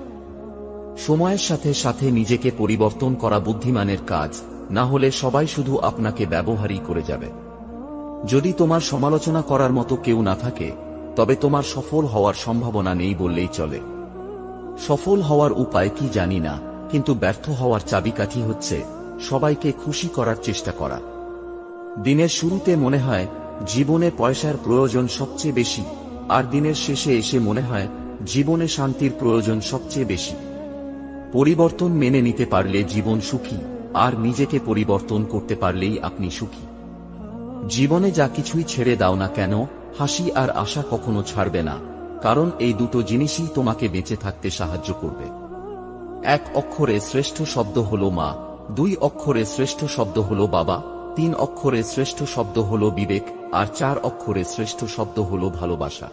Speaker 1: সময়ের সাথে সাথে নিজেকে পরিবর্তন করা বুদ্ধিমানের কাজ, না হলে সবাই শুধু আপনাকে ব্যবহারই করে যাবে। যদি তোমার সমালোচনা করার মতো কেউ না থাকে তবে তোমার সফল হওয়ার সম্ভাবনা নেই বললেই চলে। সফল হওয়ার উপায় কি জানি না, কিন্তু ব্যর্থ হওয়ার চাবিকাঠি হচ্ছে সবাইকে খুশি করার চেষ্টা করা। দিনের শুরুতে মনে হয় জীবনে পয়সার প্রয়োজন সবচেয়ে বেশি, আর দিনের শেষে এসে মনে হয় জীবনে শান্তির প্রয়োজন সবচেয়ে বেশি। পরিবর্তন মেনে নিতে পারলে জীবন সুখী, আর নিজেকে পরিবর্তন করতে পারলেই আপনি সুখী। জীবনে যা কিছুই ছেড়ে দাও না কেন, হাসি আর আশা কখনো ছাড়বে না, কারণ এই দুটো জিনিসই তোমাকে বেঁচে থাকতে সাহায্য করবে। এক অক্ষরে শ্রেষ্ঠ শব্দ হলো মা, 2 অক্ষরে শ্রেষ্ঠ শব্দ হলো বাবা, 3 অক্ষরে শ্রেষ্ঠ শব্দ হলো বিবেক, আর 4 অক্ষরে শ্রেষ্ঠ শব্দ হলো ভালোবাসা।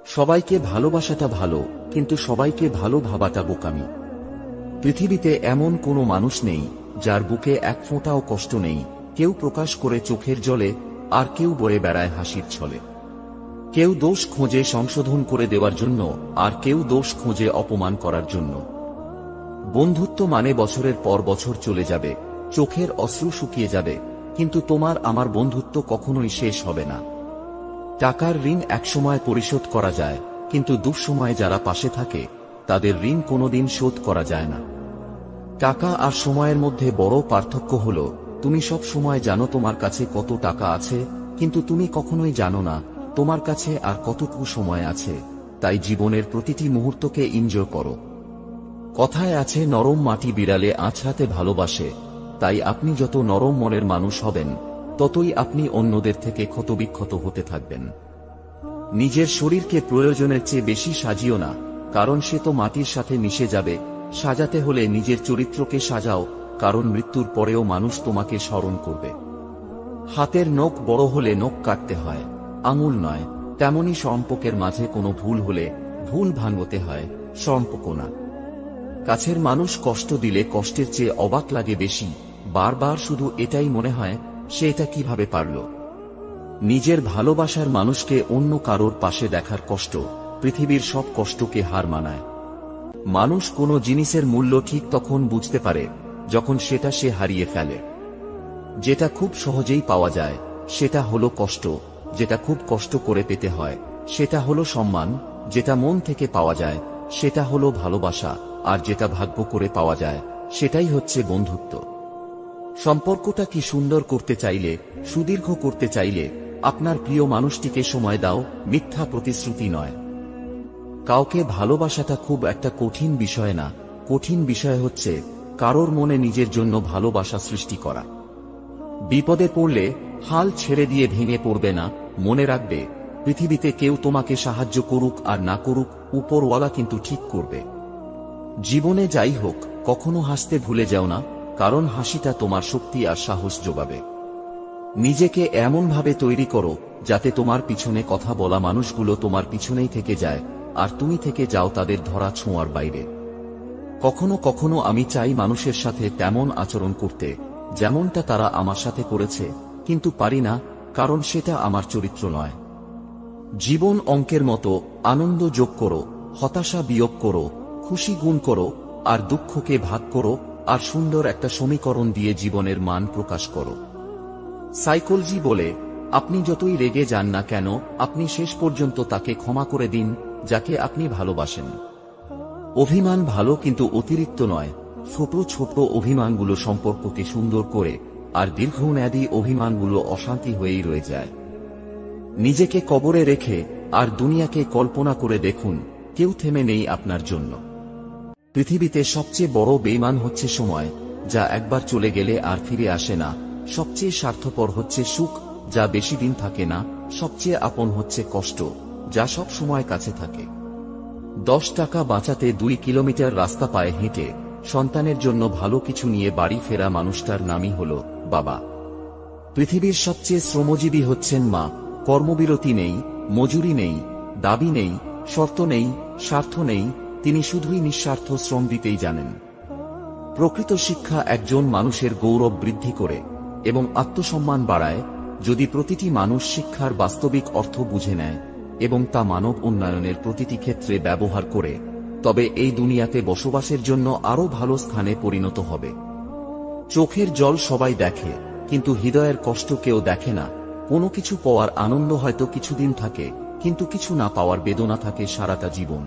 Speaker 1: সবাইকে ভালোবাসাটা ভালো, কিন্তু সবাইকে ভালো ভাবাটা বোকামি। পৃথিবীতে এমন কোনো মানুষ নেই যার বুকে এক ফোঁটাও কষ্ট নেই। কেউ প্রকাশ করে চোখের জলে, আর কেউ বয়ে বেড়ায় হাসির ছলে। কেউ দোষ খোঁজে সংশোধন করে দেওয়ার জন্য, আর কেউ দোষ খোঁজে অপমান করার জন্য। বন্ধুত্ব মানে বছরের পর বছর চলে যাবে, চোখের অশ্রু শুকিয়ে যাবে, কিন্তু তোমার আমার বন্ধুত্ব কখনোই শেষ হবে না। টাকার ঋণ একসময় পরিশোধ করা যায়, কিন্তু দুঃসময়ে যারা পাশে থাকে তাদের ঋণ কোনোদিন শোধ করা যায় না। টাকা আর সময়ের মধ্যে বড় পার্থক্য হলো, তুমি সব সময় জানো তোমার কাছে কত টাকা আছে, কিন্তু তুমি কখনোই জানো না তোমার কাছে আর কতটুকু সময় আছে। তাই জীবনের প্রতিটি মুহূর্তকে এনজয় করো। কথায় আছে, নরম মাটি বিড়ালে আঁচড়াতে ভালোবাসে। তাই আপনি যত নরম মনের মানুষ হবেন ততই আপনি অন্যদের থেকে ক্ষতবিক্ষত হতে থাকবেন। নিজের শরীরকে প্রয়োজনের চেয়ে বেশি সাজিও না, কারণ সে তো মাটির সাথে মিশে যাবে। সাজাতে হলে নিজের চরিত্রকে সাজাও, কারণ মৃত্যুর পরেও মানুষ তোমাকে স্মরণ করবে। হাতের নখ বড় হলে নখ কাটতে হয়, আঙুল নয়। তেমনি সম্পর্কের মাঝে কোনো ভুল হলে ভুল ভাঙতে হয়, সম্পর্ক না। কাছের মানুষ কষ্ট দিলে কষ্টের চেয়ে অবাক লাগে বেশি। বারবার শুধু এটাই মনে হয়, সে এটা কিভাবে পারল। নিজের ভালোবাসার মানুষকে অন্য কারোর পাশে দেখার কষ্ট পৃথিবীর সব কষ্টকে হার মানায়। মানুষ কোনো জিনিসের মূল্য ঠিক তখন বুঝতে পারে যখন সেটা সে হারিয়ে ফেলে। যেটা খুব সহজেই পাওয়া যায় সেটা হলো কষ্ট, যেটা খুব কষ্ট করে পেতে হয় সেটা হলো সম্মান, যেটা মন থেকে পাওয়া যায় সেটা হলো ভালোবাসা, আর যেটা ভাগ্য করে পাওয়া যায় সেটাই হচ্ছে বন্ধুত্ব। সম্পর্কটা কি সুন্দর করতে চাইলে, সুদীর্ঘ করতে চাইলে আপনার প্রিয় মানুষটিকে সময় দাও, মিথ্যা প্রতিশ্রুতি নয়। কাউকে ভালোবাসাটা খুব একটা কঠিন বিষয় না, কঠিন বিষয় হচ্ছে কারোর মনে নিজের জন্য ভালোবাসা সৃষ্টি করা। বিপদে পড়লে হাল ছেড়ে দিয়ে ভেঙে পড়বে না। মনে রাখবে, পৃথিবীতে কেউ তোমাকে সাহায্য করুক আর না করুক, উপরওয়ালা কিন্তু ঠিক করবে। জীবনে যাই হোক, কখনো হাসতে ভুলে যাও না, কারণ হাসিটা তোমার শক্তি আর সাহস যোগাবে। নিজেকে এমনভাবে তৈরি করো যাতে তোমার পিছনে কথা বলা মানুষগুলো তোমার পিছনেই থেকে যায়, আর তুমি থেকে যাও তাদের ধরা ছোঁয়ার বাইরে। কখনো কখনো আমি চাই মানুষের সাথে তেমন আচরণ করতে যেমনটা তারা আমার সাথে করেছে, কিন্তু পারি না, কারণ সেটা আমার চরিত্র নয়। জীবন অঙ্কের মতো, আনন্দ যোগ করো, হতাশা বিয়োগ করো, খুশি গুণ করো, আর দুঃখকে ভাগ করো, আর সুন্দর একটা সমীকরণ দিয়ে জীবনের মান প্রকাশ করো। সাইকোলজি বলে, আপনি যতই রেগে যান না কেন, আপনি শেষ পর্যন্ত তাকে ক্ষমা করে দিন যাকে আপনি ভালোবাসেন। অভিমান ভালো, কিন্তু অতিরিক্ত নয়। ছোট ছোট অভিমানগুলো সম্পর্ককে সুন্দর করে, আর দীর্ঘমেয়াদী অভিমানগুলো অশান্তি হয়েই রয়ে যায়। নিজেকে কবরে রেখে আর দুনিয়াকে কল্পনা করে দেখুন, কেউ থেমে নেই আপনার জন্য। পৃথিবীতে সবচেয়ে বড় বেঈমান হচ্ছে সময়, যা একবার চলে গেলে আর ফিরে আসে না। সবচেয়ে স্বার্থপর হচ্ছে সুখ, যা বেশি দিন থাকে না। সবচেয়ে আপন হচ্ছে কষ্ট, যা সব সময় কাছে থাকে। 10 টাকা বাঁচাতে 2 কিলোমিটার রাস্তা পায়ে হেঁটে সন্তানের জন্য ভালো কিছু নিয়ে বাড়ি ফেরা মানুষটার নামই হল বাবা। পৃথিবীর সবচেয়ে শ্রমজীবী হচ্ছেন মা। কর্মবিরতি নেই, মজুরি নেই, দাবি নেই, শর্ত নেই, স্বার্থ নেই, তিনি শুধুই নিঃস্বার্থ শ্রম দিতেই জানেন। প্রকৃত শিক্ষা একজন মানুষের গৌরব বৃদ্ধি করে এবং আত্মসম্মান বাড়ায়। যদি প্রতিটি মানুষ শিক্ষার বাস্তবিক অর্থ বুঝে নেয় এবং তা মানব উন্নয়নের প্রতিটি ক্ষেত্রে ব্যবহার করে, তবে এই দুনিয়াতে বসবাসের জন্য আরো ভালো স্থানে পরিণত হবে। চোখের জল সবাই দেখে, কিন্তু হৃদয়ের কষ্ট কেউ দেখে না। কোনো কিছু পাওয়ার আনন্দ হয়তো কিছুদিন থাকে, কিন্তু কিছু না পাওয়ার বেদনা থাকে সারাটা জীবন।